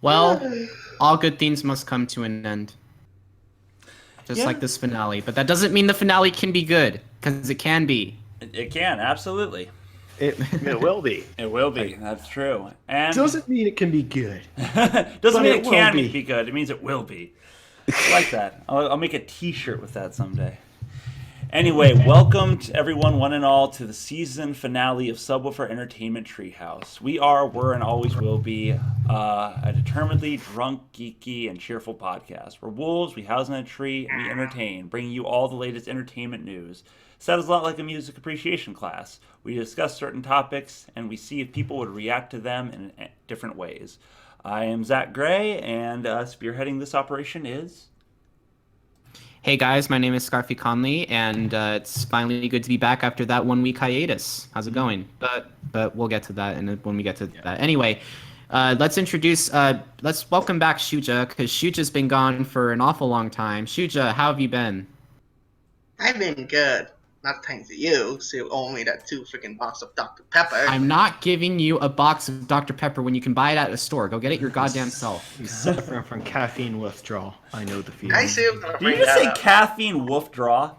Well, all good things must come to an end. Just like this finale. But that doesn't mean the finale can be good, because it can be. It can, absolutely. It will be. It will be. That's true. And doesn't mean it can be good. doesn't mean it can be good. It means it will be. I like that. I'll make a T-shirt with that someday. Anyway, welcome to everyone, one and all, to the season finale of Subwuffer Entertainment Treehouse. Were, and always will be a determinedly drunk, geeky, and cheerful podcast. We're wolves, we house in a tree, and we entertain, bringing you all the latest entertainment news. Sounds a lot like a music appreciation class. We discuss certain topics, and we see if people would react to them in different ways. I am Zach Gray, and spearheading this operation is... Hey guys, my name is Scarfy Conley, and it's finally good to be back after that 1 week hiatus. How's it going? But we'll get to that when we get to that. Anyway, let's welcome back Shujja, because Shujja's been gone for an awful long time. Shujja, how have you been? I've been good. Not thanks to you, so you owe me that 2 freaking box of Dr. Pepper. I'm not giving you a box of Dr. Pepper when you can buy it at a store. Go get it your goddamn self. You suffer from caffeine withdrawal. I know the feeling. I see. Did you just say caffeine withdrawal?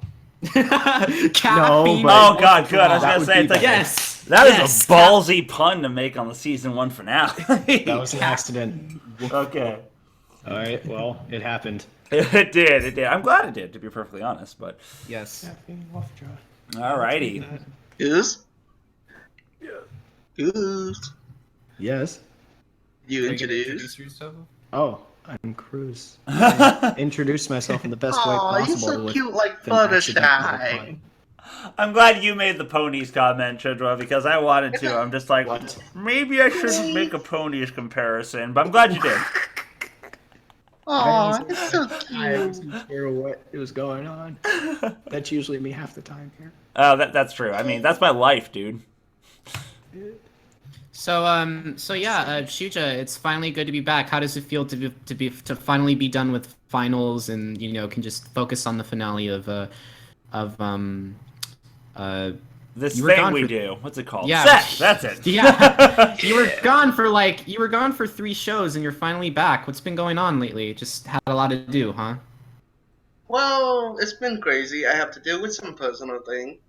Caffeine. No, oh god, good. I was gonna say, it's like, yes. That is a ballsy pun to make on the season 1 finale. That was an accident. Okay. All right. Well, it happened. It did. I'm glad it did, to be perfectly honest. But yes. Caffeine withdrawal. Alrighty. Goose? Yeah. Goose. Yes. You introduce yourself? Oh, I'm Kruz. I introduced myself in the best way possible. You're so with cute like an accidental Fluttershy. pun. I'm glad you made the ponies comment, Shujja, because I wanted to. I'm just like, What? maybe I shouldn't make a ponies comparison, but I'm glad you did. Aw, it's so I cute. wasn't sure what was going on. That's usually me half the time here. Oh, that's true. I mean, that's my life, dude. So yeah, Shujja, it's finally good to be back. How does it feel to finally be done with finals and can just focus on the finale of This thing we do. What's it called? Yeah. S.E.T. That's it. Yeah. You were gone for 3 shows and you're finally back. What's been going on lately? Just had a lot to do, huh? Well, it's been crazy. I have to deal with some personal thing.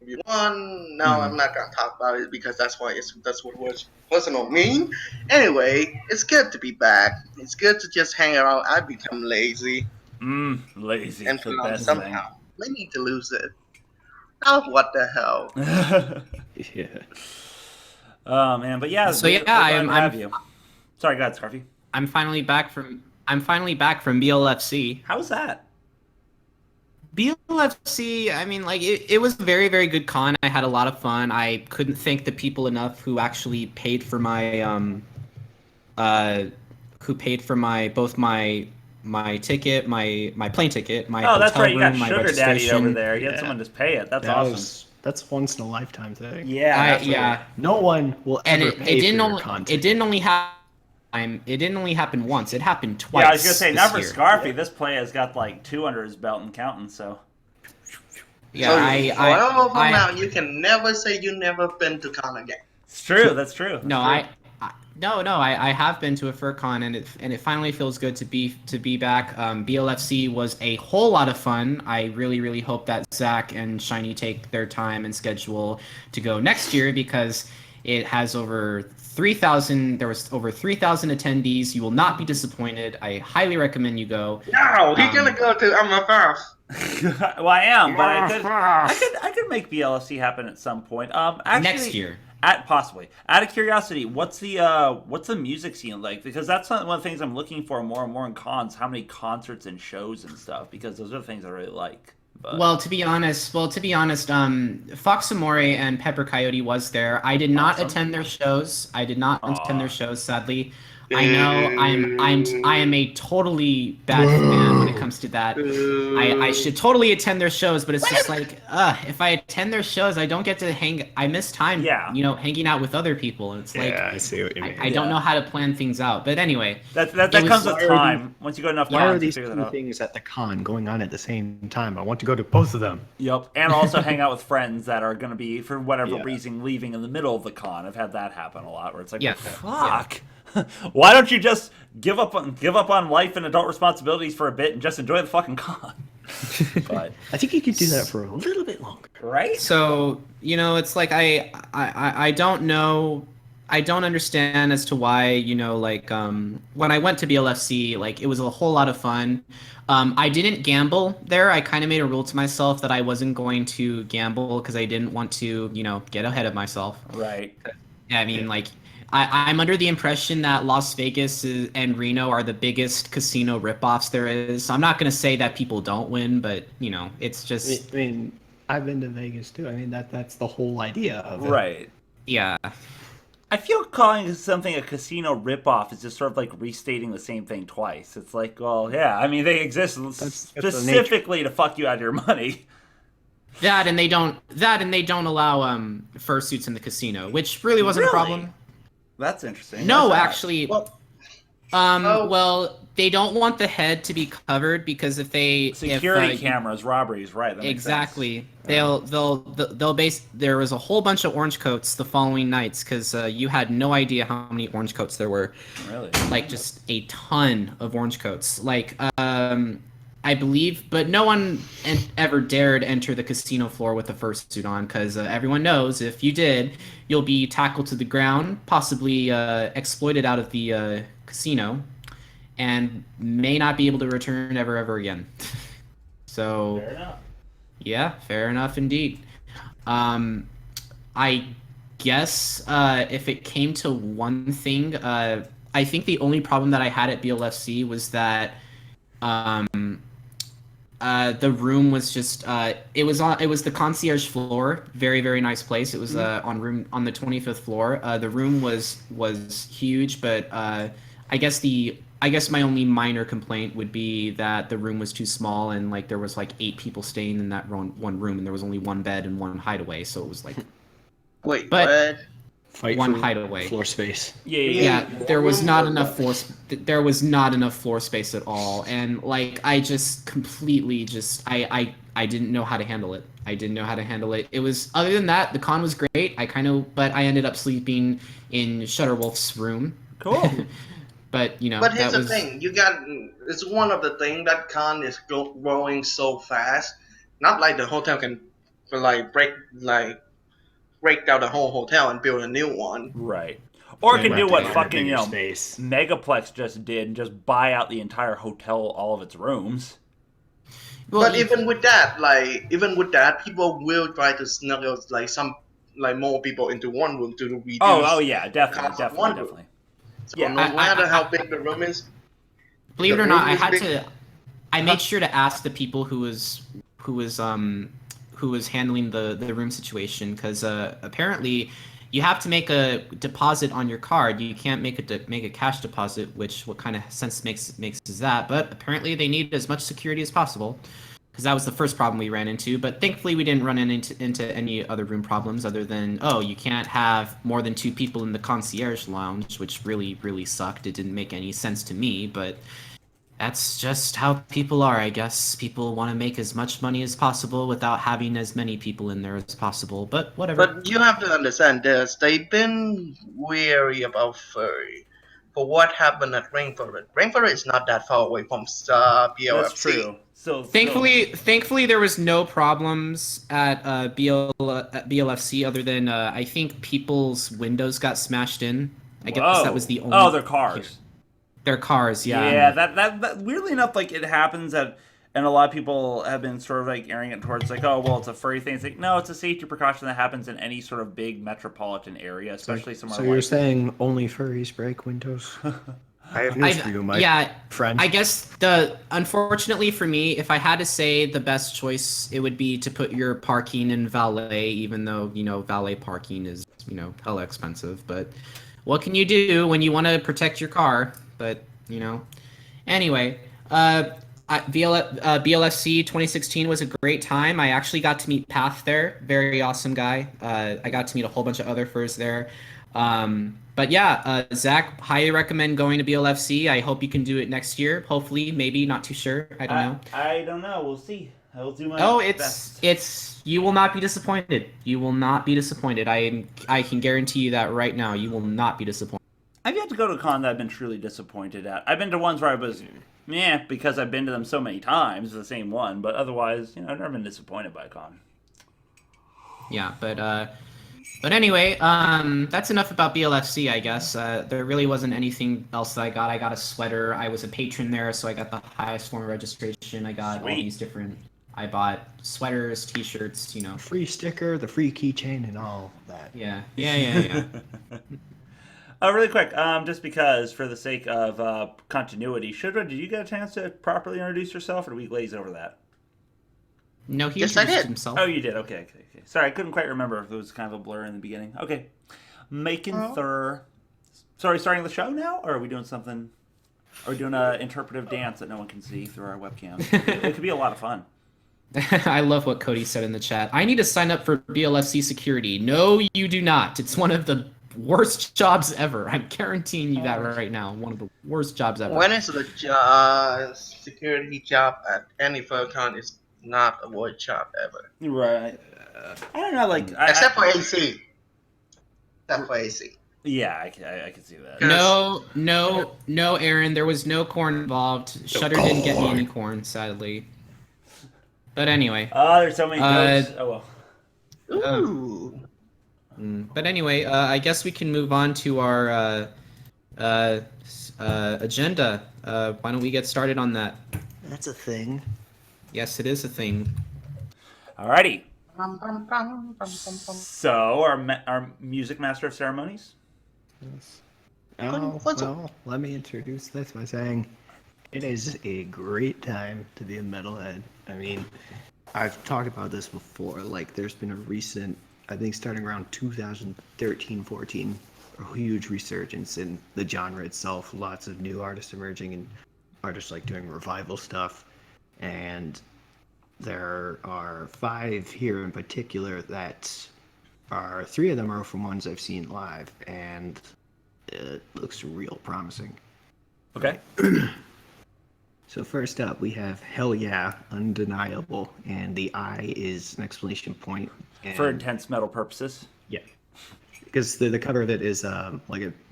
If you want, no, I'm not gonna talk about it because that's what was personal mean. Anyway, it's good to be back. It's good to just hang around. I've become lazy. Lazy. And the best somehow, I need to lose it. Oh, what the hell? Yeah. Oh man, but yeah. So yeah, I'm you. Sorry, go ahead, Scarfy. I'm finally back from BLFC. How's that? BLFC, I mean, like it was a very, very good con. I had a lot of fun. I couldn't thank the people enough who actually paid for my both my ticket, my plane ticket, my hotel that's right. You got room, my sugar daddy over registration. there. You had someone just pay it. That's awesome. That's once in a lifetime thing. Yeah. Yeah. No one will And ever pay for your it content. didn't only happen once. It happened twice. Yeah, I was gonna say, not for this year. Scarfy. Yeah. This play has got like 2 under his belt and counting. So. Yeah, So, now you can never say you never been to con again. It's true. That's true. I have been to a FurCon and it finally feels good to be back. BLFC was a whole lot of fun. I really hope that Zach and Shiny take their time and schedule to go next year because it has over 3,000. There was over 3,000 attendees. You will not be disappointed. I highly recommend you go. No, he's gonna go to MFF. Well, I am, but I could make BLFC happen at some point. Actually, Next year. Possibly. Out of curiosity, what's the music scene like? Because that's one of the things I'm looking for more and more in cons. How many concerts and shows and stuff? Because those are the things I really like. But... Well, to be honest, Fox Amore and Pepper Coyote was there. I did not attend their shows. Sadly. I know I am a totally bad fan when it comes to that. I should totally attend their shows, but it's just like, if I attend their shows, I don't get to I miss time, hanging out with other people, and it's like, I see what you mean. I don't know how to plan things out. But anyway, that comes with time. Once you go enough why time, are these to figure two that out. things at the con going on at the same time? I want to go to both of them. Yep, and also hang out with friends that are going to be, for whatever reason, leaving in the middle of the con. I've had that happen a lot, where it's like, fuck. Why don't you just give up on life and adult responsibilities for a bit and just enjoy the fucking con? But I think you could do that for a little bit longer. right? So, it's like I don't know. I don't understand as to why, when I went to BLFC, like, it was a whole lot of fun. I didn't gamble there. I kind of made a rule to myself that I wasn't going to gamble because I didn't want to, get ahead of myself. Right. Yeah, I mean, like, I'm under the impression that Las Vegas and Reno are the biggest casino ripoffs there is. So I'm not going to say that people don't win, but, it's just... I mean, I've been to Vegas, too. I mean, that's the whole idea of it. Right. Yeah. I feel calling something a casino ripoff is just sort of like restating the same thing twice. It's like, well, yeah, I mean, they exist specifically to fuck you out of your money. That and they don't allow fursuits in the casino, which really wasn't a problem. That's interesting. No, actually, well, they don't want the head to be covered because if they security cameras, robberies, right? That exactly. They'll base. There was a whole bunch of orange coats the following nights because you had no idea how many orange coats there were. Really? Like just a ton of orange coats. Like I believe, but no one ever dared enter the casino floor with a fursuit on because everyone knows if you did, you'll be tackled to the ground, possibly exploited out of the casino, and may not be able to return ever again. So, fair enough. Yeah, fair enough indeed. I guess if it came to one thing, I think the only problem that I had at BLFC was that the room was just it was the concierge floor, very nice place. It was on the 25th floor. The room was huge, but I guess my only minor complaint would be that the room was too small and like there was like 8 people staying in that one room and there was only one bed and one hideaway, so it was like what? Fight one for hideaway. Floor space. Yeah, there was not enough floor. There was not enough floor space at all, and like I just completely I didn't know how to handle it. I didn't know how to handle it. It was other than that, the con was great. But I ended up sleeping in Shutterwolf's room. Cool. But But here's the thing: it's one of the things that con is growing so fast. Not like the hotel can break down the whole hotel and build a new one. Right. Or it can do what fucking, space. Megaplex just did and just buy out the entire hotel, all of its rooms. Well, but even with that, people will try to snuggle more people into one room to reduce. Oh yeah, definitely. So no matter how big the room is. Believe it or not, I made sure to ask the people who was handling the room situation because apparently you have to make a deposit on your card. You can't make a cash deposit, which what kind of sense makes is that? But apparently they need as much security as possible because that was the first problem we ran into. But thankfully we didn't run into any other room problems other than you can't have more than 2 people in the concierge lounge, which really sucked. It didn't make any sense to me, but that's just how people are, I guess. People want to make as much money as possible without having as many people in there as possible, but whatever. But you have to understand this. They've been wary about furry for what happened at Rainforest. Rainforest is not that far away from BLFC. That's true. So thankfully, there was no problems at BLFC other than I think people's windows got smashed in. I guess that was the only... Oh, their cars. Their cars, yeah. Yeah, that weirdly enough, like it happens and a lot of people have been sort of like airing it towards like, oh, well, it's a furry thing. It's like, no, it's a safety precaution that happens in any sort of big metropolitan area, especially somewhere. So you're saying only furries break windows? I have news for you, my friend. I guess unfortunately for me, if I had to say the best choice, it would be to put your parking in valet, even though valet parking is hella expensive. But what can you do when you want to protect your car? But anyway, BLFC 2016 was a great time. I actually got to meet Path there, very awesome guy. I got to meet a whole bunch of other furs there. But yeah, Zach, highly recommend going to BLFC. I hope you can do it next year. Hopefully, maybe, not too sure. I don't know. I don't know. We'll see. I will do my best. You will not be disappointed. You will not be disappointed. I can guarantee you that right now. You will not be disappointed. I've yet to go to a con that I've been truly disappointed at. I've been to ones where I was, because I've been to them so many times, the same one. But otherwise, I've never been disappointed by a con. Yeah, but anyway, that's enough about BLFC, I guess. There really wasn't anything else that I got. I got a sweater. I was a patron there, so I got the highest form of registration. I got all these different... I bought sweaters, T-shirts, Free sticker, the free keychain, and all that. Yeah. Really quick, just because, for the sake of continuity, Shujja, did you get a chance to properly introduce yourself, or did we glaze over that? No, he Yes, I introduced did. himself. Oh, you did. Okay. Sorry, I couldn't quite remember if it was kind of a blur in the beginning. Okay. Sorry, starting the show now? Or are we doing something? Are we doing an interpretive dance that no one can see through our webcam? It could be a lot of fun. I love what Cody said in the chat. I need to sign up for BLFC security. No, you do not. It's one of the worst jobs ever. I'm guaranteeing you that right now. One of the worst jobs ever. When is the security job at any con is not a worst job ever. Right. I don't know, Except for AC. Except for AC. Yeah, I can see that. No, Aaron. There was no corn involved. Shutter didn't get me any corn, sadly. But anyway. Oh, there's so many jokes. Oh well. Ooh. But anyway, I guess we can move on to our agenda. Why don't we get started on that? That's a thing. Yes, it is a thing. Alrighty. So, our music master of ceremonies? Yes. Well, let me introduce this by saying it is a great time to be a metalhead. I mean, I've talked about this before. There's been a recent, I think starting around 2013-14, a huge resurgence in the genre itself. Lots of new artists emerging and artists doing revival stuff. And there are 5 here in particular that are, 3 of them are from ones I've seen live, and it looks real promising. Okay. So first up, we have Hellyeah, Undeniable, and the I is an exclamation point. And, for intense metal purposes. Yeah. Because the cover of it is a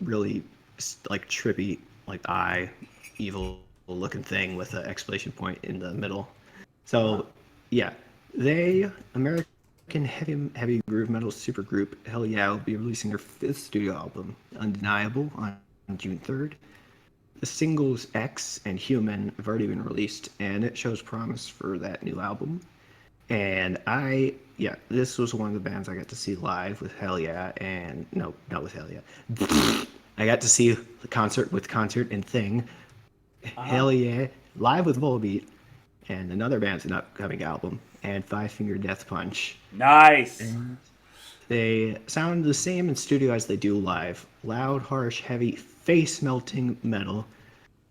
really trippy, eye, evil looking thing with an exclamation point in the middle. So, yeah, American heavy groove metal supergroup Hellyeah will be releasing their 5th studio album, Undeniable, on June 3rd. The singles X and Human have already been released, and it shows promise for that new album. And this was one of the bands I got to see live with Hellyeah, and no, not with Hellyeah. I got to see the concert and Thing. Hellyeah live with Volbeat, and another band's an upcoming album, and Five Finger Death Punch. Nice. And they sound the same in studio as they do live. Loud, harsh, heavy, face-melting metal.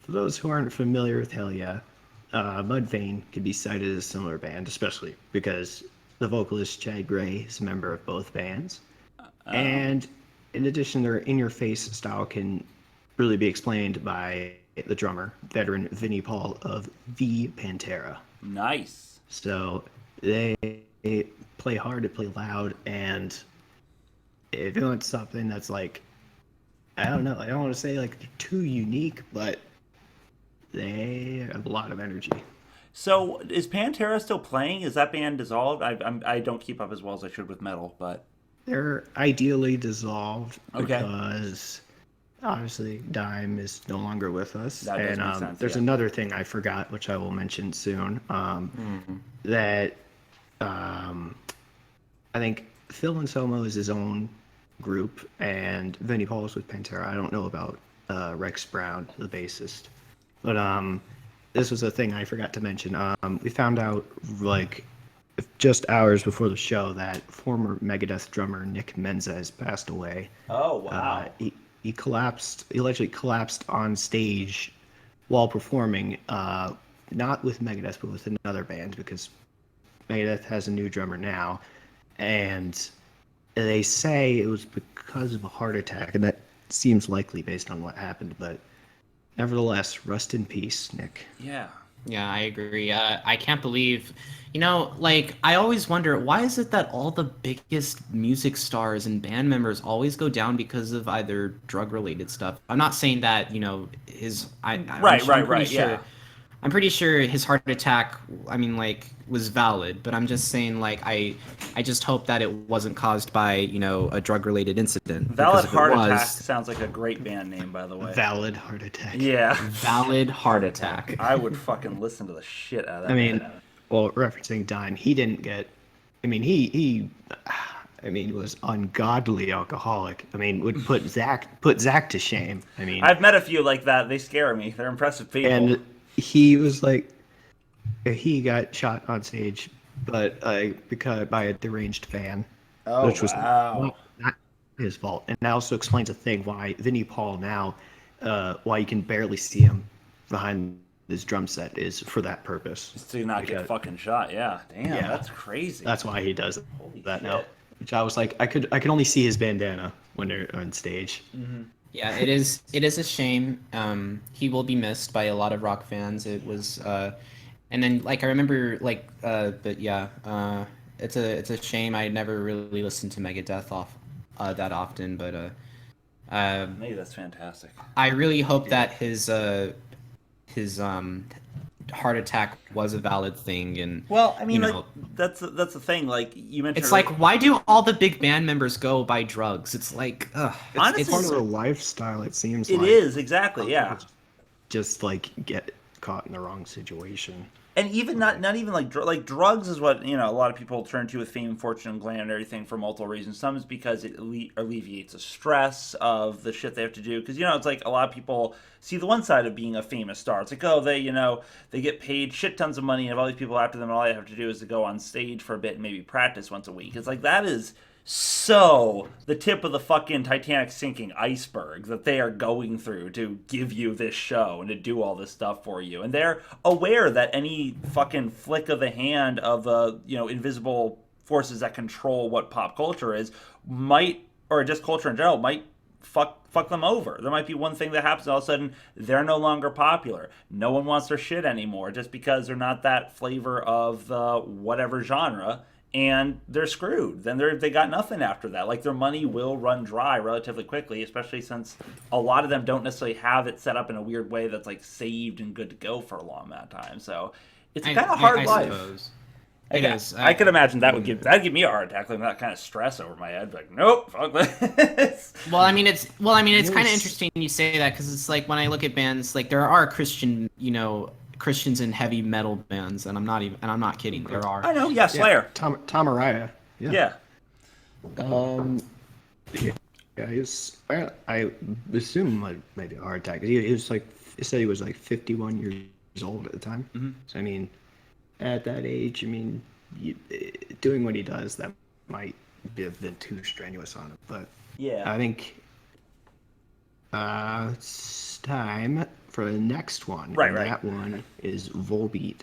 For those who aren't familiar with Hellyeah, Mudvayne could be cited as a similar band, especially because the vocalist Chad Gray is a member of both bands. And in addition, their in-your-face style can really be explained by the drummer, veteran Vinnie Paul of the Pantera. Nice. So they play hard, they play loud, and if you want something that's I don't know, I don't want to say too unique, but they have a lot of energy. So is Pantera still playing? Is that band dissolved? I don't keep up as well as I should with metal, but they're ideally dissolved Okay. because obviously Dime is no longer with us. That does make sense, there's yeah. another thing I forgot, which I will mention soon. That I think Phil Anselmo is his own group, and Vinnie Paul is with Pantera. I don't know about Rex Brown, the bassist, but this was a thing I forgot to mention. We found out just hours before the show that former Megadeth drummer Nick Menza has passed away. Oh wow. He collapsed. He allegedly collapsed on stage while performing, not with Megadeth, but with another band, because Megadeth has a new drummer now, and they say it was because of a heart attack, and that seems likely based on what happened. But nevertheless, rest in peace, Nick. Yeah. Yeah, I agree. I can't believe, like, I always wonder, why is it that all the biggest music stars and band members always go down because of either drug-related stuff? I'm not saying that, I'm pretty Right, sure, yeah. I'm pretty sure his heart attack, I mean, like, was valid, but I'm just saying, like, I just hope that it wasn't caused by, a drug-related incident. Valid Because if it Heart was, Attack sounds like a great band name, by the way. Valid heart attack. Yeah. Valid heart attack. I would fucking listen to the shit out of that. I mean, well, referencing Dime, he didn't get. I mean, he was ungodly alcoholic. I mean, would put Zach to shame. I mean, I've met a few like that. They scare me. They're impressive people. and he was like, he got shot on stage, but because by a deranged fan, which was not his fault. And that also explains a thing why Vinnie Paul now, why you can barely see him behind his drum set is for that purpose. Just to not get fucking shot. Yeah. Damn, Yeah. that's crazy. That's why he does Holy that shit. now. Which I was like, I could only see his bandana when they're on stage. Yeah, it is a shame. He will be missed by a lot of rock fans. It was and then like I remember but yeah, it's a shame. I never really listened to Megadeth that often, but Maybe that's fantastic. I really hope that his heart attack was a valid thing. And Well, I mean, that's the thing. Like you mentioned, it's like, why do all the big band members go buy drugs? It's like, honestly, It's part of their lifestyle, it seems it like. is exactly, yeah. Just like get caught in the wrong situation. And even not even like drugs is what a lot of people turn to with fame, fortune, and glam and everything for multiple reasons. Some is because it alleviates the stress of the shit they have to do. Because it's like a lot of people see the one side of being a famous star. It's like, oh, they get paid shit tons of money and have all these people after them, and all they have to do is to go on stage for a bit and maybe practice once a week. It's like that is so the tip of the fucking Titanic sinking iceberg that they are going through to give you this show and to do all this stuff for you. And they're aware that any fucking flick of the hand of the, invisible forces that control what pop culture is might, or just culture in general, might fuck them over. There might be one thing that happens, all of a sudden they're no longer popular. No one wants their shit anymore just because they're not that flavor of the whatever genre. And they're screwed. Then they got nothing after that. Like, their money will run dry relatively quickly, especially since a lot of them don't necessarily have it set up in a weird way that's like saved and good to go for a long amount of time. So it's kind of hard life. Suppose. I could imagine that'd give me a heart attack, like that kind of stress over my head. Like, nope, fuck this. Well, I mean, it's kind of interesting you say that, because it's like when I look at bands, like there are Christians in heavy metal bands, and I'm not kidding. There are. I know, yeah, Slayer. Tom Araya. Yeah. Yeah, he was. I assume like maybe a heart attack. He was like, he said he was like 51 years old at the time. Mm-hmm. So I mean, at that age, doing what he does, that might have been too strenuous on him. But yeah, I think it's time for the next one. Right. That one is Volbeat.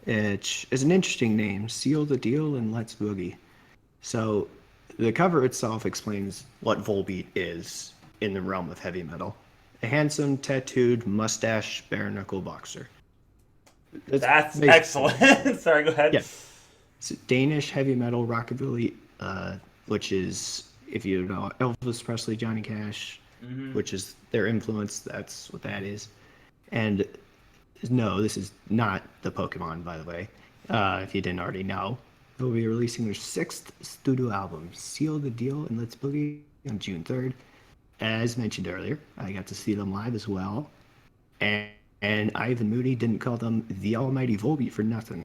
It's an interesting name. Seal the Deal and Let's Boogie. So the cover itself explains what Volbeat is in the realm of heavy metal. A handsome, tattooed, mustache, bare-knuckle boxer. That's excellent. Sorry, go ahead. Yeah. It's Danish heavy metal rockabilly, which is, if you know Elvis Presley, Johnny Cash, which is their influence, that's what that is. And no, this is not the Pokemon, by the way, if you didn't already know. They'll be releasing their 6th studio album, Seal the Deal and Let's Boogie, on June 3rd. As mentioned earlier, I got to see them live as well. And Ivan Moody didn't call them the almighty Volbeat for nothing.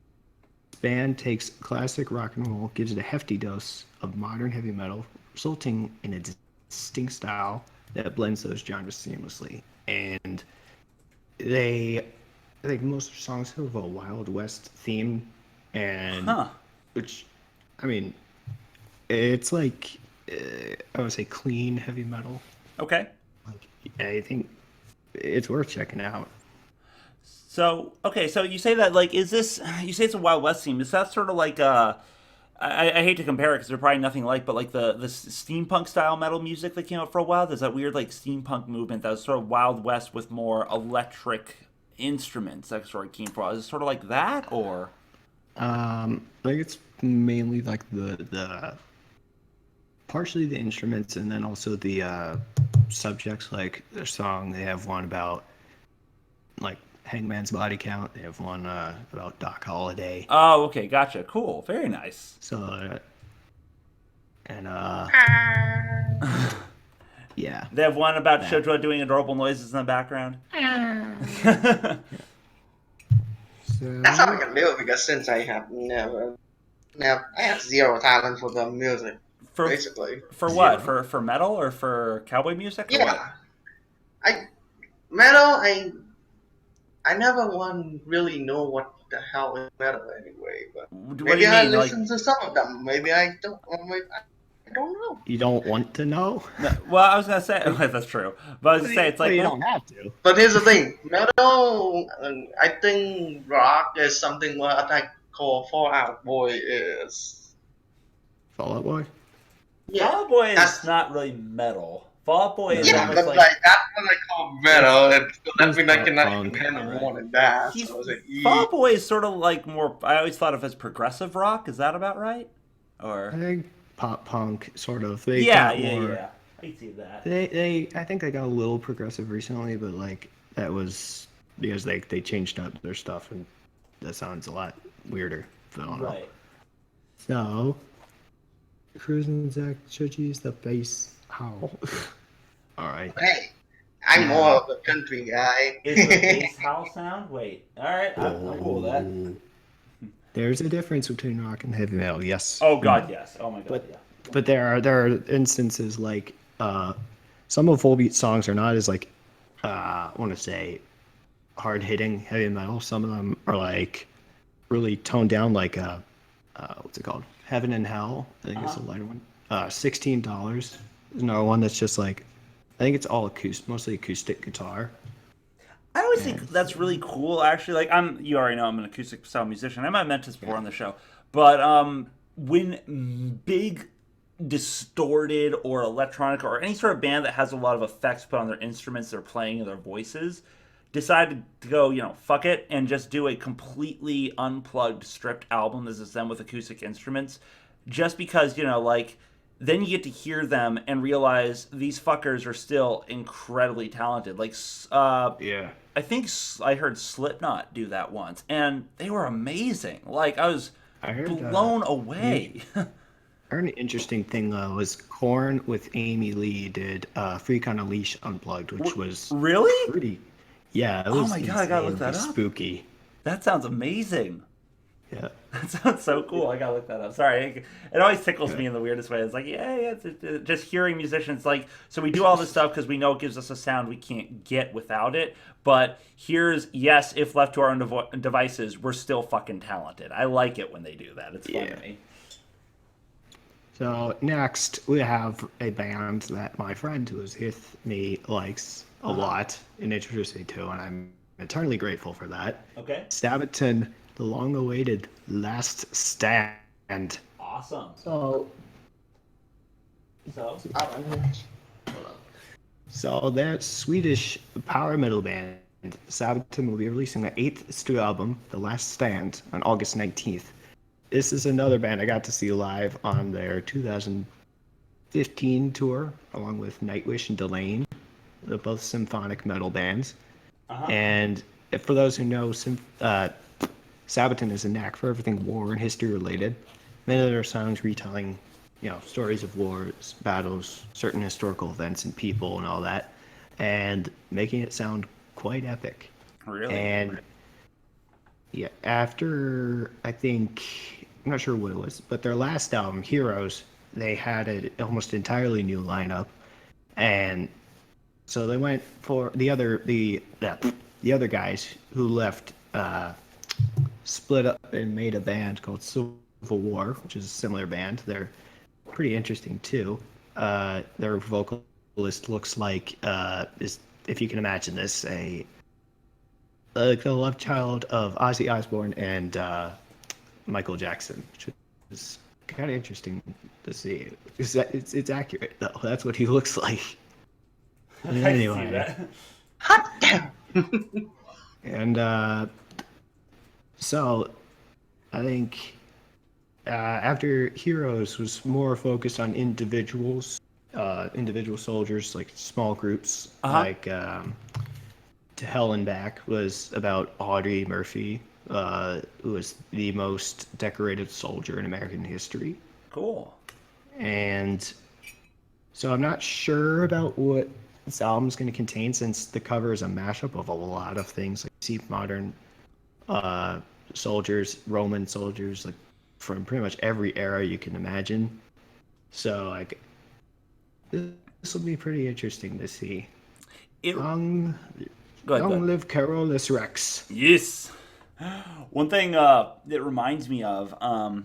This band takes classic rock and roll, gives it a hefty dose of modern heavy metal, resulting in a distinct style that blends those genres seamlessly. And I think most of their songs have a Wild West theme, and which, I mean, it's like, I would say clean heavy metal. Okay. Like, I think it's worth checking out. So, okay, so you say that, like, you say it's a Wild West theme. Is that sort of like, I hate to compare it because they're probably nothing like, but like the steampunk style metal music that came out for a while? There's that weird, like, steampunk movement that was sort of Wild West with more electric instruments that sort of came from? Is it sort of like that, or? I think it's mainly like the partially the instruments, and then also the subjects. Like their song, they have one about like Hangman's Body Count. They have one about Doc Holliday. Oh, okay, gotcha. Cool, very nice. So, yeah. They have one about Shujja doing adorable noises in the background. That's all I can do because since I have I have zero talent for the music. Basically. For what? For metal or for cowboy music? Or yeah. What? I never really know what the hell is metal anyway. But what maybe do you I mean? listen to some of them. Maybe I don't. I don't know. You don't want to know? No, well, I was gonna say that's true, but I was gonna say it's like you don't have to. But here's the thing: metal. I think rock is something what I call Fall Out Boy is. Fall Out Boy. Yeah, Fall Out Boy is not really metal. Fall Out Boy is yeah, almost but like that's what I call metal. That means I cannot handle more than that. Fall Out Boy is sort of like more. I always thought of as progressive rock. Is that about right? Or I think pop punk sort of. Yeah. I see that. I think they got a little progressive recently, but like that was because they changed up their stuff, and that sounds a lot weirder. Right. So, Kruz and Zach should use the bass. How? All right. Hey, I'm more of a country guy. Is the bass howl sound? Wait. All right. I'm cool with that. There's a difference between rock and heavy metal. Yes. Oh God, yes. Oh my God, yeah. But there are instances like some of Volbeat songs are not as like I want to say hard hitting heavy metal. Some of them are like really toned down, like what's it called? Heaven and Hell. I think it's a lighter one. $16 is another one that's just like I think it's all acoustic, mostly acoustic guitar. I always think that's really cool. Actually, like you already know I'm an acoustic style musician. I might have mentioned this before on the show, but when big distorted or electronic or any sort of band that has a lot of effects put on their instruments they're playing and their voices decided to go, fuck it and just do a completely unplugged, stripped album as is them with acoustic instruments, just because, like, then you get to hear them and realize these fuckers are still incredibly talented. Like, I think I heard Slipknot do that once, and they were amazing. Like, I was blown away. I heard an interesting thing was Korn with Amy Lee did Freak on a Leash Unplugged, which was really pretty. Yeah, it was. Oh my God, I gotta look that up. Spooky. That sounds amazing. Yeah. That sounds so cool. I gotta look that up. Sorry, it always tickles me in the weirdest way. It's like, it's just hearing musicians like, so we do all this stuff because we know it gives us a sound we can't get without it. But if left to our own devices, we're still fucking talented. I like it when they do that. It's fun to me. So next we have a band that my friend who was with me likes a lot and introduced me to, and I'm eternally grateful for that. Okay. Sabaton, the long-awaited Last Stand. Awesome. So that Swedish power metal band, Sabaton, will be releasing their 8th studio album, The Last Stand, on August 19th. This is another band I got to see live on their 2015 tour, along with Nightwish and Delane. They're both symphonic metal bands. And for those who know, Sabaton is a knack for everything war and history related. Many of their songs retelling, stories of wars, battles, certain historical events and people and all that, and making it sound quite epic. Really? And yeah, after I'm not sure what it was, but their last album, Heroes, they had an almost entirely new lineup, and so they went for the other guys who left, split up and made a band called Civil War, which is a similar band. They're pretty interesting too. Their vocalist looks like if you can imagine this, like the love child of Ozzy Osbourne and Michael Jackson, which is kind of interesting to see. It's accurate though. That's what he looks like. Anyway, Hot damn. And so I think after Heroes was more focused on individuals, individual soldiers, like small groups, like To Hell and Back was about Audrey Murphy, who was the most decorated soldier in American history. Cool. And so I'm not sure about what this album's going to contain, since the cover is a mashup of a lot of things. Like, see modern soldiers, Roman soldiers, like from pretty much every era you can imagine. So like, this will be pretty interesting to see. Long live Carolus Rex. Yes. One thing it reminds me of,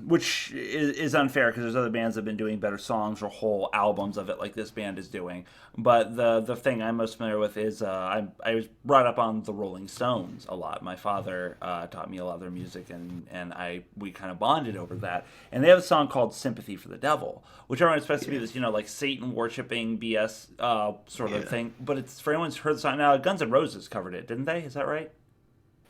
which is unfair because there's other bands that have been doing better songs or whole albums of it like this band is doing. But the thing I'm most familiar with is I was brought up on the Rolling Stones a lot. My father taught me a lot of their music, and we kind of bonded over that. And they have a song called "Sympathy for the Devil," which everyone expects to be this, like Satan worshipping BS sort of thing. But it's, for anyone who's heard the song now, Guns N' Roses covered it, didn't they? Is that right?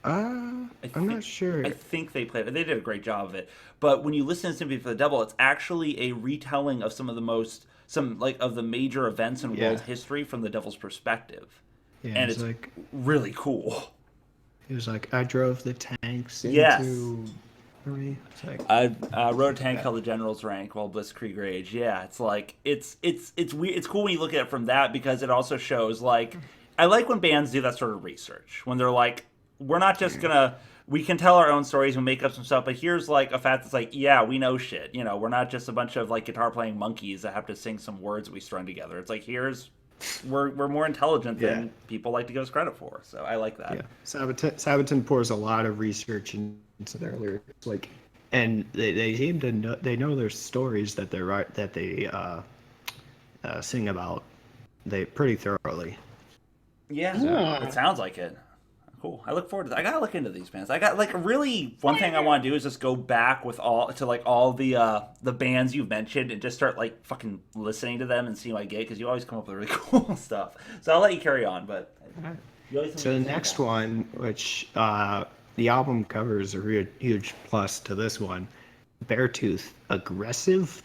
I'm not sure. I think they played it. They did a great job of it. But when you listen to "Sympathy for the Devil," it's actually a retelling of some of the major events in world history from the Devil's perspective. Yeah, and it's like really cool. It was like, I drove the tanks into... Yes. It's like, I rode a tank held the general's rank while Blitzkrieg raged. Yeah, it's like it's weird. It's cool when you look at it from that, because it also shows, like, I like when bands do that sort of research, when they're like, we're not just gonna, we can tell our own stories and make up some stuff, but here's like a fact that's like, yeah, we know shit. We're not just a bunch of like guitar playing monkeys that have to sing some words we strung together. It's like, we're more intelligent than people like to give us credit for. So I like that. Yeah, Sabaton pours a lot of research into their lyrics, like, and they seem to know, they know their stories that they sing about, they pretty thoroughly. Yeah, it sounds like it. Cool. I look forward to that. I gotta look into these bands. I got really one thing I want to do is just go back with all the bands you've mentioned and just start like fucking listening to them and see what I get, because you always come up with really cool stuff. So I'll let you carry on. But so the next one, which the album cover is a huge plus to this one, Beartooth. Aggressive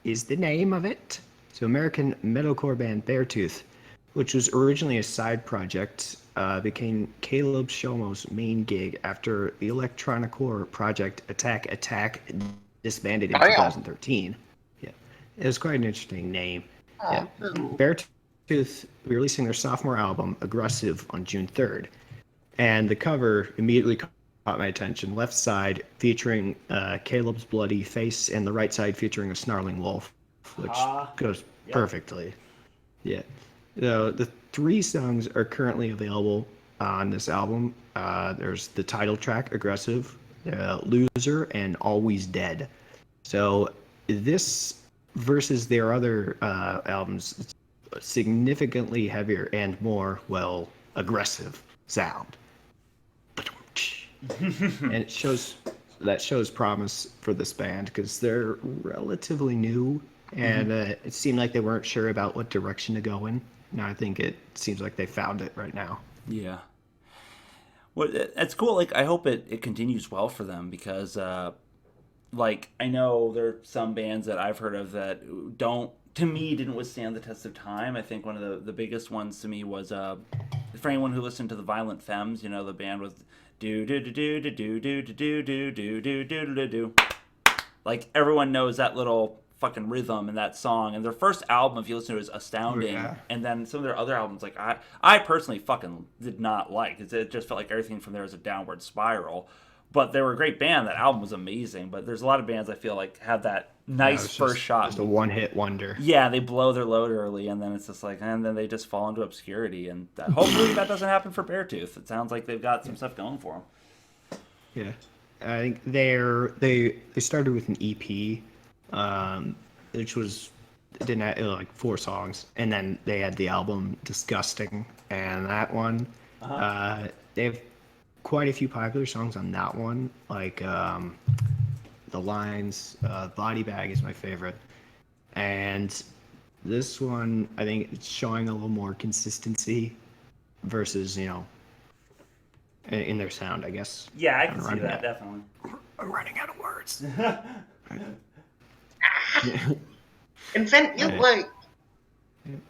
is the name of it. So American metalcore band Beartooth, which was originally a side project, became Caleb Shomo's main gig after the electronicore project Attack disbanded in 2013. Yeah, it was quite an interesting name. Yeah, Beartooth releasing their sophomore album Aggressive on June 3rd, and the cover immediately caught my attention. Left side featuring Caleb's bloody face, and the right side featuring a snarling wolf, which goes perfectly. Yeah. The 3 songs are currently available on this album. There's the title track, Aggressive, Loser, and Always Dead. So this versus their other albums, it's significantly heavier and more, aggressive sound. And it shows promise for this band, because they're relatively new, and it seemed like they weren't sure about what direction to go in. Now I think it seems like they found it right now. Yeah. Well, that's cool. Like, I hope it continues well for them, because, like, I know there are some bands that I've heard of that didn't withstand the test of time. I think one of the biggest ones to me was, for anyone who listened to the Violent Femmes, the band with do do do do do do do do do do do do do do. Like, everyone knows that little fucking rhythm in that song, and their first album, if you listen to it, is astounding. And then some of their other albums, like I personally fucking did not like. It just felt like everything from there was a downward spiral. But they were a great band. That album was amazing. But there's a lot of bands I feel like have that nice first shot. Just a one-hit wonder. Yeah, they blow their load early, and then it's just like, and then they just fall into obscurity. And hopefully that doesn't happen for Beartooth. It sounds like they've got some stuff going for them. Yeah, I think they started with an EP. Which didn't have like 4 songs, and then they had the album Disgusting, and that one, they have quite a few popular songs on that one, like The Lines, Body Bag is my favorite, and this one, I think it's showing a little more consistency versus, in their sound, I guess. Yeah, I can see that, definitely. I'm running out of words.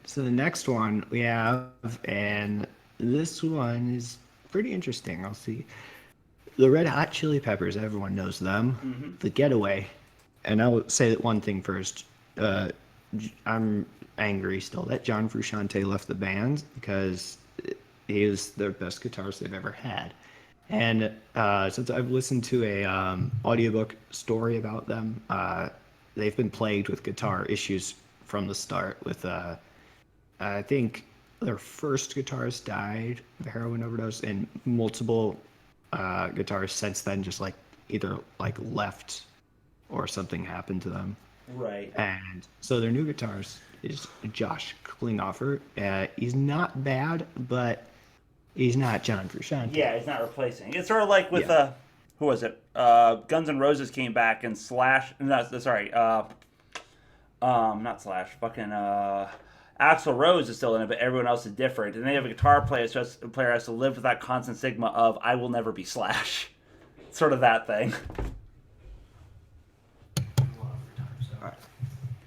So the next one we have, and this one is pretty interesting. I'll see. The Red Hot Chili Peppers, everyone knows them. Mm-hmm. The Getaway. And I'll say that one thing first. I'm angry still that John Frusciante left the band because he is their best guitarist they've ever had. And since I've listened to a audiobook story about them, they've been plagued with guitar issues from the start. With I think their first guitarist died of a heroin overdose, and multiple guitarists since then just like either like left or something happened to them. Right. And so their new guitarist is Josh Klinghoffer. He's not bad, but he's not John Frusciante. Yeah, he's not replacing. It's sort of like with who was it? Guns N' Roses came back and Slash. No, sorry. Not Slash. Fucking Axl Rose is still in it, but everyone else is different. And they have a guitar player, so a player has to live with that constant stigma of I will never be Slash. Sort of that thing.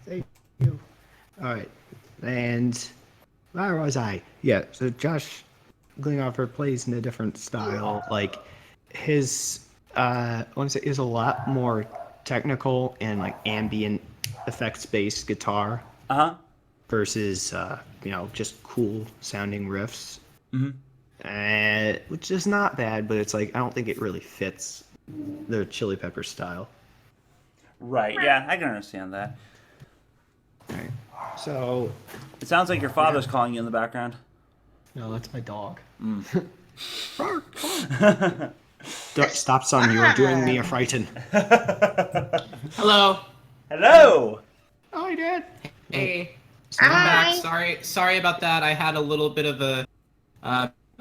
Thank you. All right, and where was I? Yeah, so Josh Klinghoffer plays in a different style. Like his, I want to say, is a lot more technical and like ambient effects-based guitar. Versus just cool sounding riffs. Which is not bad, but it's like I don't think it really fits the Chili Pepper style. Right. Yeah, I can understand that. All right. So it sounds like your father's calling you in the background. No, that's my dog. Stop, son! You are doing me a frighten. Hello. Hello. Hi, Dad. Hey. I'm back. Sorry about that. I had a little bit of a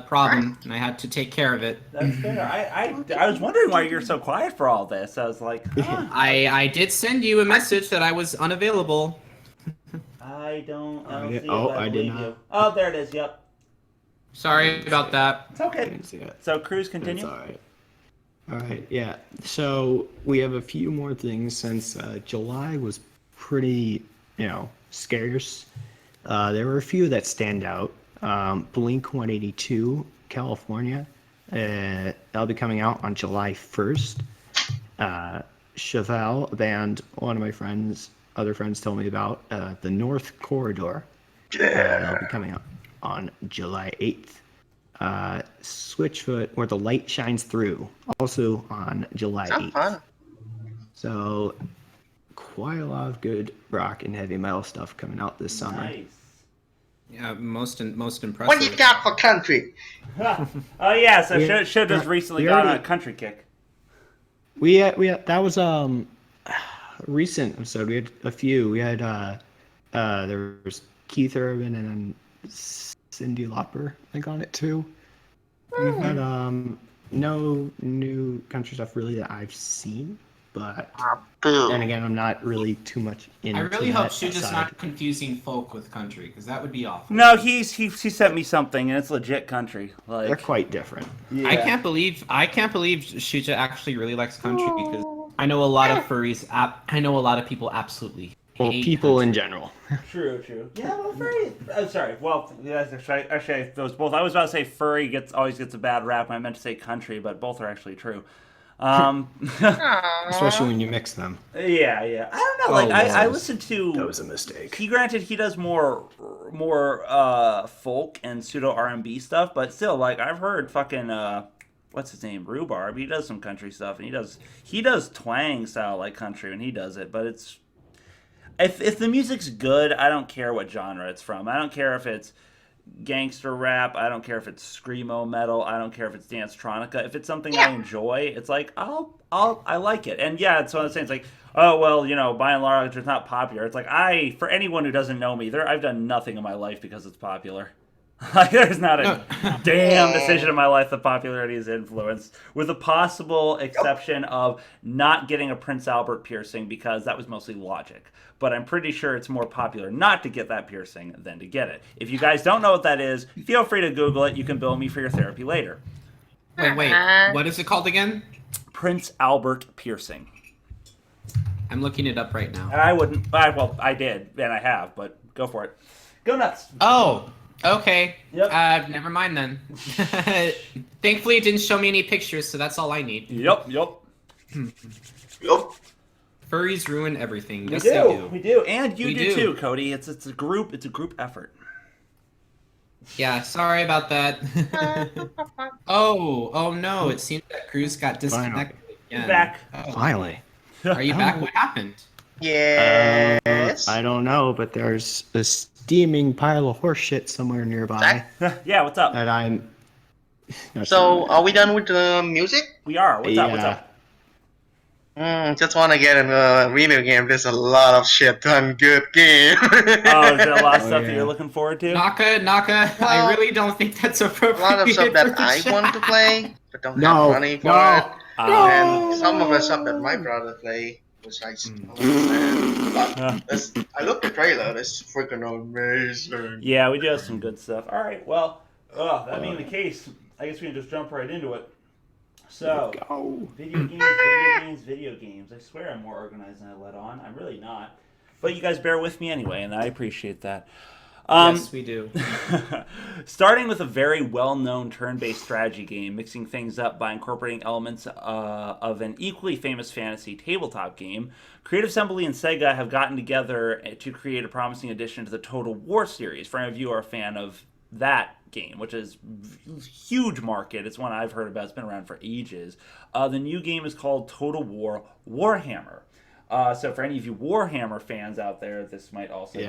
problem, and I had to take care of it. That's fair. I was wondering why you're so quiet for all this. I was like, I did send you a message that I was unavailable. I don't see it. I did not. You. Oh, there it is. Yep. Sorry about that. It's okay. So, Kruz, continue. All right. Yeah. So we have a few more things since July was pretty, scarce. There were a few that stand out. Blink 182, California. That'll be coming out on July 1st. Chevelle, a band one of my other friends told me about, the North Corridor. That'll be coming out on July 8th. Switchfoot, Where the Light Shines Through, also on July 8th. Fun. So quite a lot of good rock and heavy metal stuff coming out this summer. Nice. Yeah, most impressive. What you got for country? Oh yeah, so Shujja's recently got a country kick. We had that was a recent episode. We had a few. We had there was Keith Urban and Cyndi Lauper, I think, on it too. But no new country stuff really that I've seen. But then again, I'm not really too much into I really hope that Shujja's side. not confusing folk with country, because that would be awful. No, he sent me something, and it's legit country. Like They're quite different. Yeah. I can't believe Shujja actually really likes country, because I know a lot of furries. I know a lot of people absolutely hate people country. in general. True. Yeah, well, furry. I'm sorry. Well, yeah, actually, those both. I was about to say furry always gets a bad rap, and I meant to say country, but both are actually true. Especially when you mix them. Yeah. I don't know. Like I listened to. That was a mistake. Granted, he does more folk and pseudo R&B stuff, but still, like I've heard fucking what's his name, Rhubarb. He does some country stuff, and he does twang style like country when he does it. But it's if the music's good, I don't care what genre it's from. I don't care if it's gangster rap. I don't care if it's screamo metal. I don't care if it's dance tronica. If it's something I enjoy, it's like I like it. And yeah, it's one of those things like, oh well, by and large it's not popular. It's like for anyone who doesn't know me, I've done nothing in my life because it's popular. Like there's not a damn decision in my life that popularity is influenced, with the possible exception of not getting a Prince Albert piercing because that was mostly logic. But I'm pretty sure it's more popular not to get that piercing than to get it. If you guys don't know what that is, feel free to Google it. You can bill me for your therapy later. Wait. What is it called again? Prince Albert piercing. I'm looking it up right now. And I wouldn't. Well, I did, and I have, but go for it. Go nuts. Oh, okay. Yep. Never mind then. Thankfully, it didn't show me any pictures, so that's all I need. Yep. Furries ruin everything. Yes, We they do. We do, and you do too, Cody. It's a group. It's a group effort. Yeah, sorry about that. oh no! It seems that Kruz got disconnected again. Back. Oh. Finally. Are you back? What happened? Yes. I don't know, but there's a steaming pile of horse shit somewhere nearby Yeah, what's up? that I'm. So, are we done with the music? We are. What's up? What's up? Just want to get in a video game. There's a lot of shit on good game. Oh, is there a lot of stuff that yeah. you're looking forward to? Naka, I Well, really don't think that's appropriate. A lot of stuff for that the I chat. want to play, but don't No, have money for no. it. And some of the stuff that my brother play, which I don't understand. But I looked at the trailer. It's freaking amazing. Yeah, we do have some good stuff. All right, well, that being the case, I guess we can just jump right into it. So, Go. video games. I swear I'm more organized than I let on. I'm really not. But you guys bear with me anyway, and I appreciate that. Yes, we do. Starting with a very well-known turn-based strategy game, mixing things up by incorporating elements of an equally famous fantasy tabletop game, Creative Assembly and Sega have gotten together to create a promising addition to the Total War series. For any of you who are a fan of that game, which is huge market. It's one I've heard about. It's been around for ages. The new game is called Total War Warhammer. So for any of you Warhammer fans out there, this might also be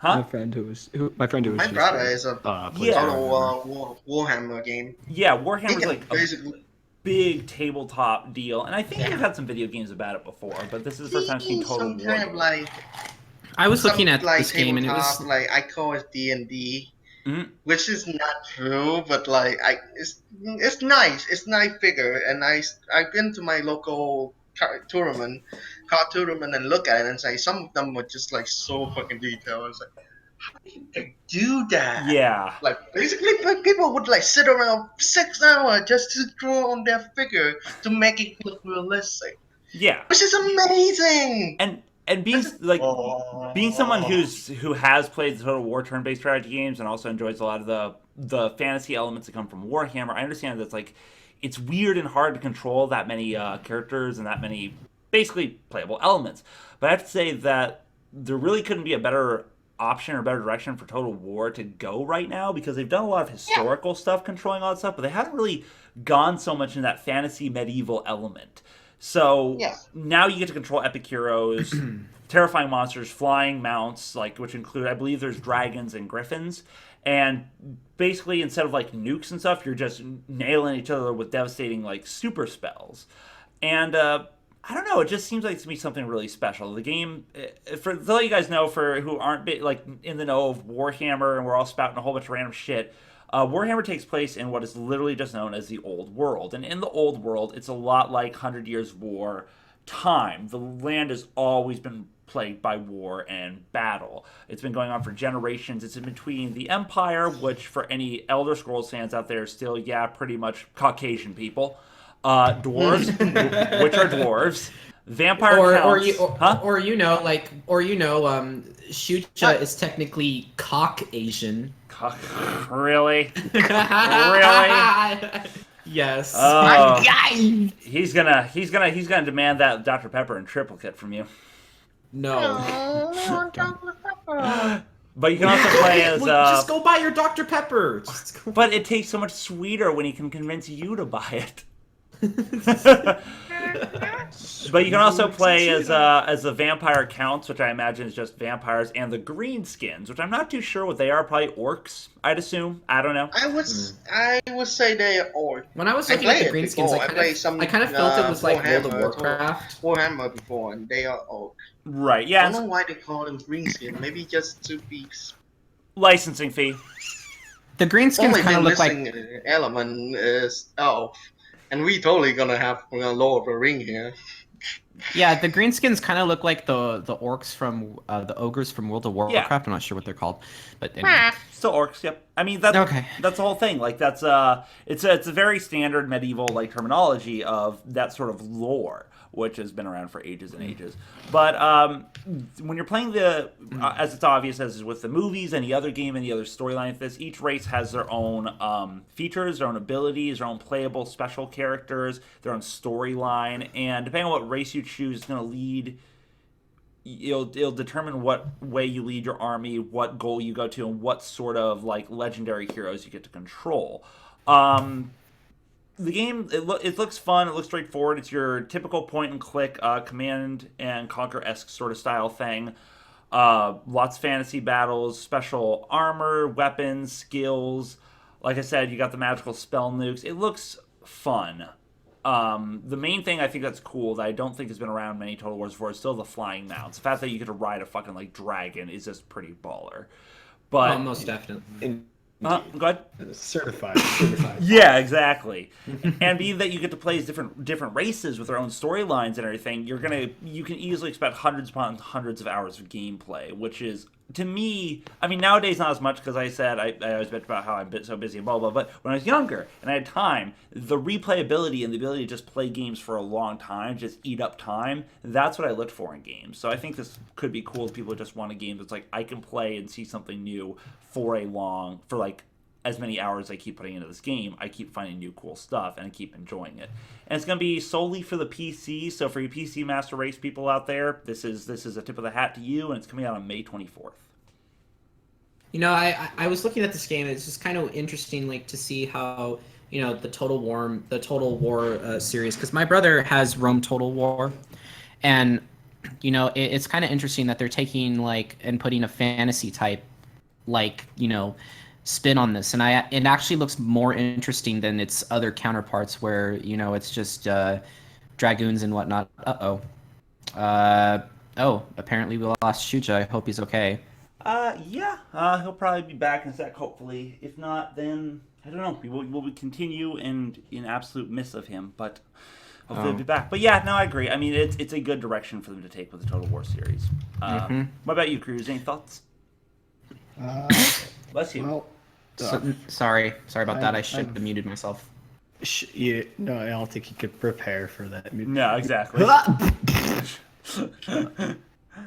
my friend who was My brother is a Warhammer game. Yeah, Warhammer's like basically a big tabletop deal, and I think we've had some video games about it before, but this is the first time I've seen Total War. Kind of like I was looking at like this game and it was like I call it Mhm. D&D. Which is not true, but like it's nice. It's nice figure, and I've been to my local card tournament, and look at it and say some of them were just like so fucking detailed. It's like, how do you do that? Yeah. Like basically, people would like sit around 6 hours just to draw on their figure to make it look realistic. Yeah. Which is amazing. And being someone who has played the Total War turn-based strategy games and also enjoys a lot of the fantasy elements that come from Warhammer, I understand that it's weird and hard to control that many characters and that many basically playable elements. But I have to say that there really couldn't be a better option or better direction for Total War to go right now, because they've done a lot of historical stuff controlling all that stuff, but they haven't really gone so much in that fantasy medieval element. So now you get to control epic heroes, terrifying monsters, flying mounts, which include, I believe there's dragons and griffins. And basically, instead of nukes and stuff, you're just nailing each other with devastating super spells. And I don't know, it just seems like to me something really special. The game, to let you guys know, for who aren't in the know of Warhammer, and we're all spouting a whole bunch of random shit. Warhammer takes place in what is literally just known as the Old World. And in the Old World, it's a lot like 100 Years' War time. The land has always been plagued by war and battle. It's been going on for generations. It's in between the Empire, which for any Elder Scrolls fans out there is still, pretty much Caucasian people. Dwarves, which are dwarves. Vampire counts. Shujja is technically Caucasian. Really? Yes. My guy. He's gonna demand that Dr. Pepper in triplicate from you. No. But you can also play as. Just go buy your Dr. Pepper. But it tastes so much sweeter when he can convince you to buy it. But you can also play as the vampire counts, which I imagine is just vampires, and the greenskins, which I'm not too sure what they are. Probably orcs, I'd assume. I don't know. I would say they are orcs. When I was looking at the greenskins, I kind of felt it was like World of Warcraft. Warhammer before, and they are orcs. Right. Yeah. I don't know why they call them greenskin. Maybe just to be licensing fee. The greenskins kind of look like element is elf. And we totally gonna have Lord of the Ring here. Yeah, the greenskins kind of look like the orcs from the ogres from World of Warcraft. I'm not sure what they're called, but anyway. Still orcs, yep. I mean that's Okay. that's the whole thing. Like it's a very standard medieval like terminology of that sort of lore, which has been around for ages and ages. But when you're playing as it's obvious as is with the movies, any other game, any other storyline like this, each race has their own features, their own abilities, their own playable special characters, their own storyline, and depending on what race you choose, it's going to lead. It'll determine what way you lead your army, what goal you go to, and what sort of like legendary heroes you get to control. The game it looks fun. It looks straightforward. It's your typical point and click command and conquer-esque sort of style thing. Lots of fantasy battles, special armor, weapons, skills. Like I said, you got the magical spell nukes. It looks fun. The main thing I think that's cool that I don't think has been around many Total Wars before is still the flying mounts. The fact that you get to ride a fucking like dragon is just pretty baller. But most definitely. Go ahead. Certified. Yeah, exactly. And being that you get to play as different races with their own storylines and everything, you can easily expect hundreds upon hundreds of hours of gameplay, which is, to me, I mean, nowadays not as much because I said I always bitch about how I'm so busy and blah blah. But when I was younger and I had time, the replayability and the ability to just play games for a long time, just eat up time, that's what I looked for in games. So I think this could be cool if people just want a game that's like I can play and see something new for like as many hours I keep putting into this game, I keep finding new cool stuff and I keep enjoying it. And it's going to be solely for the PC. So for you PC Master Race people out there, this is a tip of the hat to you, and it's coming out on May 24th. You know, I was looking at this game. It's just kind of interesting, like to see how the Total War series. Because my brother has Rome Total War, and it's kind of interesting that they're taking like and putting a fantasy type, like spin on this, and it actually looks more interesting than its other counterparts where it's just dragoons and whatnot. Apparently we lost Shujja. I hope he's okay. He'll probably be back in a sec, hopefully. If not, then I don't know. We'll continue in absolute miss of him, but hopefully he'll be back. But yeah, no, I agree. I mean, it's a good direction for them to take with the Total War series. What about you, Kruz? Any thoughts? Bless you. Well, sorry about that. I should have muted myself. No, I don't think you could prepare for that. No, exactly.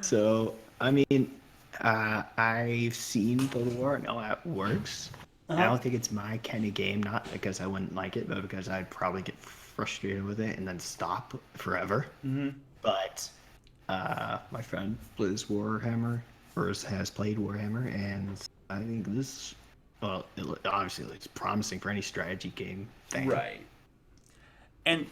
So, I mean, I've seen Total War and how it works. I don't think it's my kind of game, not because I wouldn't like it, but because I'd probably get frustrated with it and then stop forever. But my friend plays Warhammer, or has played Warhammer, and I think this, well, obviously it's promising for any strategy game thing. Right. And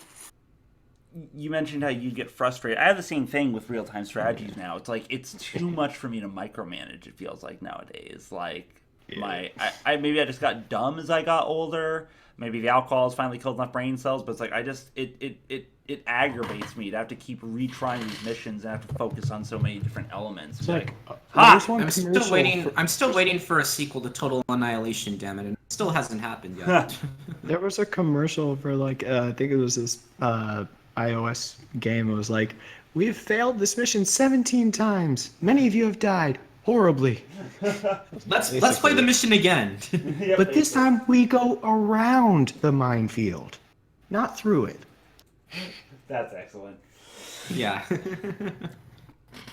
you mentioned how you get frustrated. I have the same thing with real-time strategies now. It's like it's too much for me to micromanage, it feels like nowadays. Like maybe I just got dumb as I got older. Maybe the alcohol has finally killed enough brain cells, but it's like it aggravates me to have to keep retrying these missions and have to focus on so many different elements. It's like, I'm still waiting for a sequel to Total Annihilation, damn it, and it still hasn't happened yet. There was a commercial for like I think it was this iOS game. It was like, we have failed this mission 17 times. Many of you have died horribly. Let's play the mission again. But this time we go around the minefield, not through it. That's excellent. Yeah.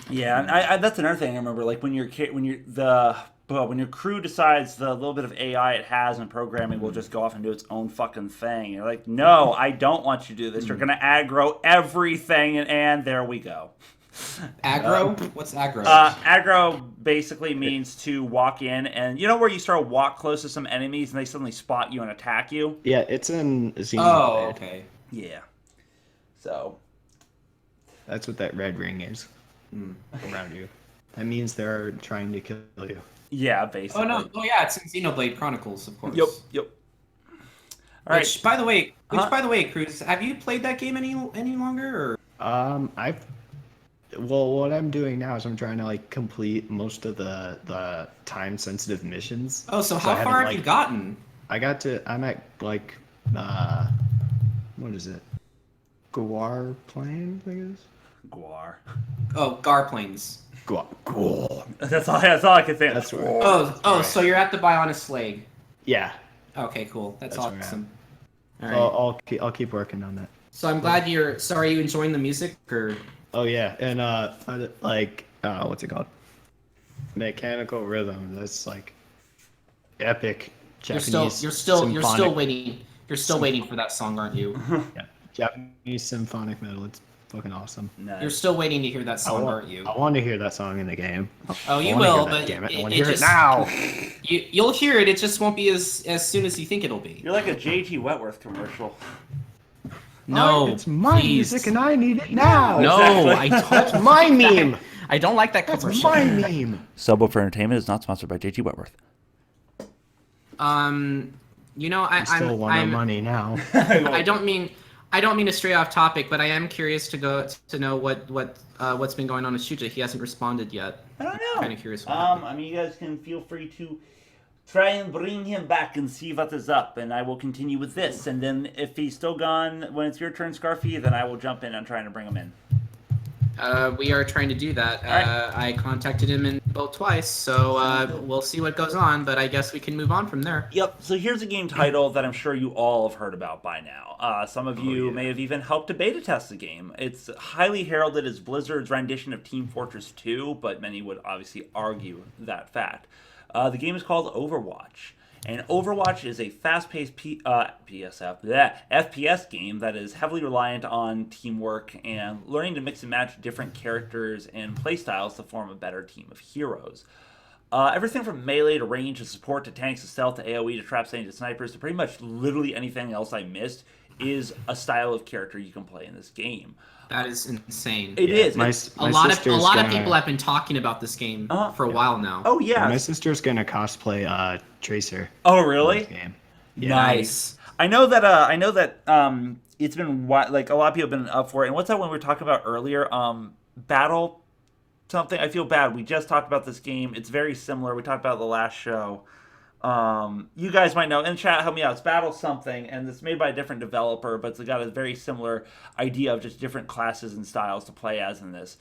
Yeah, and that's another thing I remember. Like when your crew decides the little bit of AI it has in programming will just go off and do its own fucking thing. You're like, no, I don't want you to do this. You're gonna aggro everything, and there we go. Aggro? What's aggro? Aggro basically means to walk in, and you know where you start to walk close to some enemies and they suddenly spot you and attack you? Yeah, it's in Xenoblade. Oh, okay. Yeah. So. That's what that red ring is around you. That means they're trying to kill you. Yeah, basically. Oh, no. Oh, yeah, it's in Xenoblade Chronicles, of course. Yep. All right. By the way, Kruz, have you played that game any longer? Or? What I'm doing now is I'm trying to like complete most of the time sensitive missions. Oh, so how far have you gotten? I'm at like what is it? Guar Plain, I think it is. Guar. Oh, Gar Plains. Cool. That's all I can think. That's right. So you're at the Bionis Slag. Yeah. Okay, cool. That's awesome. All right. So I'll keep working on that. So I'm glad you're. So are you enjoying the music or? Oh yeah, and what's it called? Mechanical Rhythm. That's like epic Japanese. You're still waiting. You're still waiting for that song, aren't you? Yeah, Japanese symphonic metal. It's fucking awesome. Nice. You're still waiting to hear that song, aren't you? I want to hear that song in the game. Oh, you will, but damn it! I want to hear it now. You'll hear it. It just won't be as soon as you think it'll be. You're like a J.G. Wentworth commercial. No, it's my music and I need it now. No, Exactly. I don't. That's my meme. I don't like that That's commercial. my meme. Subwuffer Entertainment is not sponsored by J.G. Wentworth. You know, I still want our money now. I don't mean to stray off topic, but I am curious to know what's been going on with Shujja. He hasn't responded yet. I don't know. I'm kind of curious. What you guys can feel free to try and bring him back and see what is up, and I will continue with this. And then if he's still gone when it's your turn, Scarfy, then I will jump in and trying to bring him in. We are trying to do that. Right. I contacted him in both twice, so we'll see what goes on. But I guess we can move on from there. Yep. So here's a game title that I'm sure you all have heard about by now. Some of you may have even helped to beta test the game. It's highly heralded as Blizzard's rendition of Team Fortress 2, but many would obviously argue that fact. The game is called Overwatch. And Overwatch is a fast-paced FPS game that is heavily reliant on teamwork and learning to mix and match different characters and playstyles to form a better team of heroes. Everything from melee to range to support to tanks to stealth to AoE to trap standing to snipers to pretty much literally anything else I missed is a style of character you can play in this game. That is insane. It is. A lot of people have been talking about this game for a while now. Oh yeah. My sister's gonna cosplay Tracer. Oh really? Game. Yeah. Nice. I know that it's been like a lot of people have been up for it. And what's that one we were talking about earlier? Battle something. I feel bad. We just talked about this game. It's very similar. We talked about it the last show. You guys might know. In chat, help me out. It's Battle something, and it's made by a different developer, but it's got a very similar idea of just different classes and styles to play as in this.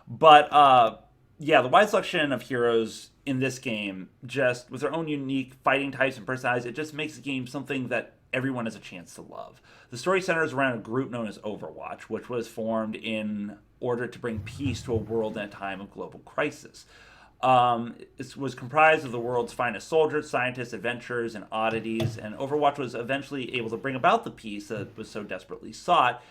But the wide selection of heroes in this game, just with their own unique fighting types and personalities, it just makes the game something that everyone has a chance to love. The story centers around a group known as Overwatch, which was formed in order to bring peace to a world in a time of global crisis. It was comprised of the world's finest soldiers, scientists, adventurers, and oddities, and Overwatch was eventually able to bring about the peace that was so desperately sought,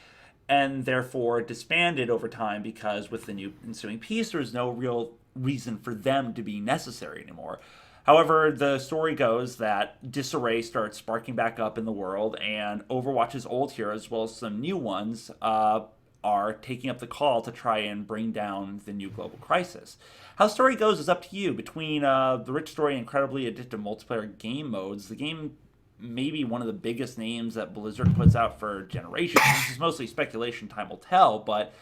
and therefore disbanded over time because with the new ensuing peace, there was no real reason for them to be necessary anymore. However, the story goes that disarray starts sparking back up in the world, and Overwatch's old heroes, as well as some new ones, are taking up the call to try and bring down the new global crisis. How the story goes is up to you. Between the rich story and incredibly addictive multiplayer game modes, the game may be one of the biggest names that Blizzard puts out for generations. This is mostly speculation, time will tell, but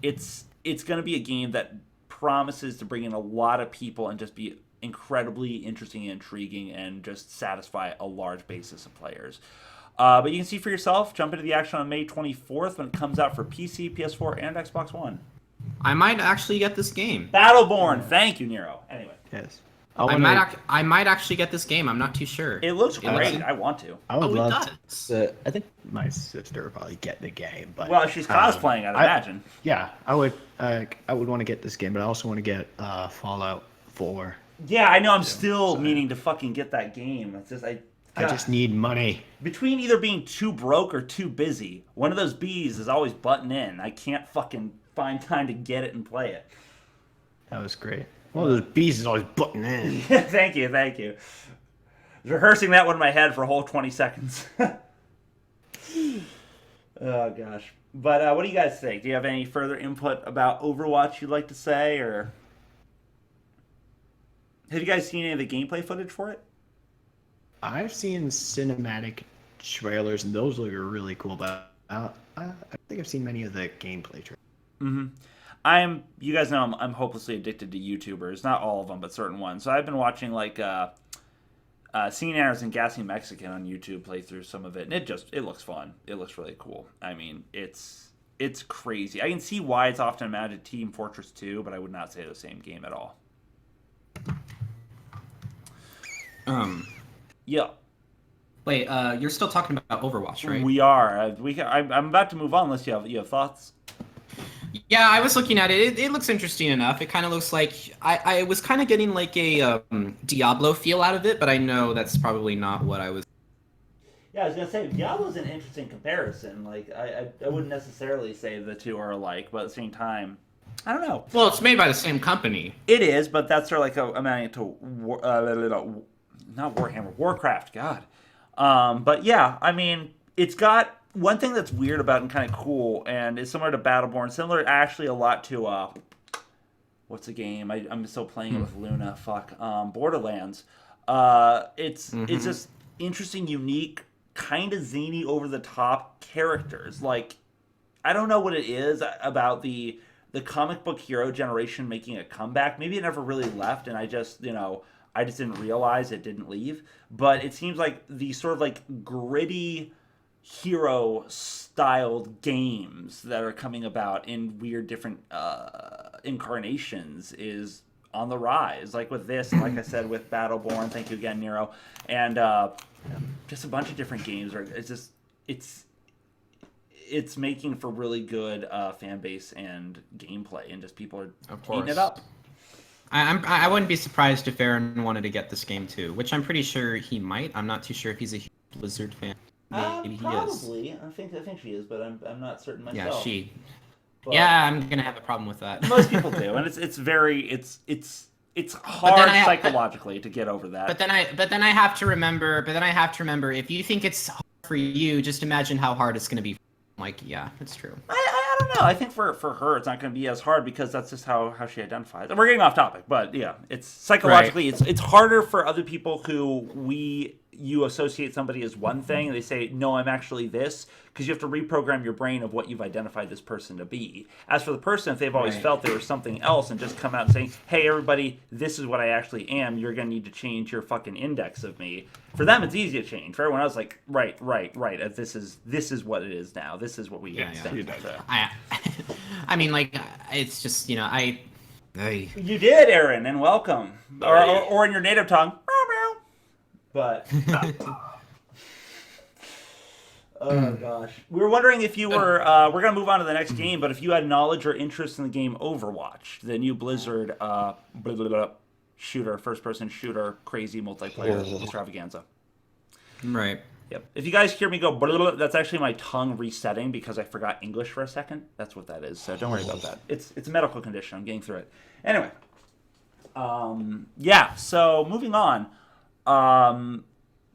it's going to be a game that promises to bring in a lot of people and just be incredibly interesting and intriguing and just satisfy a large basis of players. But you can see for yourself, jump into the action on May 24th when it comes out for PC, PS4, and Xbox One. I might actually get this game. Battleborn. Thank you, Nero. Anyway. Yes. I might actually get this game. I'm not too sure. It looks great. I want to. I would love it does. I think my sister would probably get the game, but well, if she's cosplaying, I'd imagine. Yeah, I would want to get this game, but I also want to get Fallout 4. Yeah, I know. I'm still meaning to fucking get that game. It's just I just need money. Between either being too broke or too busy, one of those B's is always butting in. I can't fucking find time to get it and play it. That was great. One of those B's is always butting in. Thank you. I was rehearsing that one in my head for a whole 20 seconds. Oh, gosh. But what do you guys think? Do you have any further input about Overwatch you'd like to say, or have you guys seen any of the gameplay footage for it? I've seen cinematic trailers, and those look really cool, but I think I've seen many of the gameplay trailers. Mm-hmm. You guys know I'm hopelessly addicted to YouTubers. Not all of them, but certain ones. So I've been watching, like, Seniors and Gassy Mexican on YouTube play through some of it, and it looks fun. It looks really cool. I mean, it's it's crazy. I can see why it's often imagined Team Fortress 2, but I would not say the same game at all. Yeah. Wait, you're still talking about Overwatch, right? We are. I'm about to move on unless you have thoughts. Yeah, I was looking at it. It looks interesting enough. It kind of looks like I was kind of getting like a Diablo feel out of it, but I know that's probably not what I was. Yeah, I was gonna say Diablo's an interesting comparison. Like I wouldn't necessarily say the two are alike, but at the same time, I don't know. Well, it's made by the same company. It is, but that's sort of like amounting to not Warhammer, Warcraft. God, but yeah, I mean, it's got one thing that's weird about it and kind of cool, and it's similar to Battleborn, similar actually a lot to what's the game? I'm still playing it with Luna. Fuck, Borderlands. It's just interesting, unique, kind of zany, over the top characters. Like, I don't know what it is about the comic book hero generation making a comeback. Maybe it never really left, and I just didn't realize it didn't leave. But it seems like the sort of like gritty hero styled games that are coming about in weird different incarnations is on the rise. Like with this, and like I said with Battleborn, thank you again, Nero, and just a bunch of different games. It's making for really good fan base and gameplay, and just people are eating it up. I wouldn't be surprised if Aaron wanted to get this game too, which I'm pretty sure he might. I'm not too sure if he's a huge Blizzard fan. Maybe probably. He is. I think she is, but I'm not certain myself. Yeah, she. But yeah, I'm gonna have a problem with that. Most people do, and it's hard psychologically to get over that. But then I have to remember. If you think it's hard for you, just imagine how hard it's gonna be. Like, yeah, it's true. I don't know. I think for her, it's not going to be as hard because that's just how she identifies. We're getting off topic, but yeah, it's psychologically, right. It's harder for other people who you associate somebody as one thing, and they say, no, I'm actually this, because you have to reprogram your brain of what you've identified this person to be. As for the person, if they've always felt they were something else and just come out and saying, hey, everybody, this is what I actually am, you're going to need to change your fucking index of me. For them, it's easy to change. For everyone else, like, right. This is what it is now. This is what we expect. I mean, like, it's just, You did, Aaron, and welcome. Or in your native tongue. But oh gosh, we were wondering if you were. We're gonna move on to the next game, but if you had knowledge or interest in the game Overwatch, the new Blizzard first-person shooter, crazy multiplayer extravaganza. Right. Yep. If you guys hear me go, that's actually my tongue resetting because I forgot English for a second. That's what that is. So don't worry about that. It's a medical condition. I'm getting through it. Anyway. Yeah. So moving on.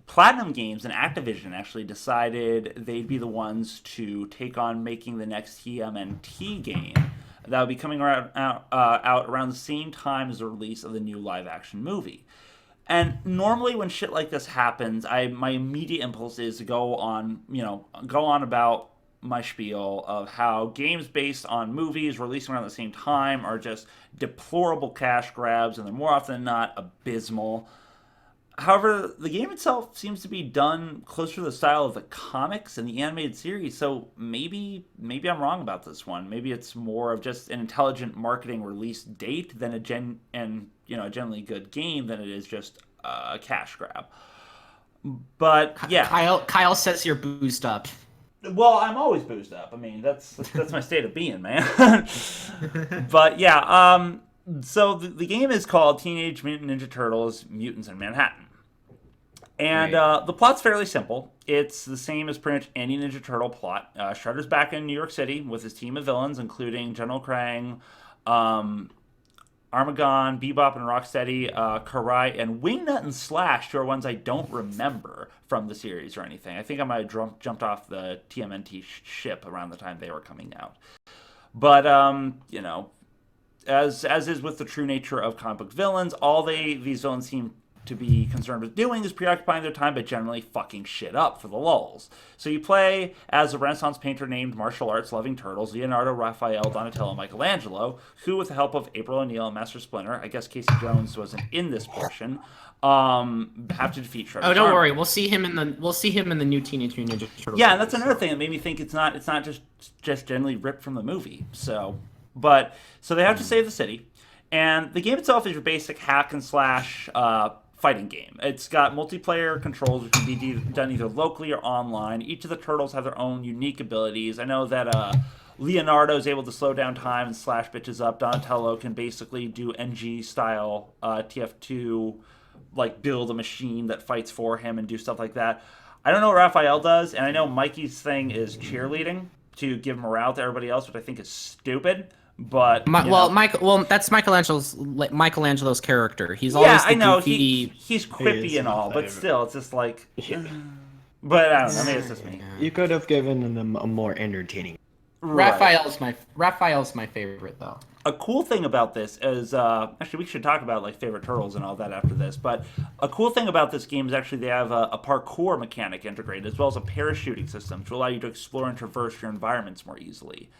Platinum Games and Activision actually decided they'd be the ones to take on making the next TMNT game that will be coming out around the same time as the release of the new live-action movie. And normally when shit like this happens, my immediate impulse is to go on about my spiel of how games based on movies releasing around the same time are just deplorable cash grabs, and they're more often than not abysmal. However, the game itself seems to be done closer to the style of the comics and the animated series, so maybe I'm wrong about this one. Maybe it's more of just an intelligent marketing release date than a generally good game than it is just a cash grab. But yeah, Kyle says you're boozed up. Well, I'm always boozed up. I mean, that's my state of being, man. But yeah, so the game is called Teenage Mutant Ninja Turtles: Mutants in Manhattan. And the plot's fairly simple. It's the same as pretty much any Ninja Turtle plot. Shredder's back in New York City with his team of villains, including General Krang, Armagon, Bebop and Rocksteady, Karai, and Wingnut and Slash, who are ones I don't remember from the series or anything. I think I might have jumped off the TMNT ship around the time they were coming out. But, as is with the true nature of comic book villains, all these villains seem to be concerned with doing is preoccupying their time by generally fucking shit up for the lulls. So you play as a Renaissance painter named martial arts loving turtles Leonardo, Raphael, Donatello, and Michelangelo, who, with the help of April O'Neil and Master Splinter, I guess Casey Jones wasn't in this portion, have to defeat Shredder's Oh, don't army. worry. We'll see him in the new Teenage Mutant Ninja Turtles. Yeah, and that's another thing that made me think it's not just generally ripped from the movie. So they have to save the city, and the game itself is your basic hack and slash fighting game. It's got multiplayer controls which can be done either locally or online. Each of the turtles have their own unique abilities. I know that Leonardo is able to slow down time and slash bitches up. Donatello can basically do NG style TF2, like build a machine that fights for him and do stuff like that. I don't know what Raphael does, and I know Mikey's thing is cheerleading to give morale to everybody else, which I think is stupid. But that's Michelangelo's character. He's yeah, always the I know goofy... he's quippy and all, but still, it's just like. But I don't know. Maybe it's just me. You could have given them a more entertaining. Right. Raphael's my favorite though. A cool thing about this is actually we should talk about like favorite turtles and all that after this. But a cool thing about this game is actually they have a parkour mechanic integrated as well as a parachuting system to allow you to explore and traverse your environments more easily.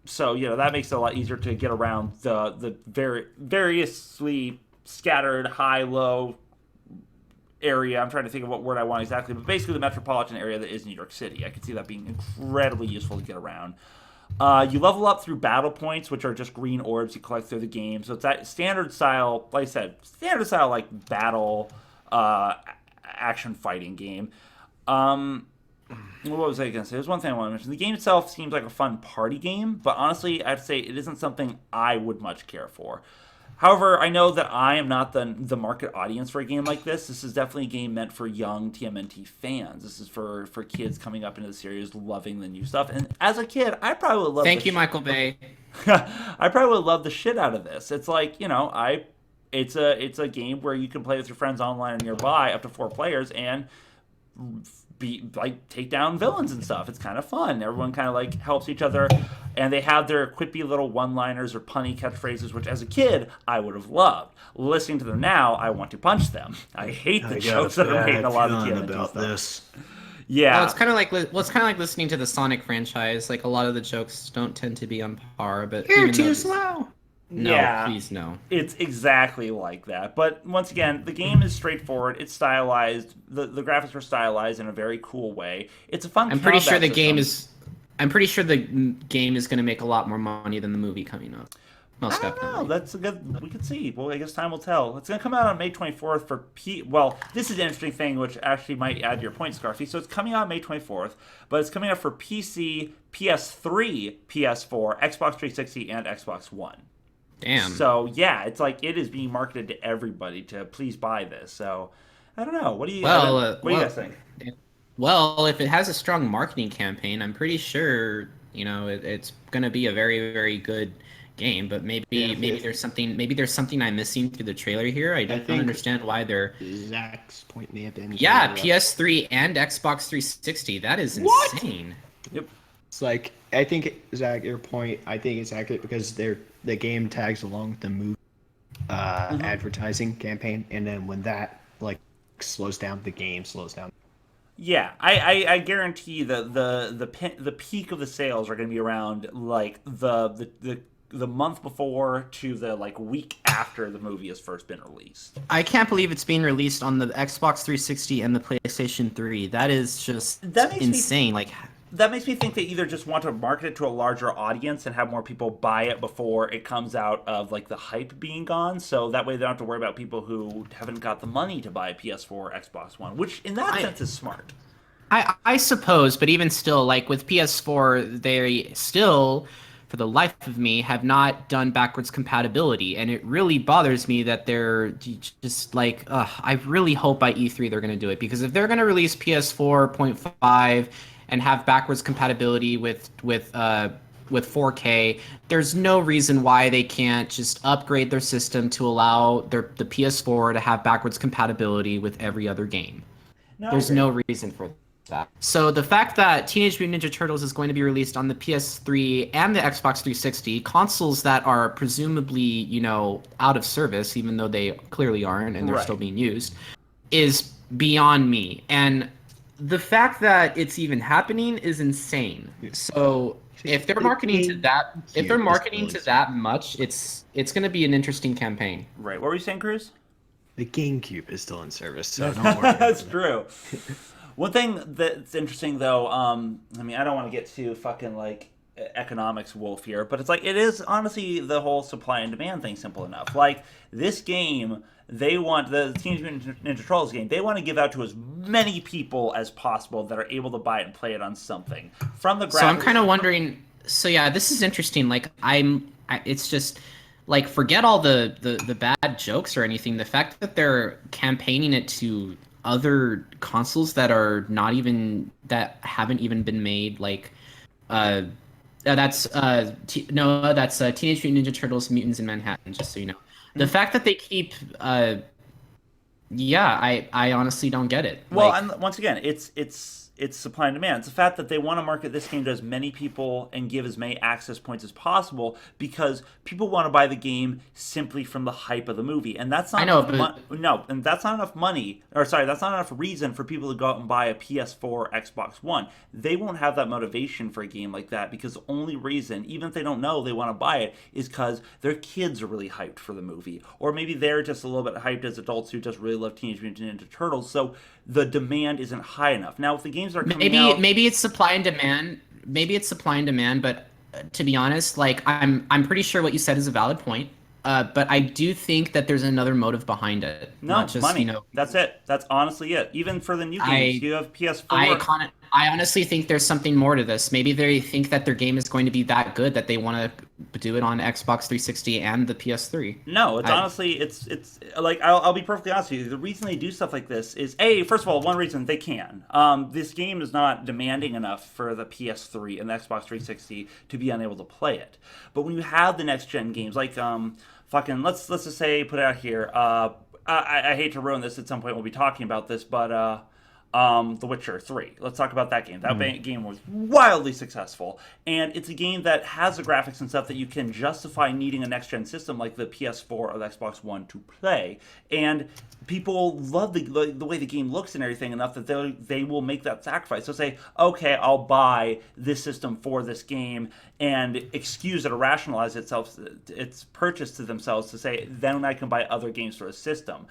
So that makes it a lot easier to get around the variously scattered high low area. I'm trying to think of what word I want exactly, but basically the metropolitan area that is New York City. I could see that being incredibly useful to get around. You level up through battle points, which are just green orbs you collect through the game. So it's that standard style, like I said, like battle action fighting game. What was I going to say? There's one thing I want to mention. The game itself seems like a fun party game, but honestly, I'd say it isn't something I would much care for. However, I know that I am not the market audience for a game like this. This is definitely a game meant for young TMNT fans. This is for kids coming up into the series, loving the new stuff. And as a kid, I probably would love. Thank you, Michael Bay. I probably would love the shit out of this. It's like it's a game where you can play with your friends online or nearby, up to 4 players, and take down villains and stuff. It's kind of fun. Everyone kind of like helps each other, and they have their quippy little one-liners or punny catchphrases, which as a kid I would have loved. Listening to them now, I want to punch them. I hate the jokes that are made in a lot of kids about this. Yeah, well, it's kind of like listening to the Sonic franchise. Like a lot of the jokes don't tend to be on par, but you're too slow. No, yeah, please no. It's exactly like that. But once again, the game is straightforward. It's stylized. The graphics are stylized in a very cool way. It's a fun. I'm pretty sure the game is going to make a lot more money than the movie coming up. Most definitely. Know. That's a good. We could see. Well, I guess time will tell. It's going to come out on May 24th for Well, this is an interesting thing, which actually might add to your point, Scarfy. So it's coming out on May 24th, but it's coming out for PC, PS3, PS4, Xbox 360, and Xbox One. Damn. So yeah, it's like it is being marketed to everybody to please buy this. So I don't know. What do you? What do you guys think? Well, if it has a strong marketing campaign, I'm pretty sure it's going to be a very, very good game. But maybe there's something I'm missing through the trailer here. I don't understand why they're. Zach's point may have been. Yeah, PS3 and Xbox 360. That is insane. Yep. It's like I think Zach, your point. I think it's accurate because the game tags along with the movie advertising campaign, and then when that slows down, the game slows down. Yeah, I guarantee that the peak of the sales are going to be around like the month before to the week after the movie has first been released. I can't believe it's being released on the Xbox 360 and the PlayStation 3. That is just insane. That makes me think they either just want to market it to a larger audience and have more people buy it before it comes out of the hype being gone, so that way they don't have to worry about people who haven't got the money to buy a PS4 or Xbox One, which in that sense is smart. I suppose, but even still, with PS4, they still, for the life of me, have not done backwards compatibility, and it really bothers me that they're just I really hope by E3 they're going to do it, because if they're going to release PS4.5 and have backwards compatibility with 4K, there's no reason why they can't just upgrade their system to allow the PS4 to have backwards compatibility with every other game. There's no reason for it. that. So the fact that Teenage Mutant Ninja Turtles is going to be released on the PS3 and the Xbox 360, consoles that are presumably, out of service, even though they clearly aren't and they're still being used, is beyond me. And the fact that it's even happening is insane. So if they're marketing to that much, it's going to be an interesting campaign. Right. What were you saying, Kruz? The GameCube is still in service, so don't worry. That's true. One thing that's interesting, though, I don't want to get too fucking, economics wolf here, but it's it is honestly the whole supply and demand thing simple enough. This game, they want, the Teenage Mutant Ninja Turtles game, they want to give out to as many people as possible that are able to buy it and play it on something. From the graphics... So I'm kind of wondering, this is interesting. It's just... forget all the bad jokes or anything. The fact that they're campaigning it to other consoles that are that haven't even been made, that's Teenage Mutant Ninja Turtles: Mutants in Manhattan. Just so you know, the fact that they keep, I honestly don't get it. Well, and once again, it's supply and demand. It's the fact that they want to market this game to as many people and give as many access points as possible because people want to buy the game simply from the hype of the movie, and that's not that's not enough money. That's not enough reason for people to go out and buy a PS4 or Xbox One. They won't have that motivation for a game like that because the only reason, even if they don't know they want to buy it, is because their kids are really hyped for the movie, or maybe they're just a little bit hyped as adults who just really love Teenage Mutant Ninja Turtles. So the demand isn't high enough. Now, if the games are coming out... Maybe it's supply and demand. But to be honest, I'm pretty sure what you said is a valid point. But I do think that there's another motive behind it. No, not just, money. That's it. That's honestly it. Even for the new games, you have PS4. I honestly think there's something more to this. Maybe they think that their game is going to be that good that they want to do it on Xbox 360 and the PS3. No, it's I'll be perfectly honest with you. The reason they do stuff like this is, first of all, one reason they can. This game is not demanding enough for the PS3 and the Xbox 360 to be unable to play it. But when you have the next gen games let's just say, put it out here. I hate to ruin this. At some point we'll be talking about this, but The Witcher 3. Let's talk about that game. That game was wildly successful, and it's a game that has the graphics and stuff that you can justify needing a next-gen system like the PS4 or the Xbox One to play. And people love the way the game looks and everything enough that they will make that sacrifice. So say, okay, I'll buy this system for this game, and excuse it or rationalize its purchase to themselves to say, then I can buy other games for a system.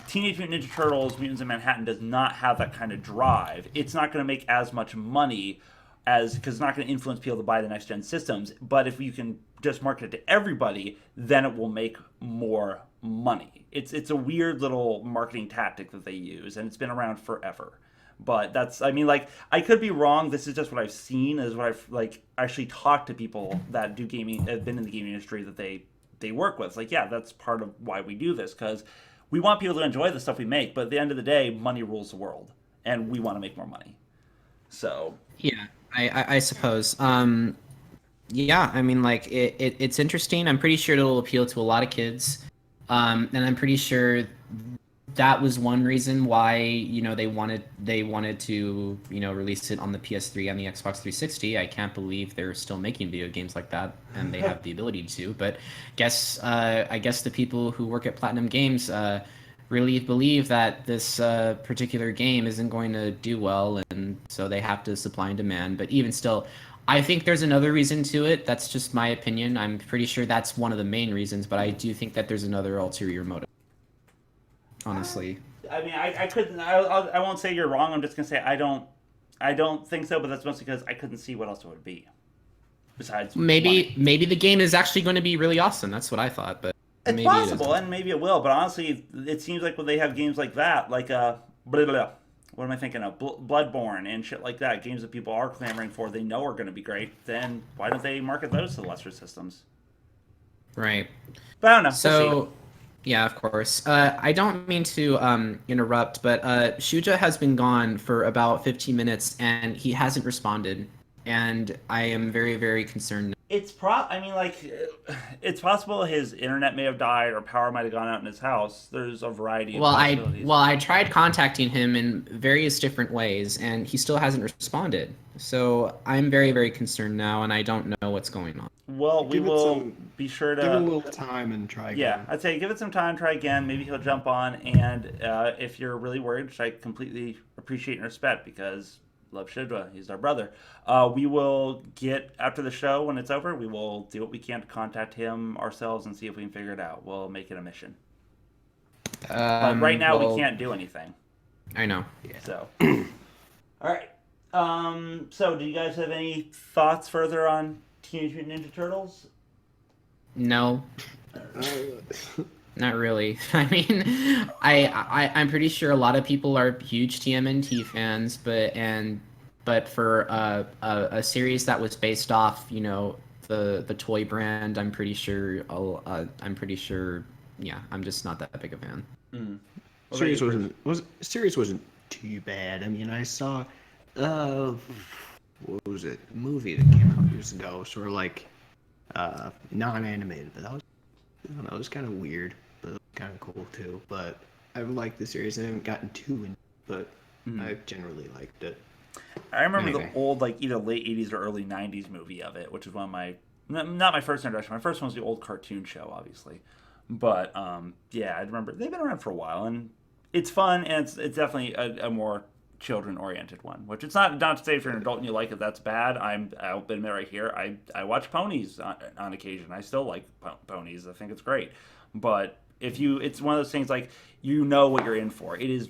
Teenage Mutant Ninja Turtles: Mutants in Manhattan does not have that kind of drive. It's not going to make as much money because it's not going to influence people to buy the next gen systems. But if you can just market it to everybody, then it will make more money. It's a weird little marketing tactic that they use, and it's been around forever. But I could be wrong. This is just what I've seen, is what I've actually talked to people that do gaming, have been in the gaming industry that they work with. That's part of why we do this, because we want people to enjoy the stuff we make, but at the end of the day, money rules the world, and we want to make more money. So yeah, I suppose. It's interesting. I'm pretty sure it'll appeal to a lot of kids, and I'm pretty sure that was one reason why they wanted to release it on the PS3 and the Xbox 360. I can't believe they're still making video games like that, and they have the ability to. But I guess the people who work at Platinum Games really believe that this particular game isn't going to do well, and so they have to supply and demand. But even still, I think there's another reason to it. That's just my opinion. I'm pretty sure that's one of the main reasons, but I do think that there's another ulterior motive. Honestly, I won't say you're wrong. I'm just gonna say I don't think so, but that's mostly because I couldn't see what else it would be. Besides, maybe the game is actually going to be really awesome. That's what I thought, but it's possible, and maybe it will. But honestly, it seems like when they have games like that, what am I thinking of? Bloodborne and shit like that, games that people are clamoring for, they know are going to be great. Then why don't they market those to the lesser systems? Right. But I don't know. So. We'll see. Yeah, of course. I don't mean to interrupt, but Shujja has been gone for about 15 minutes, and he hasn't responded. and I am very, very concerned. It's it's possible his internet may have died or power might have gone out in his house. There's a variety of possibilities. I tried contacting him in various different ways, and he still hasn't responded. So I'm very, very concerned now, and I don't know what's going on. Well, we will be sure to give it a little time and try again. Yeah, I'd say give it some time, try again. Maybe he'll jump on, and if you're really worried, which I completely appreciate and respect because love Shujja, he's our brother. We will get after the show when it's over. We will do what we can to contact him ourselves and see if we can figure it out. We'll make it a mission. But right now we can't do anything. I know. Yeah. So, all right. So, do you guys have any thoughts further on Teenage Mutant Ninja Turtles? No. Not really. I mean, I'm pretty sure a lot of people are huge TMNT fans, but for a series that was based off, the toy brand, I'm pretty sure. Yeah, I'm just not that big a fan. Mm. Series wasn't too bad. I mean, I saw what was it? A movie that came out years ago, sort of like non-animated, but that was, I don't know, it was kind of weird, but it was kind of cool too. But I liked the series. I haven't gotten too into, but I generally liked it. I remember the old, either late 80s or early 90s movie of it, which is one of my, not my first introduction. My first one was the old cartoon show, obviously. But, yeah, I remember, they've been around for a while, and it's fun, and it's definitely a more children-oriented one, which it's not to say if you're an adult and you like it, that's bad. I'll admit right here, I watch ponies on occasion. I still like ponies. I think it's great. But it's one of those things, you know what you're in for. It is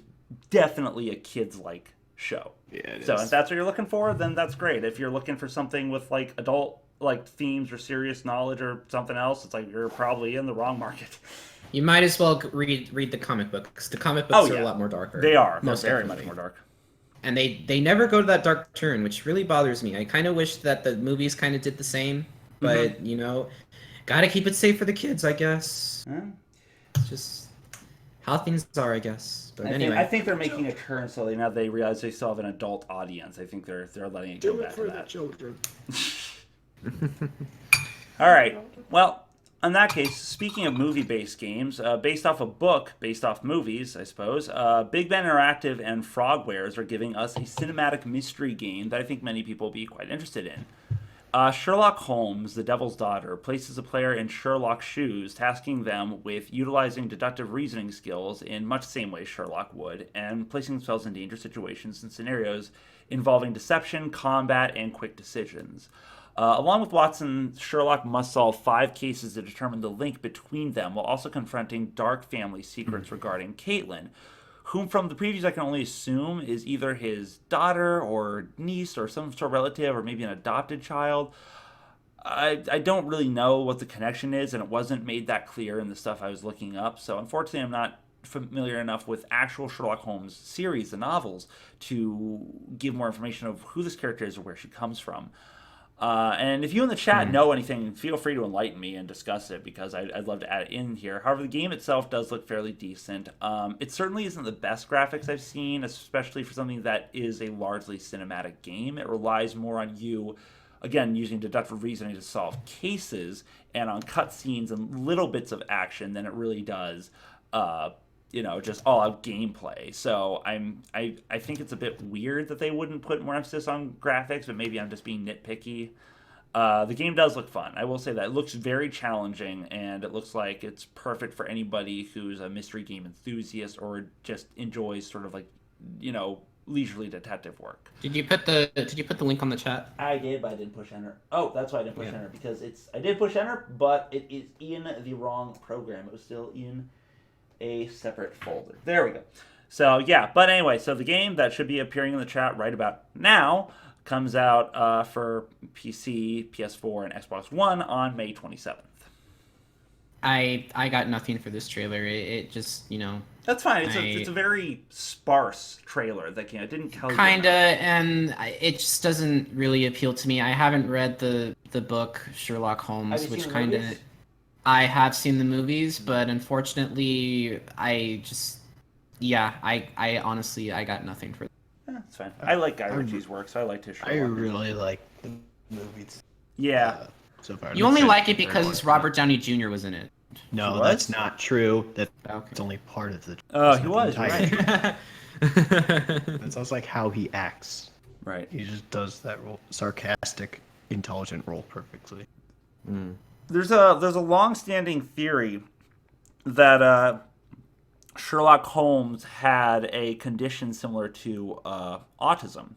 definitely a kids-like show. Yeah, it so is. if that's what you're looking for, then that's great. If you're looking for something with adult themes or serious knowledge or something else, it's you're probably in the wrong market. You might as well read the comic books. The comic books are a lot more darker. They are. Most They're very definitely. much more dark. And they never go to that dark turn, which really bothers me. I kind of wish that the movies kind of did the same, but gotta keep it safe for the kids, I guess. It's just how things are, I guess. But anyway, I think they're making a turn slowly now. They realize they still have an adult audience. I think they're letting it go back to that. Do it for the children. All right. Well, in that case, speaking of movie-based games, based off a book, based off movies, I suppose, Big Ben Interactive and Frogwares are giving us a cinematic mystery game that I think many people will be quite interested in. Sherlock Holmes, the Devil's Daughter, places a player in Sherlock's shoes, tasking them with utilizing deductive reasoning skills in much the same way Sherlock would, and placing themselves in dangerous situations and scenarios involving deception, combat, and quick decisions. Along with Watson, Sherlock must solve 5 cases to determine the link between them, while also confronting dark family secrets regarding Caitlin, whom from the previews I can only assume is either his daughter or niece or some sort of relative or maybe an adopted child. I don't really know what the connection is, and it wasn't made that clear in the stuff I was looking up, so unfortunately I'm not familiar enough with actual Sherlock Holmes series, the novels, to give more information of who this character is or where she comes from. And if you in the chat know anything, feel free to enlighten me and discuss it, because I'd love to add it in here. However, the game itself does look fairly decent. It certainly isn't the best graphics I've seen, especially for something that is a largely cinematic game. It relies more on you, again, using deductive reasoning to solve cases and on cutscenes and little bits of action than it really does just all-out gameplay. So I think it's a bit weird that they wouldn't put more emphasis on graphics, but maybe I'm just being nitpicky. The game does look fun. I will say that. It looks very challenging, and it looks like it's perfect for anybody who's a mystery game enthusiast or just enjoys sort of leisurely detective work. Did you put the link on the chat? I did, but I didn't push enter. Oh, that's why I didn't push enter, because I did push enter, but it is in the wrong program. It was still in a separate folder. There we go. So yeah, but anyway, so the game that should be appearing in the chat right about now comes out for PC, PS4, and Xbox One on May 27th. I got nothing for this trailer. It just, That's fine. It's a very sparse trailer. That it didn't tell you. Kinda, and it just doesn't really appeal to me. I haven't read the book Sherlock Holmes, which kind of. I have seen the movies, but unfortunately, I honestly got nothing for that. That's fine. I like Guy Ritchie's work, so I liked his show. I really like the movies. Yeah. So far. You only like it because Robert Downey Jr. was in it. No, that's not true. That's Okay. only part of the. Oh, he was, right. That sounds like how he acts. Right. He just does that role, sarcastic, intelligent role perfectly. There's a long-standing theory that Sherlock Holmes had a condition similar to autism.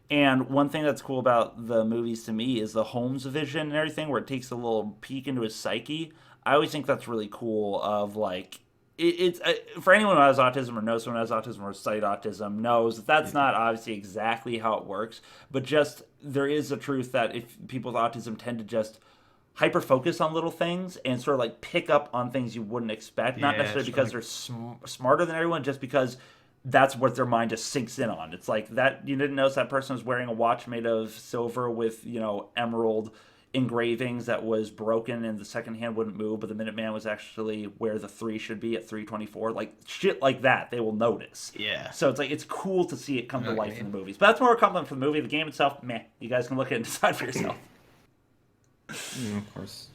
And one thing that's cool about the movies to me is the Holmes vision and everything, where it takes a little peek into his psyche. I always think that's really cool. Of like, it's for anyone who has autism or knows someone who has autism or sight autism knows that that's not obviously exactly how it works, but just there is a truth that if people with autism tend to just hyper focus on little things and sort of like pick up on things you wouldn't expect, not necessarily because they're smarter than everyone, just because that's what their mind just sinks in on. It's like that you didn't notice that person was wearing a watch made of silver with, emerald engravings that was broken and the second hand wouldn't move, but the Minuteman was actually where the 3 should be at 324. Like shit like that, they will notice. Yeah. So it's like it's cool to see it come to life in the movies. But that's more a compliment for the movie. The game itself, meh. You guys can look at it and decide for yourself. Of course.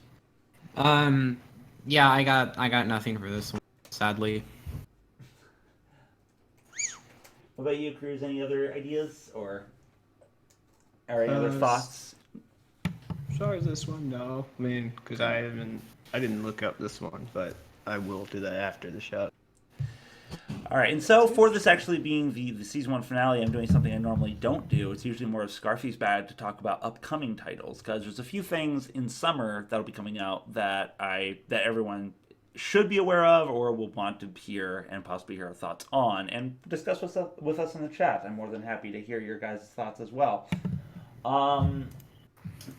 Yeah, I got nothing for this one, sadly. What about you, Kruz? Any other ideas or any other thoughts? As far as this one, no. I mean, because I didn't look up this one, but I will do that after the show. All right, and so for this actually being the season 1 finale, I'm doing something I normally don't do. It's usually more of Scarfy's bag to talk about upcoming titles, because there's a few things in summer that'll be coming out that everyone should be aware of or will want to hear and possibly hear our thoughts on and discuss with us in the chat. I'm more than happy to hear your guys' thoughts as well.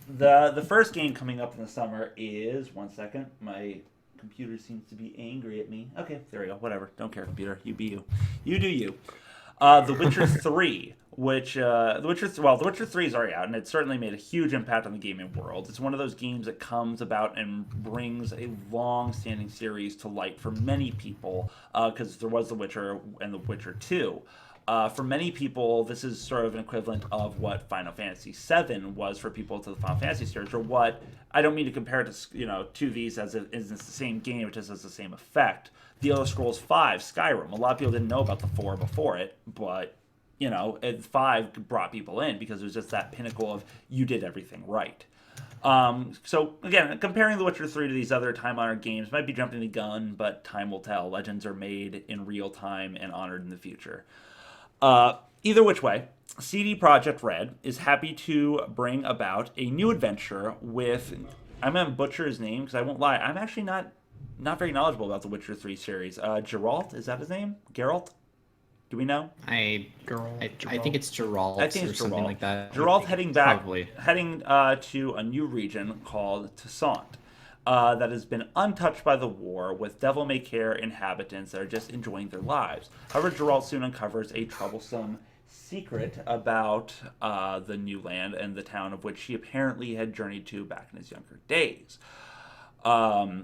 The first game coming up in the summer is, one second, my computer seems to be angry at me. Okay, there we go. Whatever. Don't care, computer. You be you. You do you. The Witcher 3, which The Witcher 3 is already out, and it certainly made a huge impact on the gaming world. It's one of those games that comes about and brings a long-standing series to light for many people, because there was The Witcher and The Witcher 2. For many people, this is sort of an equivalent of what Final Fantasy VII was for people to the Final Fantasy series, or what, I don't mean to compare it to these as it's the same game, it just has the same effect. The Elder Scrolls V, Skyrim. A lot of people didn't know about the 4 before it, but, 5 brought people in because it was just that pinnacle of you did everything right. So, again, comparing The Witcher 3 to these other time-honored games might be jumping the gun, but time will tell. Legends are made in real time and honored in the future. Either which way, CD Projekt Red is happy to bring about a new adventure with, I'm going to butcher his name because I won't lie, I'm actually not very knowledgeable about the Witcher 3 series. Geralt, is that his name? Geralt? Do we know? I think it's Geralt. I think it's or something like that. Geralt heading back, Probably. heading to a new region called Toussaint. That has been untouched by the war, with devil-may-care inhabitants that are just enjoying their lives. However, Geralt soon uncovers a troublesome secret about the new land and the town of which he apparently had journeyed to back in his younger days. The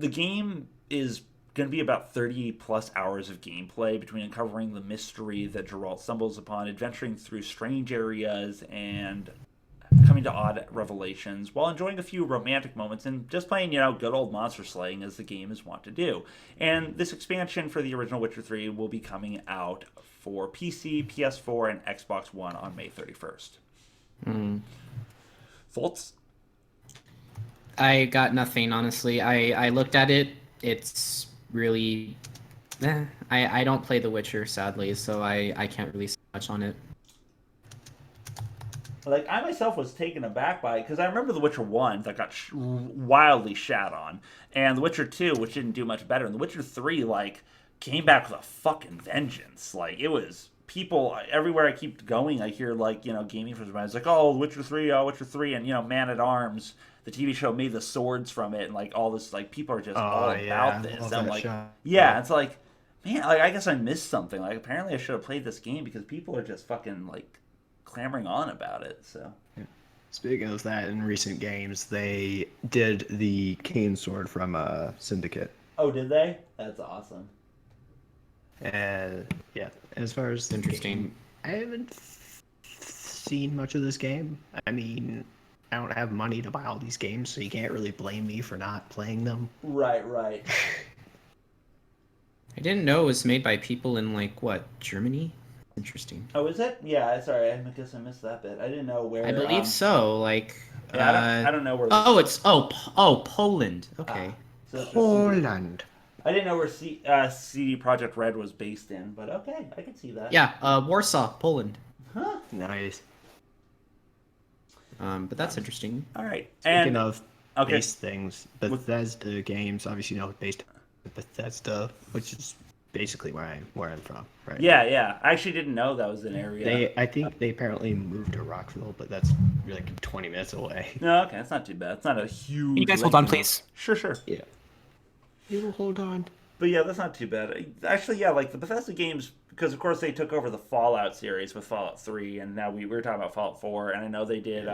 game is going to be about 30 plus hours of gameplay between uncovering the mystery that Geralt stumbles upon, adventuring through strange areas, and coming to odd revelations while enjoying a few romantic moments and just playing, good old monster slaying as the game is wont to do. And this expansion for the original Witcher 3 will be coming out for PC, PS4, and Xbox One on May 31st. Thoughts? I got nothing, honestly. I looked at it. It's really... I don't play The Witcher, sadly, so I can't really say much on it. Like, I myself was taken aback by it, because I remember The Witcher 1 that got wildly shat on, and The Witcher 2, which didn't do much better, and The Witcher 3, came back with a fucking vengeance. It was... People, everywhere I keep going, I hear, gaming from somebody. It's like, oh, Witcher 3, and, Man-at-Arms, the TV show made the swords from it, and, all this, people are just all about this. And I'm like, yeah, it's like, man, I guess I missed something. Apparently I should have played this game, because people are just fucking, clamoring on about it, so. Yeah. Speaking of that, in recent games, they did the cane sword from Syndicate. Oh, did they? That's awesome. And yeah, as far as interesting, I haven't seen much of this game. I mean, I don't have money to buy all these games, so you can't really blame me for not playing them. Right. I didn't know it was made by people in, like, what, Germany? Interesting. Oh, is it? Yeah, sorry, I guess I missed that bit. I didn't know where. I believe so, like... Yeah, I don't know where... Poland. Okay. Poland. I didn't know where CD Projekt Red was based in, but okay, I can see that. Yeah, Warsaw, Poland. Huh? Nice. But that's interesting. All right. Speaking of base things, Bethesda games, obviously, based on Bethesda, which is basically where I'm from, right? Yeah. I actually didn't know that was an area. I think they apparently moved to Rockville, but that's like 20 minutes away. No, okay, that's not too bad. It's not a huge... Can you guys hold on, please? Sure. Yeah. You will hold on. But yeah, that's not too bad. Actually, yeah, like the Bethesda games, because of course they took over the Fallout series with Fallout 3, and now we were talking about Fallout 4, and I know they did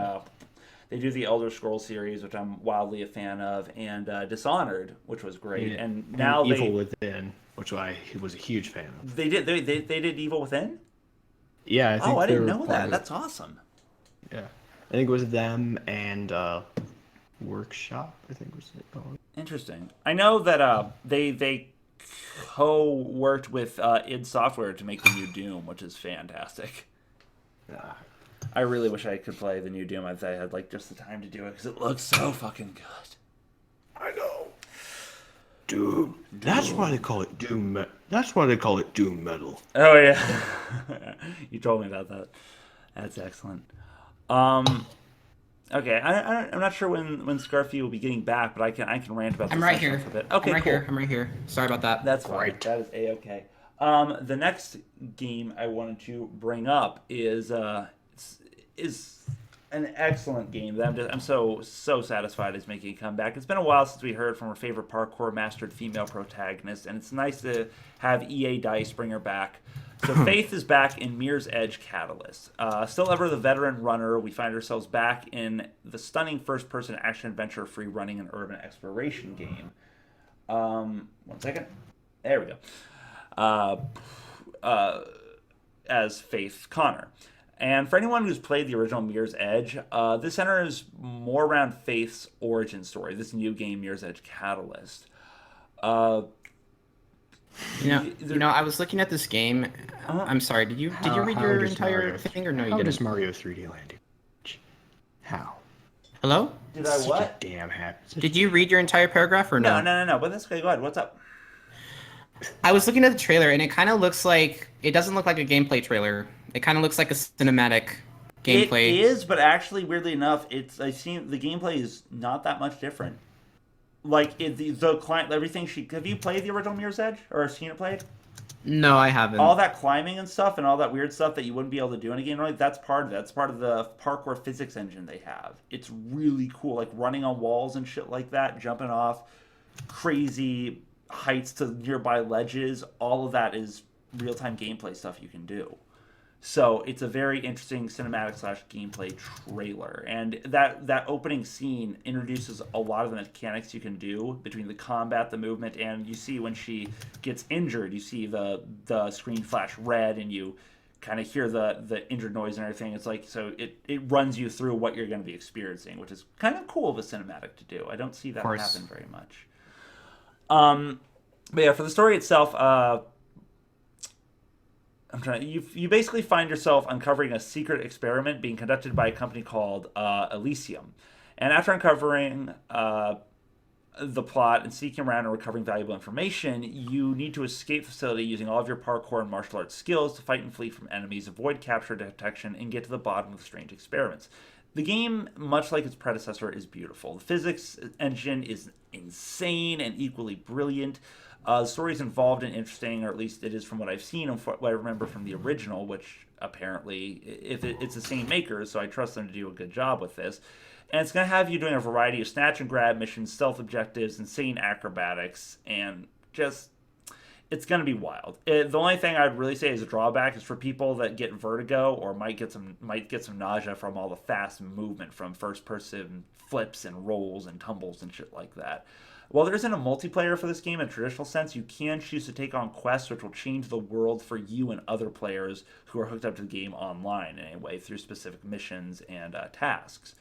they do the Elder Scrolls series, which I'm wildly a fan of, and Dishonored, which was great. Yeah. And now Evil Within, which I was a huge fan of. They did Evil Within? Yeah, I think I didn't know that. That's awesome. Yeah. I think it was them and Workshop, I think was it called. Interesting. I know that they co-worked with id Software to make the new Doom, which is fantastic. I really wish I could play the new Doom. I had like just the time to do it because it looks so fucking good. I know. Doom. That's why they call it Doom. That's why they call it Doom Metal. Oh yeah, you told me about that. That's excellent. Okay, I'm not sure when Scarfy will be getting back, but I can rant about this. I'm right here. For a bit. Okay, I'm right here. Sorry about that. That's fine. Right. That is a-okay. The next game I wanted to bring up is an excellent game that I'm so satisfied it's making a comeback. It's been a while since we heard from our favorite parkour mastered female protagonist, and it's nice to have EA Dice bring her back. So Faith is back in Mirror's Edge Catalyst. Still ever the veteran runner, we find ourselves back in the stunning first-person action-adventure free-running and urban exploration game. 1 second. There we go. As Faith Connor. And for anyone who's played the original Mirror's Edge, this centers more around Faith's origin story, this new game, Mirror's Edge Catalyst. I was looking at this game. I'm sorry. Did you read your entire thing or no? You didn't. How does Mario 3D Land? How? Hello? Did I what? Damn happy. Did you read your entire paragraph or no? No. But that's okay. Go ahead. What's up? I was looking at the trailer and it kind of looks like it doesn't look like a gameplay trailer. It kind of looks like a cinematic gameplay. It is, but actually, weirdly enough, I've seen the gameplay is not that much different. Like the client, everything. Have you played the original Mirror's Edge or seen it played? No, I haven't. All that climbing and stuff, and all that weird stuff that you wouldn't be able to do in a game. Like that's part of it. That's part of the parkour physics engine they have. It's really cool, like running on walls and shit like that, jumping off crazy heights to nearby ledges. All of that is real-time gameplay stuff you can do. So it's a very interesting cinematic / gameplay trailer. And that opening scene introduces a lot of the mechanics you can do between the combat, the movement, and you see when she gets injured, you see the screen flash red and you kind of hear the injured noise and everything. It's like, so it runs you through what you're going to be experiencing, which is kind of cool of a cinematic to do. I don't see that happen very much. But yeah, for the story itself, you basically find yourself uncovering a secret experiment being conducted by a company called Elysium. And after uncovering the plot and seeking around and recovering valuable information, you need to escape the facility using all of your parkour and martial arts skills to fight and flee from enemies, avoid capture detection, and get to the bottom of the strange experiments. The game, much like its predecessor, is beautiful. The physics engine is insane and equally brilliant. The story is involved and interesting, or at least it is from what I've seen and what I remember from the original, which apparently, it's the same makers, so I trust them to do a good job with this. And it's going to have you doing a variety of snatch and grab missions, stealth objectives, insane acrobatics, and just... it's going to be wild. The only thing I'd really say is a drawback is for people that get vertigo or might get some nausea from all the fast movement from first person flips and rolls and tumbles and shit like that. While there isn't a multiplayer for this game in a traditional sense, you can choose to take on quests which will change the world for you and other players who are hooked up to the game online anyway through specific missions and tasks.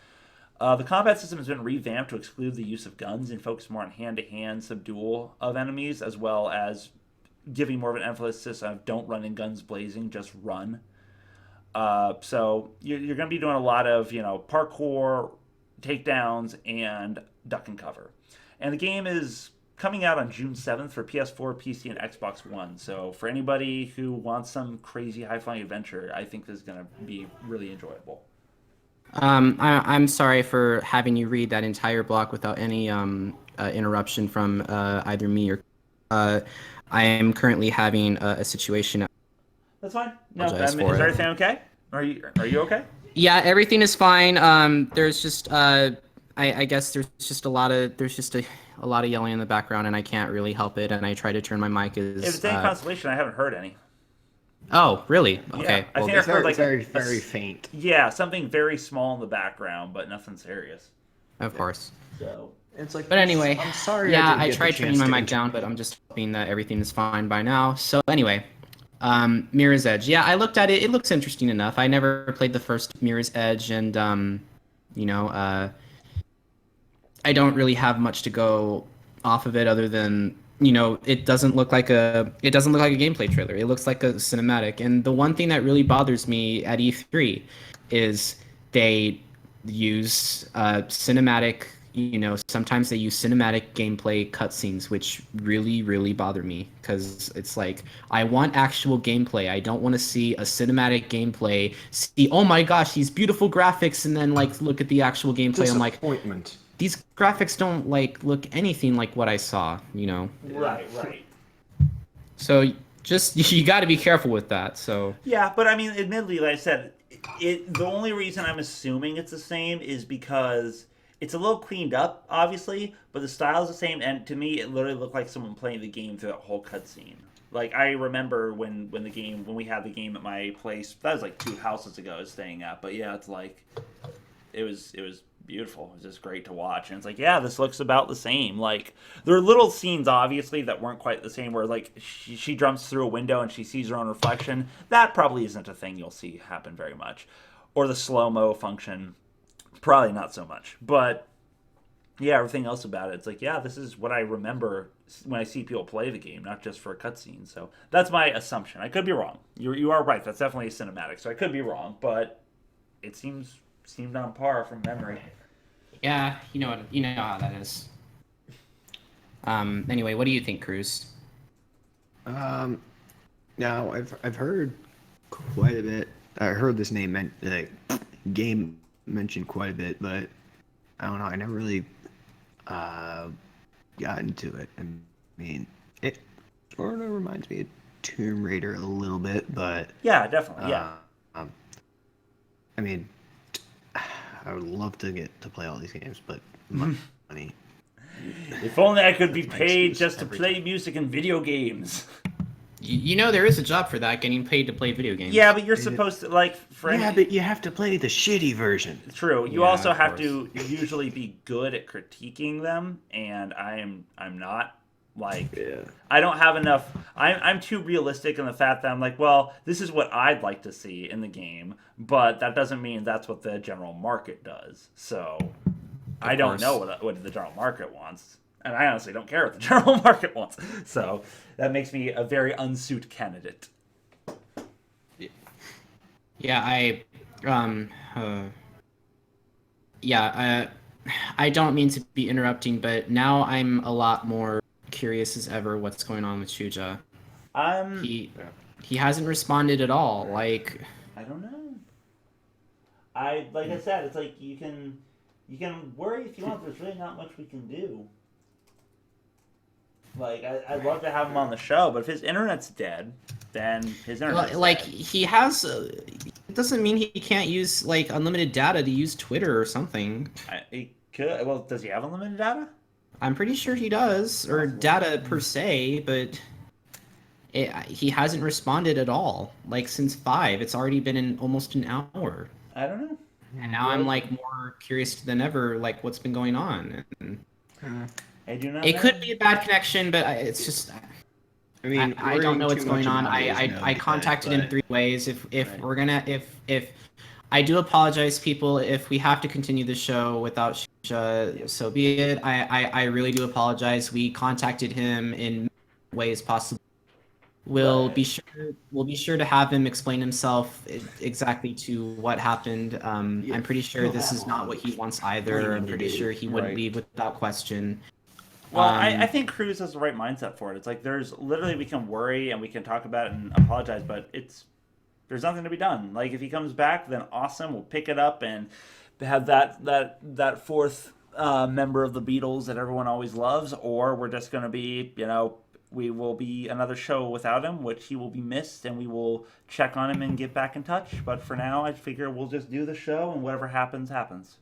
The combat system has been revamped to exclude the use of guns and focus more on hand-to-hand subdual of enemies, as well as giving more of an emphasis on don't run in guns blazing, just run. So you're going to be doing a lot of parkour, takedowns, and duck and cover. And the game is coming out on June 7th for PS4, PC, and Xbox One. So for anybody who wants some crazy high-flying adventure, I think this is going to be really enjoyable. I'm sorry for having you read that entire block without any interruption from either me or. I am currently having a situation. That's fine. No, is everything okay? Are you okay? Yeah, everything is fine. There's just I guess there's just a lot of yelling in the background, and I can't really help it. And I try to turn my mic. If it's any consolation, I haven't heard any. Oh, really? Okay. Yeah, I think I've heard like very faint. Yeah, something very small in the background, but nothing serious. Of course. So it's like. But anyway, I'm sorry. Yeah, I tried turning my mic down, but I'm just hoping that everything is fine by now. So anyway, Mirror's Edge. Yeah, I looked at it. It looks interesting enough. I never played the first Mirror's Edge, and I don't really have much to go off of it other than it doesn't look like a gameplay trailer. It looks like a cinematic. And the one thing that really bothers me at E3 is they use cinematic. Sometimes they use cinematic gameplay cutscenes, which really, really bother me because it's like I want actual gameplay. I don't want to see a cinematic gameplay. See, oh my gosh, these beautiful graphics, and then look at the actual gameplay. I'm like, these graphics don't look anything like what I saw. Right. So you got to be careful with that. So yeah, but I mean, admittedly, like I said, the only reason I'm assuming it's the same is because it's a little cleaned up, obviously, but the style is the same, and to me, it literally looked like someone playing the game through that whole cutscene. Like, I remember when we had the game at my place, that was like 2 houses ago I was staying at, but yeah, it's like, it was beautiful. It was just great to watch, and it's like, yeah, this looks about the same. Like, there are little scenes, obviously, that weren't quite the same, where, like, she jumps through a window and she sees her own reflection. That probably isn't a thing you'll see happen very much. Or the slow-mo function. Probably not so much, but yeah, everything else about it, it's like, yeah, this is what I remember when I see people play the game, not just for a cutscene. So that's my assumption. I could be wrong. You are right. That's definitely a cinematic. So I could be wrong, but it seemed on par from memory. Yeah, you know how that is. Anyway, what do you think, Kruz? Now I've heard quite a bit. I heard this game mentioned quite a bit, but I don't know. I never really got into it. I mean, it sort of reminds me of Tomb Raider a little bit, but yeah, definitely, yeah. I mean, I would love to get to play all these games, but money. If only I could be paid just to play music in video games. There is a job for that, getting paid to play video games. Yeah, but you're supposed to, but you have to play the shitty version. True. You also have to usually be good at critiquing them, and I'm not. I don't have enough. I'm too realistic in the fact that I'm like, well, this is what I'd like to see in the game, but that doesn't mean that's what the general market does. So I don't know what the general market wants. And I honestly don't care what the general market wants. So that makes me a very unsuit candidate. Yeah, I don't mean to be interrupting, but now I'm a lot more curious as ever what's going on with Shujja. He hasn't responded at all. I don't know. I said, it's like you can worry if you want. There's really not much we can do. I'd love to have him on the show, but if his internet's dead, then his internet's dead. He has... it doesn't mean he can't use, unlimited data to use Twitter or something. He could. Well, does he have unlimited data? I'm pretty sure he does, or data per se, but... he hasn't responded at all. Like since 5, it's already been almost an hour. I don't know. And now I'm like more curious than ever, like what's been going on. And I do not. It could be a bad connection, but it's just. I mean, I don't know what's going on. I contacted him 3 ways. If Right. we're gonna if I do apologize, people. If we have to continue the show without Shujja, so be it. I really do apologize. We contacted him in ways possible. We'll be sure to have him explain himself exactly to what happened. I'm pretty sure this is not what he wants either. I'm pretty sure he wouldn't leave without question. Well, I think Kruz has the right mindset for it. It's like there's literally we can worry and we can talk about it and apologize, but there's nothing to be done. Like if he comes back, then awesome. We'll pick it up and have that fourth member of the Beatles that everyone always loves, or we're just going to be, we will be another show without him, which he will be missed, and we will check on him and get back in touch. But for now, I figure we'll just do the show, and whatever happens, happens.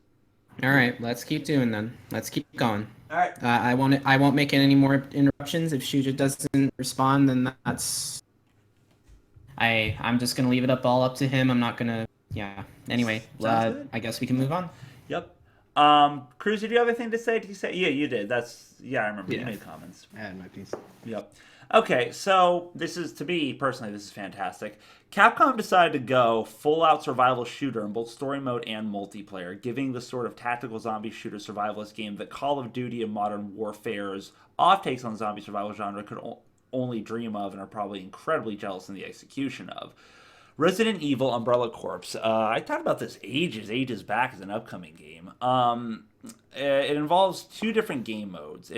All right, let's keep doing then. Let's keep going. All right. I won't make any more interruptions. If Shujja doesn't respond, then that's. I'm just gonna leave it all up to him. I'm not gonna. Yeah. Anyway, I guess we can move on. Yep. Kruz, did you have anything to say? Did you say? Yeah, you did. I remember you made comments. I had my piece. Yep. Okay, so this is, to me personally, this is fantastic. Capcom decided to go full-out survival shooter in both story mode and multiplayer, giving the sort of tactical zombie shooter survivalist game that Call of Duty and Modern Warfare's off-takes on the zombie survival genre could only dream of and are probably incredibly jealous in the execution of. Resident Evil Umbrella Corps. I talked about this ages back as an upcoming game. It involves 2 different game modes.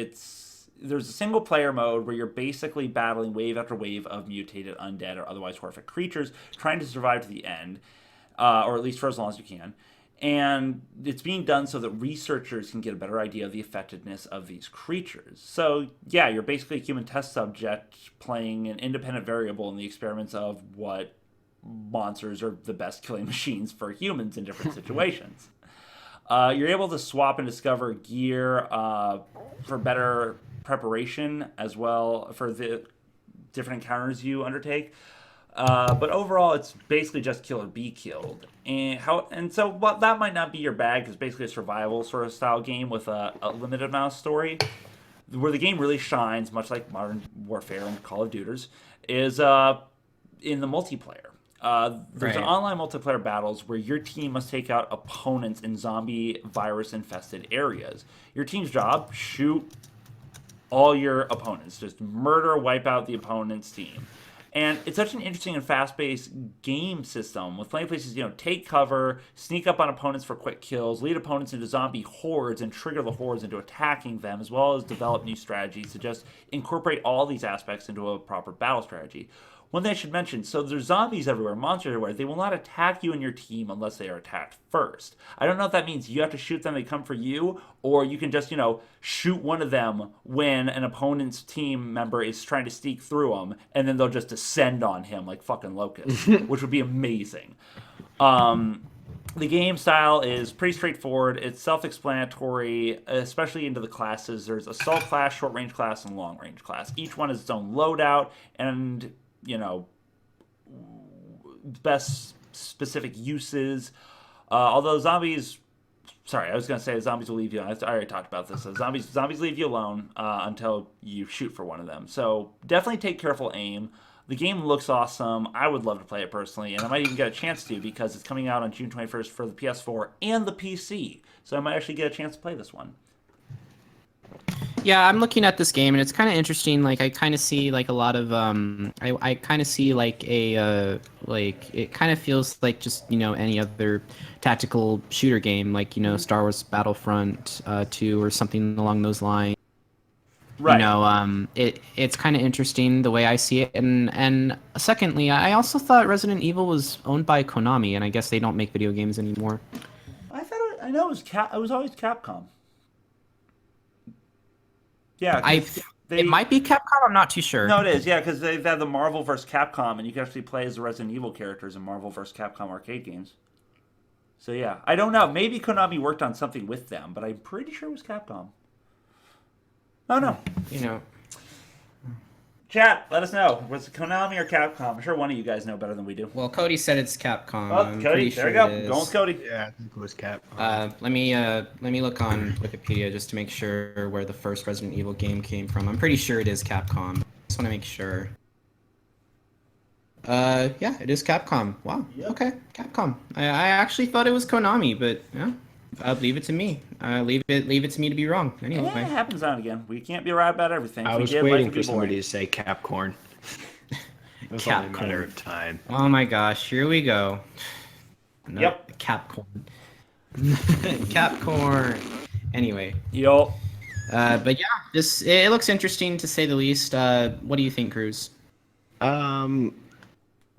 There's a single player mode where you're basically battling wave after wave of mutated undead or otherwise horrific creatures, trying to survive to the end, or at least for as long as you can. And it's being done so that researchers can get a better idea of the effectiveness of these creatures. So, yeah, you're basically a human test subject playing an independent variable in the experiments of what monsters are the best killing machines for humans in different situations. You're able to swap and discover gear for better preparation as well for the different encounters you undertake. But overall, it's basically just kill or be killed. And so that might not be your bag, because basically a survival sort of style game with a limited amount of story. Where the game really shines, much like Modern Warfare and Call of Duty, is in the multiplayer. There's online multiplayer battles where your team must take out opponents in zombie virus-infested areas. Your team's job, shoot all your opponents. Just murder, wipe out the opponent's team. And it's such an interesting and fast-paced game system with plenty of places, take cover, sneak up on opponents for quick kills, lead opponents into zombie hordes, and trigger the hordes into attacking them, as well as develop new strategies to just incorporate all these aspects into a proper battle strategy. One thing I should mention, so there's zombies everywhere, monsters everywhere. They will not attack you and your team unless they are attacked first. I don't know if that means you have to shoot them, they come for you, or you can just, shoot one of them when an opponent's team member is trying to sneak through them, and then they'll just descend on him like fucking locusts, which would be amazing. The game style is pretty straightforward. It's self-explanatory, especially into the classes. There's assault class, short-range class, and long-range class. Each one has its own loadout, and best specific uses. Although zombies, I was going to say zombies will leave you alone. I already talked about this. So zombies leave you alone until you shoot for one of them. So definitely take careful aim. The game looks awesome. I would love to play it personally, and I might even get a chance to because it's coming out on June 21st for the PS4 and the PC. So I might actually get a chance to play this one. Yeah, I'm looking at this game and it's kind of interesting. Like I kind of see like a lot of I kind of see like a it kind of feels like just any other tactical shooter game, like Star Wars Battlefront 2 or something along those lines. Right. It's kind of interesting the way I see it, and secondly, I also thought Resident Evil was owned by Konami, and I guess they don't make video games anymore. I know it was always Capcom. Yeah, it might be Capcom. I'm not too sure. No, it is. Yeah, because they've had the Marvel vs. Capcom, and you can actually play as the Resident Evil characters in Marvel vs. Capcom arcade games. So yeah, I don't know. Maybe Konami worked on something with them, but I'm pretty sure it was Capcom. Oh no. Chat, let us know. Was it Konami or Capcom? I'm sure one of you guys know better than we do. Well, Cody said it's Capcom. Oh, Cody, there you go. Going with Cody. Yeah, I think it was Capcom. Let me look on Wikipedia just to make sure where the first Resident Evil game came from. I'm pretty sure it is Capcom. Just want to make sure. Yeah, it is Capcom. Wow. Yep. Okay, Capcom. I actually thought it was Konami, but yeah, leave it to me. Leave it to me to be wrong. Anyway, Yeah, it happens on again. We can't be right about everything. I was waiting for somebody to say Capcorn. It was only a matter of time. Oh my gosh, here we go. No, Yep. Capcorn. Capcorn. Anyway. Yo. But yeah, it looks interesting to say the least. What do you think, Kruz? I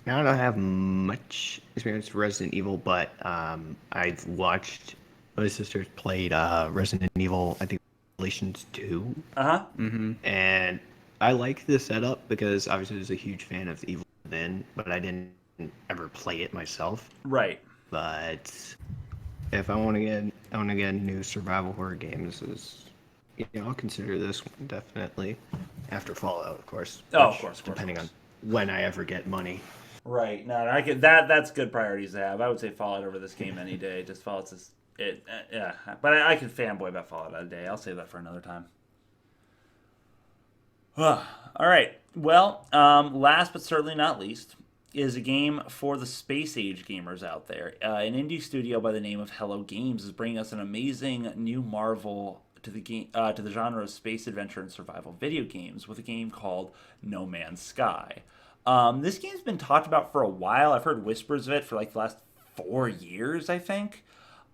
don't have much experience with Resident Evil, but I've watched my sisters played Resident Evil, I think Revelations 2. Uh-huh. Mm-hmm. And I like the setup because obviously I was a huge fan of Evil Within, but I didn't ever play it myself. Right. But if I want to get new survival horror games, I'll consider this one definitely after Fallout, of course. Oh, of course. Depending on when I ever get money. Right. No, I get that. That's good priorities to have. I would say Fallout over this game any day. Just Fallout's just yeah. But I can fanboy about Fallout a day. I'll save that for another time. All right. Well, last but certainly not least is a game for the space age gamers out there. An indie studio by the name of Hello Games is bringing us an amazing new marvel to the game to the genre of space adventure and survival video games with a game called No Man's Sky. This game's been talked about for a while. I've heard whispers of it for like the last 4 years, I think.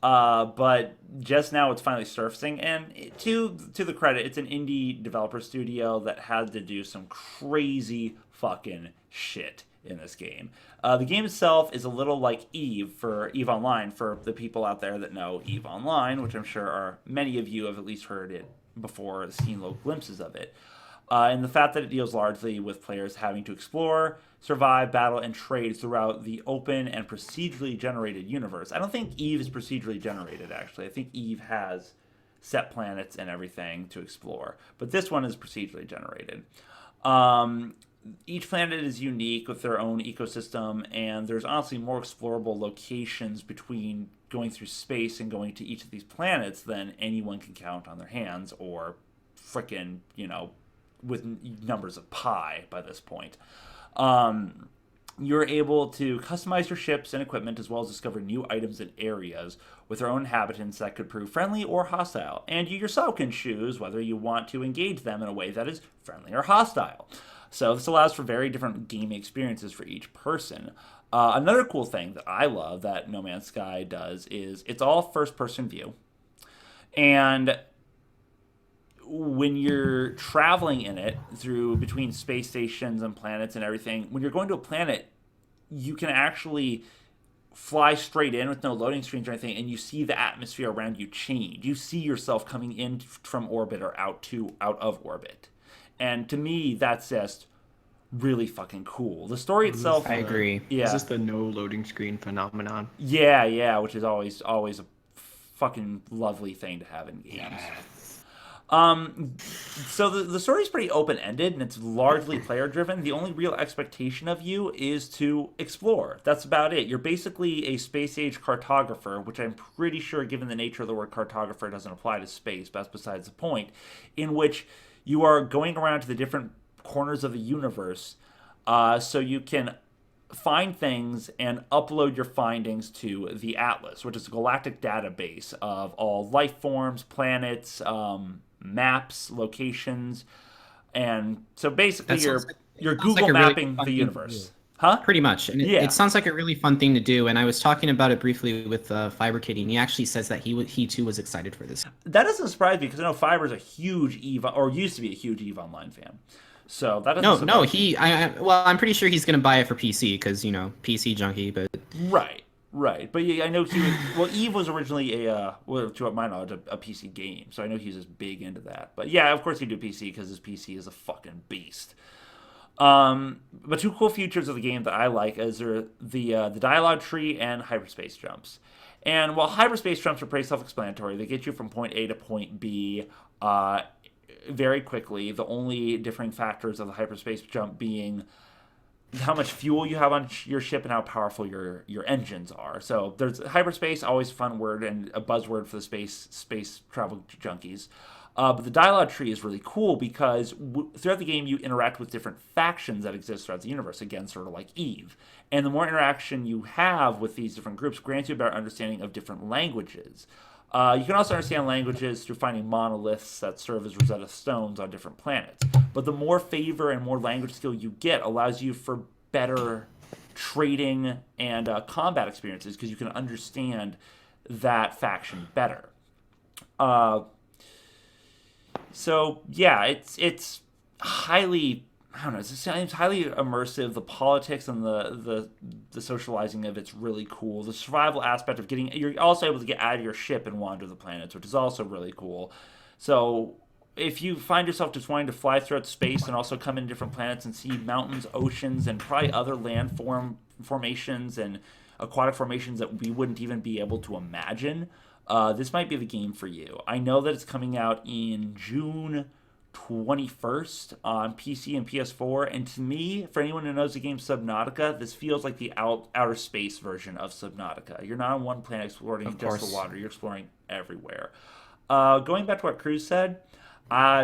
But just now it's finally surfacing. And to the credit, it's an indie developer studio that had to do some crazy fucking shit in this game. The game itself is a little like Eve Online, for the people out there that know Eve Online, which I'm sure are many of you have at least heard it before, seen little glimpses of it. And the fact that it deals largely with players having to explore, survive, battle, and trade throughout the open and procedurally generated universe. I don't think Eve is procedurally generated, actually. I think Eve has set planets and everything to explore. But this one is procedurally generated. Each planet is unique with their own ecosystem, and there's honestly more explorable locations between going through space and going to each of these planets than anyone can count on their hands, or frickin', with numbers of pi by this point. You're able to customize your ships and equipment, as well as discover new items and areas with their own inhabitants that could prove friendly or hostile. And you yourself can choose whether you want to engage them in a way that is friendly or hostile. So this allows for very different gaming experiences for each person. Another cool thing that I love that No Man's Sky does is it's all first-person view. And when you're traveling in it between space stations and planets and everything, when you're going to a planet, you can actually fly straight in with no loading screens or anything, and you see the atmosphere around you change. You see yourself coming in from orbit or out of orbit. And to me, that's just really fucking cool. The story itself, I agree. Yeah. Is this the no loading screen phenomenon? Yeah, which is always a fucking lovely thing to have in games. Yes. So the story is pretty open-ended, and it's largely player-driven. The only real expectation of you is to explore. That's about it. You're basically a space-age cartographer, which I'm pretty sure, given the nature of the word cartographer, doesn't apply to space, but that's besides the point, in which you are going around to the different corners of the universe so you can find things and upload your findings to the Atlas, which is a galactic database of all life forms, planets, maps, locations, and so basically you're Google mapping the universe. Huh? Pretty much. And it sounds like a really fun thing to do. And I was talking about it briefly with Fiber Kitty, and he actually says that he too was excited for this. That doesn't surprise me because I know Fiber's a huge Eve, or used to be a huge Eve Online fan. So that doesn't surprise me. I'm pretty sure he's gonna buy it for PC because PC junkie. But right. But yeah, I know he was. Well, Eve was originally to my knowledge, a PC game. So I know he's just big into that. But yeah, of course he'd do PC because his PC is a fucking beast. But two cool features of the game that I like is the dialogue tree and hyperspace jumps. And while hyperspace jumps are pretty self-explanatory, they get you from point A to point B very quickly. The only differing factors of the hyperspace jump being how much fuel you have on your ship and how powerful your engines are. So there's hyperspace, always a fun word and a buzzword for the space travel junkies. But the dialogue tree is really cool because throughout the game you interact with different factions that exist throughout the universe, again, sort of like Eve. And the more interaction you have with these different groups grants you a better understanding of different languages. You can also understand languages through finding monoliths that serve as Rosetta Stones on different planets. But the more favor and more language skill you get allows you for better trading and combat experiences because you can understand that faction better. So yeah, it's highly, I don't know, it's highly immersive. The politics and the socializing of it's really cool. The survival aspect of you're also able to get out of your ship and wander the planets, which is also really cool. So if you find yourself just wanting to fly throughout space and also come in different planets and see mountains, oceans, and probably other land formations and aquatic formations that we wouldn't even be able to imagine, this might be the game for you. I know that it's coming out in June 21st on PC and PS4, and to me, for anyone who knows the game Subnautica, this feels like the outer space version of Subnautica. You're not on one planet exploring just the water, you're exploring everywhere. Going back to what Kruz said,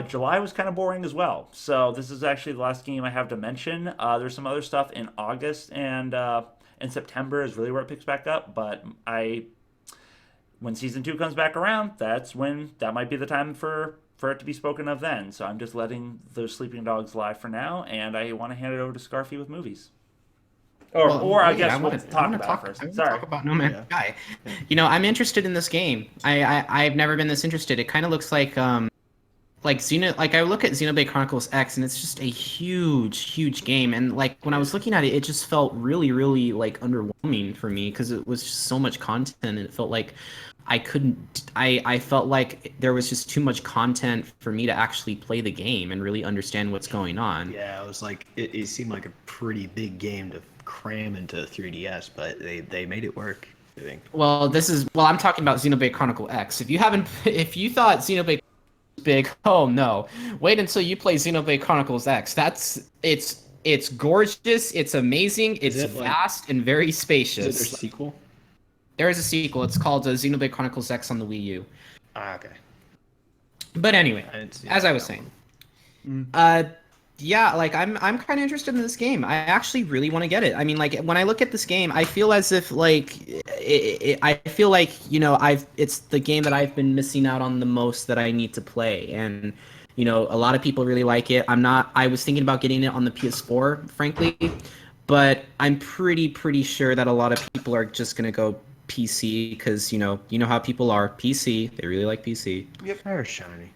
July was kind of boring as well, so this is actually the last game I have to mention. There's some other stuff in August, and September is really where it picks back up, but when Season 2 comes back around, that might be the time for it to be spoken of then. So I'm just letting those sleeping dogs lie for now, and I want to hand it over to Scarfy with movies. I guess we'll talk about it first. Sorry. Talk about No Man's Sky. I'm interested in this game. I've never been this interested. It kind of looks like I look at Xenoblade Chronicles X, and it's just a huge game. And like when I was looking at it, it just felt really, really like underwhelming for me because it was just so much content, and it felt like I felt like there was just too much content for me to actually play the game and really understand what's going on. Yeah, it was like it seemed like a pretty big game to cram into 3DS, but they made it work, I think. Well, I'm talking about Xenoblade Chronicle X. If you thought Xenoblade was big, oh no. Wait until you play Xenoblade Chronicles X. It's gorgeous, it's amazing, it's vast and very spacious. Is it their sequel? There is a sequel. It's called Xenoblade Chronicles X on the Wii U. Okay. But anyway, as I was saying, yeah, like I'm kind of interested in this game. I actually really want to get it. I mean, like when I look at this game, I feel as if like I feel like it's the game that I've been missing out on the most that I need to play, and a lot of people really like it. I was thinking about getting it on the PS4, frankly, but I'm pretty sure that a lot of people are just gonna go PC because you know how people are. PC, they really like PC. Yep, they're shiny.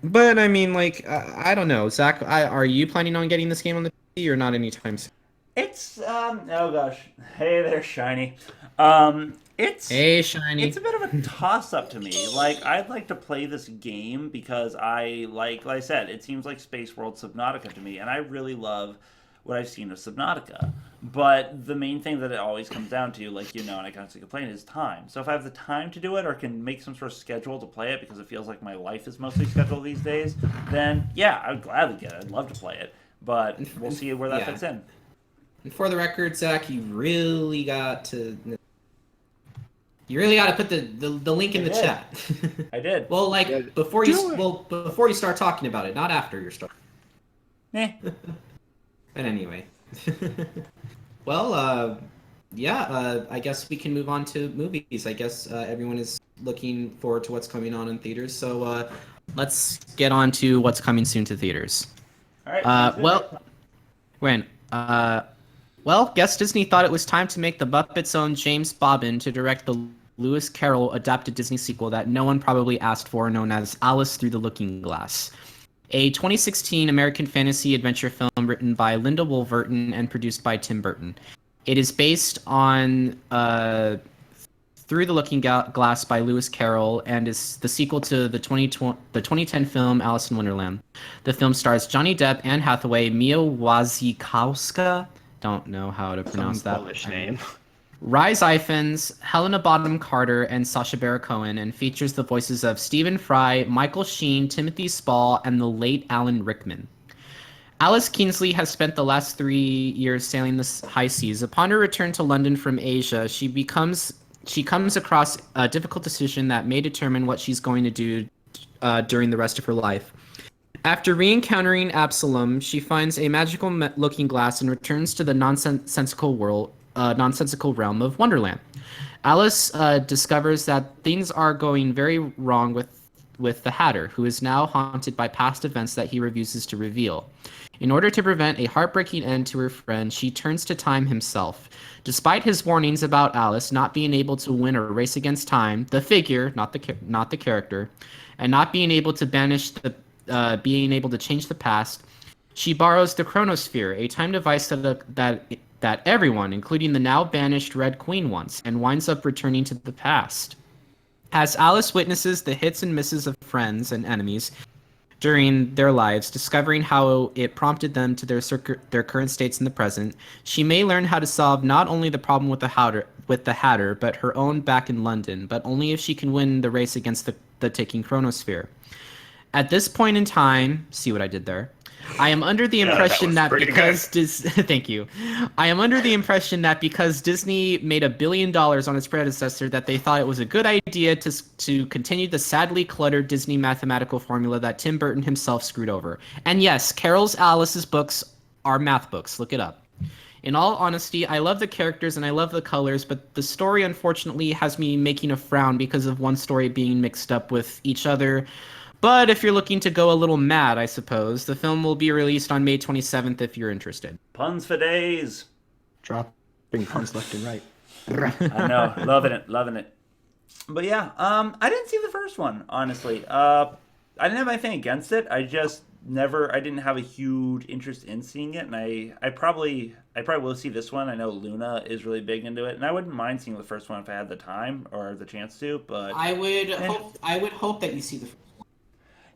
But I mean, like, I don't know, Zach. Are you planning on getting this game on the PC or not anytime soon? It's oh gosh, hey there, shiny. Hey, shiny. It's a bit of a toss-up to me. Like, I'd like to play this game because like I said, it seems like Space World Subnautica to me, and I really love what I've seen of Subnautica. But the main thing that it always comes down to, like, and I constantly complain, is time. So if I have the time to do it or can make some sort of schedule to play it, because it feels like my life is mostly scheduled these days, then yeah, I'd gladly get it. I'd love to play it. But we'll see where that fits in. And for the record, Zach, you really got to put the link in the chat. I did. Well, like before you start talking about it, not after you're starting. But anyway. Well, I guess we can move on to movies. I guess everyone is looking forward to what's coming on in theaters. So let's get on to what's coming soon to theaters. All right. Guess Disney thought it was time to make the Muppets' own James Bobbin to direct the Lewis Carroll adapted Disney sequel that no one probably asked for, known as Alice Through the Looking Glass. A 2016 American fantasy adventure film written by Linda Woolverton and produced by Tim Burton. It is based on Through the Looking Glass by Lewis Carroll and is the sequel to the 2010 film Alice in Wonderland. The film stars Johnny Depp, Anne Hathaway, Mia Wasikowska. Don't know how to pronounce that. Polish name. Rhys Ifans, Helena Bonham Carter, and Sacha Baron Cohen, and features the voices of Stephen Fry, Michael Sheen, Timothy Spall, and the late Alan Rickman. Alice Kingsley has spent the last 3 years sailing the high seas. Upon her return to London from Asia, she comes across a difficult decision that may determine what she's going to do during the rest of her life. After re-encountering Absalom, she finds a magical looking glass and returns to the nonsensical realm of Wonderland. Alice discovers that things are going very wrong with the Hatter, who is now haunted by past events that he refuses to reveal. In order to prevent a heartbreaking end to her friend, she turns to Time himself. Despite his warnings about Alice not being able to win a race against Time, the figure, not the character, and not being able to being able to change the past, she borrows the chronosphere, a time device that everyone, including the now banished Red Queen, wants, and winds up returning to the past. As Alice witnesses the hits and misses of friends and enemies during their lives, discovering how it prompted them to their current states in the present, she may learn how to solve not only the problem with the Hatter, but her own back in London, but only if she can win the race against the ticking chronosphere. At this point in time, see what I did there? I am under the impression that because thank you. I am under the impression that because Disney made $1 billion on its predecessor, that they thought it was a good idea to continue the sadly cluttered Disney mathematical formula that Tim Burton himself screwed over. And yes, Carol's Alice's books are math books. Look it up. In all honesty, I love the characters and I love the colors, but the story unfortunately has me making a frown because of one story being mixed up with each other. But if you're looking to go a little mad, I suppose, the film will be released on May 27th if you're interested. Puns for days. Dropping puns left and right. I know, loving it. But yeah, I didn't see the first one, honestly. I didn't have anything against it. I didn't have a huge interest in seeing it, and I probably will see this one. I know Luna is really big into it, and I wouldn't mind seeing the first one if I had the time or the chance to. But I would hope that you see the first one.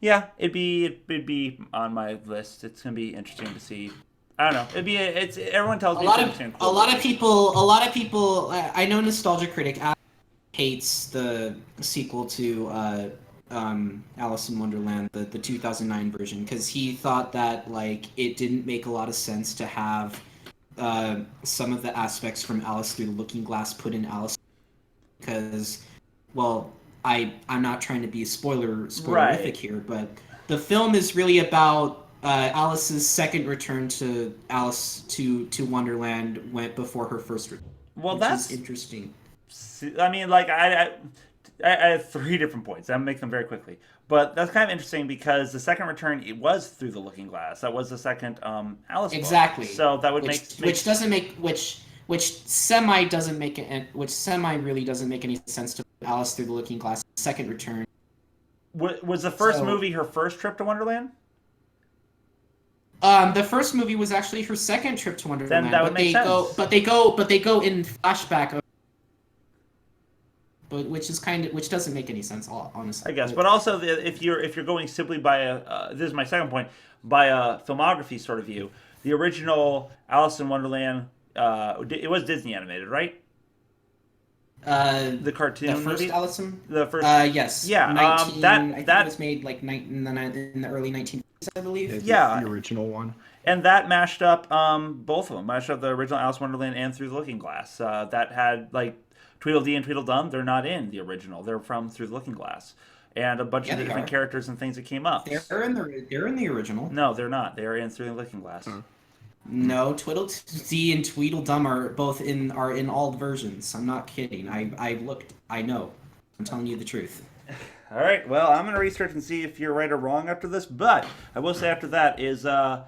Yeah, it'd be on my list. It's gonna be interesting to see. I don't know. Everyone tells me a lot of people. I know Nostalgia Critic hates the sequel to Alice in Wonderland, the 2009 version, because he thought that it didn't make a lot of sense to have some of the aspects from Alice Through the Looking Glass put in Alice, because, well, I'm not trying to be spoilerific right here, but the film is really about Alice's second return to Alice to Wonderland went before her first return. Well, that's interesting. I mean, I have 3 different points. I'm make them very quickly, but that's kind of interesting because the second return, it was Through the Looking Glass. That was the second Alice exactly book. So that would which semi really doesn't make any sense to Alice Through the Looking Glass second return. Was the first movie her first trip to Wonderland? The first movie was actually her second trip to Wonderland. Then that would make sense. But they go in flashback. But which doesn't make any sense, honestly. I guess, but also if you're going simply by this is my second point, by a filmography sort of view, the original Alice in Wonderland, it was Disney animated, right? The cartoon the first movie? Allison? The first, yes. Yeah, I think it was made in the early 1950s, I believe. Yeah, the original one. And that mashed up both of them. Mashed up the original Alice in Wonderland and Through the Looking Glass. That had Tweedledee and Tweedledum. They're not in the original. They're from Through the Looking Glass, and a bunch of the different characters and things that came up. They're in the original. No, they're not. They are in Through the Looking Glass. No, Tweedledee and Tweedledum are both in all versions. I'm not kidding. I looked. I know. I'm telling you the truth. All right. Well, I'm going to research and see if you're right or wrong after this. But I will say after that is the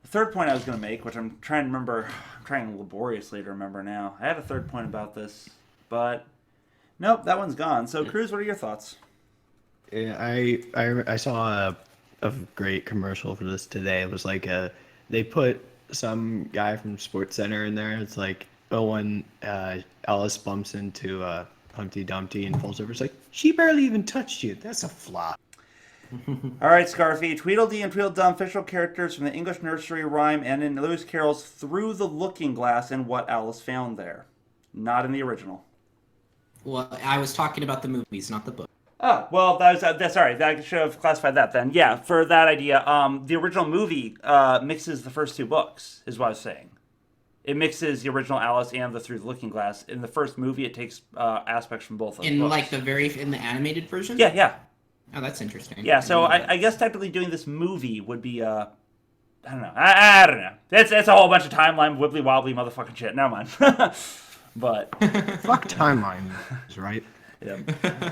third point I was going to make, which I'm trying to remember. I'm trying laboriously to remember now. I had a third point about this, but nope, that one's gone. So, Kruz, what are your thoughts? Yeah, I saw a great commercial for this today. It was they put some guy from Sports Center in there. It's when Alice bumps into Humpty Dumpty and falls over, it's she barely even touched you. That's a flop. All right, Scarfy. Tweedledee and Tweedledum, fictional characters from the English nursery rhyme and in Lewis Carroll's Through the Looking Glass and What Alice Found There. Not in the original. Well, I was talking about the movies, not the book. Oh, well, that's sorry. I should have classified that then. Yeah, for that idea, the original movie mixes the first two books, is what I was saying. It mixes the original Alice and the Through the Looking Glass. In the first movie, it takes aspects from both of them. In the animated version? Yeah. Oh, that's interesting. Yeah, so I guess technically doing this movie would be, I don't know. I don't know. It's a whole bunch of timeline, wibbly-wobbly motherfucking shit. Never mind. But fuck timelines, right? Yeah,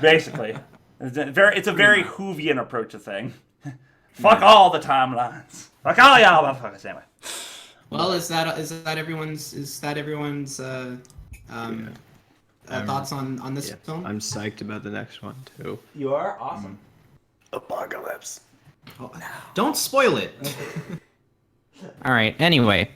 basically. It's a very Whovian approach to thing. Fuck all the timelines. Fuck all y'all motherfuckers anyway. Well, is that everyone's thoughts on this film? I'm psyched about the next one too. You are awesome. Apocalypse. Oh, no. Don't spoil it. All right. Anyway,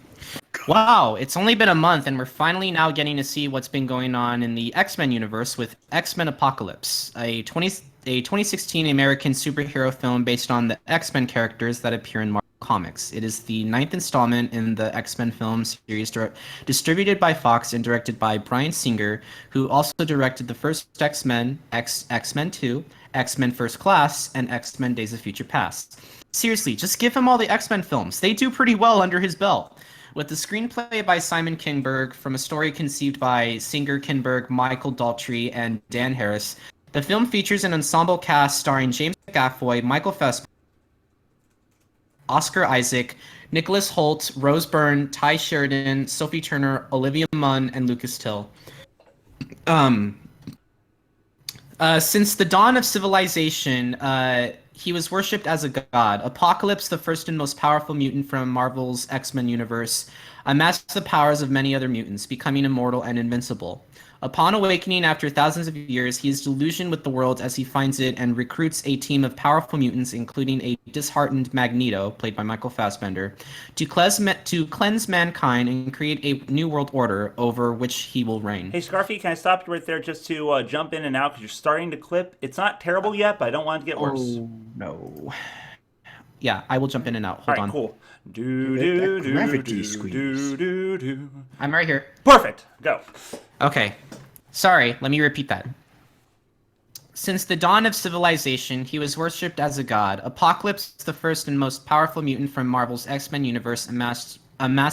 wow, it's only been a month, and we're finally now getting to see what's been going on in the X-Men universe with X-Men Apocalypse, a 2016 American superhero film based on the X-Men characters that appear in Marvel Comics. It is the 9th installment in the X-Men film series, distributed by Fox and directed by Bryan Singer, who also directed the first X-Men, X-Men 2, X-Men First Class, and X-Men Days of Future Past. Seriously, just give him all the X-Men films. They do pretty well under his belt. With the screenplay by Simon Kinberg from a story conceived by Singer, Kinberg, Michael Daltrey, and Dan Harris, the film features an ensemble cast starring James McAvoy, Michael Fassbender, Oscar Isaac, Nicholas Hoult, Rose Byrne, Ty Sheridan, Sophie Turner, Olivia Munn, and Lucas Till. Since the dawn of civilization, he was worshipped as a god. Apocalypse, the first and most powerful mutant from Marvel's X-Men universe, amassed the powers of many other mutants, becoming immortal and invincible. Upon awakening after thousands of years, he is delusioned with the world as he finds it and recruits a team of powerful mutants, including a disheartened Magneto, played by Michael Fassbender, to cleanse mankind and create a new world order over which he will reign. Hey, Scarfy, can I stop you right there just to jump in and out because you're starting to clip? It's not terrible yet, but I don't want it to get worse. Oh, no. Yeah, I will jump in and out. Hold on. Cool. I'm right here. Perfect. Go. Okay. Sorry, let me repeat that. Since the dawn of civilization, he was worshipped as a god. Apocalypse, the first and most powerful mutant from Marvel's X-Men universe, amassed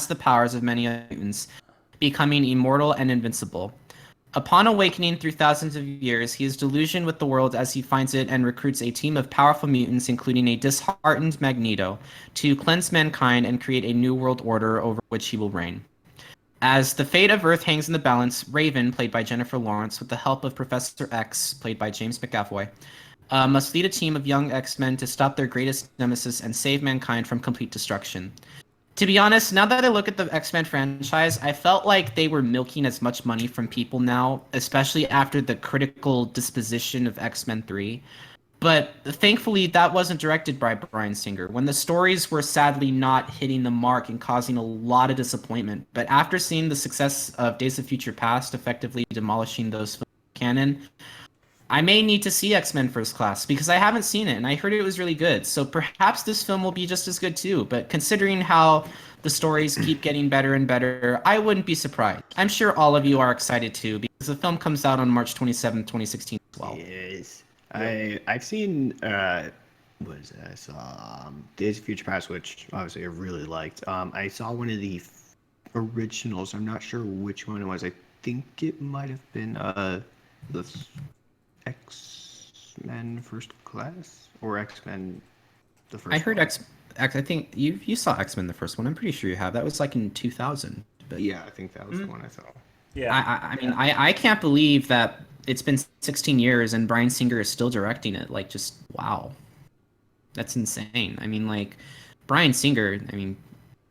the powers of many mutants, becoming immortal and invincible. Upon awakening through thousands of years, he is delusioned with the world as he finds it and recruits a team of powerful mutants, including a disheartened Magneto, to cleanse mankind and create a new world order over which he will reign. As the fate of Earth hangs in the balance, Raven, played by Jennifer Lawrence, with the help of Professor X, played by James McAvoy, must lead a team of young X-Men to stop their greatest nemesis and save mankind from complete destruction. To be honest, now that I look at the X-Men franchise, I felt like they were milking as much money from people now, especially after the critical disposition of X-Men 3. But thankfully, that wasn't directed by Bryan Singer, when the stories were sadly not hitting the mark and causing a lot of disappointment. But after seeing the success of Days of Future Past effectively demolishing those canon, I may need to see X-Men First Class, because I haven't seen it, and I heard it was really good. So perhaps this film will be just as good too, but considering how the stories keep getting better and better, I wouldn't be surprised. I'm sure all of you are excited too, because the film comes out on March 27, 2016 as well. Yes. I've seen, what is it? I saw Days of Future Past, which obviously I really liked. I saw one of the originals. I'm not sure which one it was. I think it might have been the X-Men First Class or X-Men the first. I heard I think you saw X-Men the first one. I'm pretty sure you have. That was like in 2000. But yeah, I think that was the one I saw. Yeah. I mean, I can't believe that it's been 16 years and Bryan Singer is still directing it. Like, just wow, that's insane. I mean, like, Bryan Singer. I mean,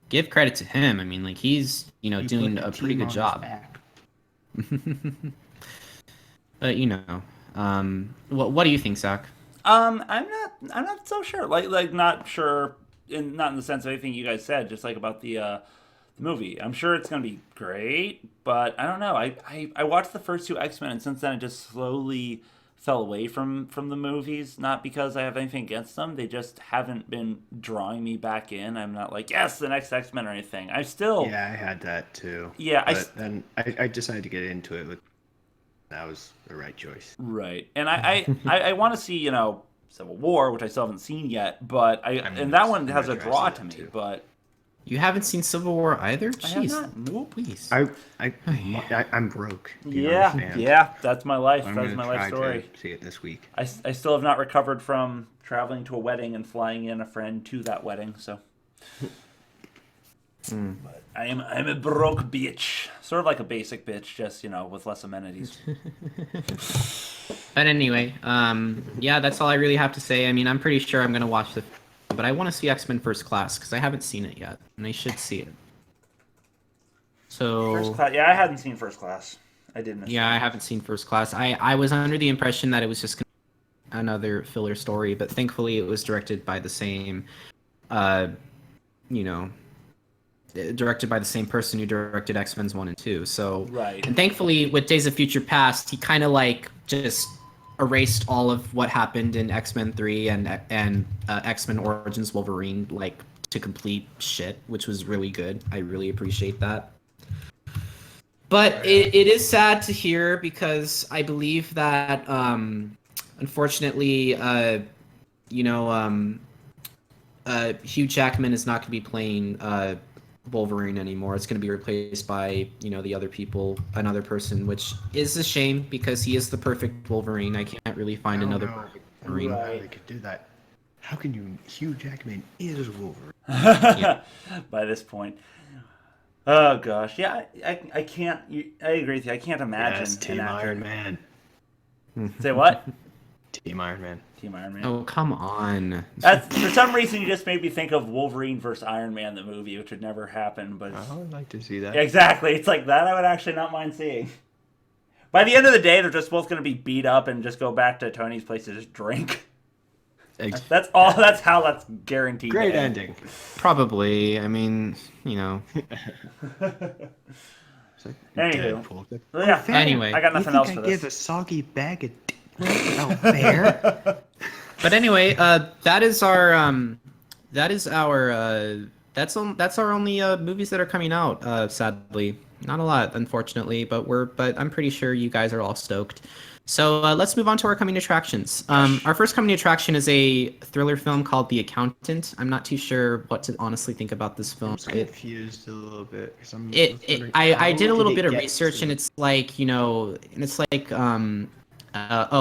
give credit to him. I mean, like, he's doing a pretty good job. But what do you think, Zach? I'm not so sure. Like not sure, not in the sense of anything you guys said. Just like about the movie. I'm sure it's gonna be great, but I don't know. I watched the first two X-Men, and since then it just slowly fell away from the movies, not because I have anything against them. They just haven't been drawing me back in. I'm not like, yes, the next X-Men or anything. I still... Yeah, I had that too. Yeah, but then I decided to get into it. That was the right choice. Right. And I want to see, Civil War, which I still haven't seen yet, but and that one has a draw to me, too. But... You haven't seen Civil War either? Jeez. I have not. Nope. Please. I'm broke. Yeah, that's my life. That's my life story. To see it this week. I still have not recovered from traveling to a wedding and flying in a friend to that wedding, so... But I'm a broke bitch. Sort of like a basic bitch, just, with less amenities. But anyway, yeah, that's all I really have to say. I mean, I'm pretty sure I'm going to watch but I want to see X-Men First Class, because I haven't seen it yet, and I should see it. So... First Class? Yeah, I hadn't seen First Class. I didn't. Yeah, I haven't seen First Class. I was under the impression that it was just another filler story, but thankfully it was directed by the same, directed by the same person who directed X-Men's 1 and 2. So, right. And thankfully, with Days of Future Past, he kind of just erased all of what happened in X-Men 3 and X-Men Origins Wolverine, to complete shit, which was really good. I really appreciate that. But it is sad to hear, because I believe that, unfortunately, Hugh Jackman is not going to be playing Wolverine anymore. It's going to be replaced by the other people, another person, which is a shame, because he is the perfect Wolverine. I can't really find another perfect Wolverine. How they could do that? How can you? Hugh Jackman is Wolverine. Yeah. By this point. Oh gosh, yeah, I can't. I agree with you. I can't imagine. Yes, Team Iron Man. Say what? Team Iron Man. Team Iron Man. Oh, come on. For some reason, you just made me think of Wolverine versus Iron Man, the movie, which would never happen. But I would like to see that. Exactly. It's like that I would actually not mind seeing. By the end of the day, they're just both going to be beat up and just go back to Tony's place to just drink. That's all. Yeah. That's how that's guaranteed. Great ending. Probably. I mean, Anywho. Yeah. Anyway, I got nothing else for this. Give a soggy bag of out there. But anyway, that's our only movies that are coming out. Sadly, not a lot, unfortunately, but I'm pretty sure you guys are all stoked. So let's move on to our coming attractions. Our first coming attraction is a thriller film called The Accountant. I'm not too sure what to honestly think about this film. I'm confused a little bit. I did a little bit of research, and it's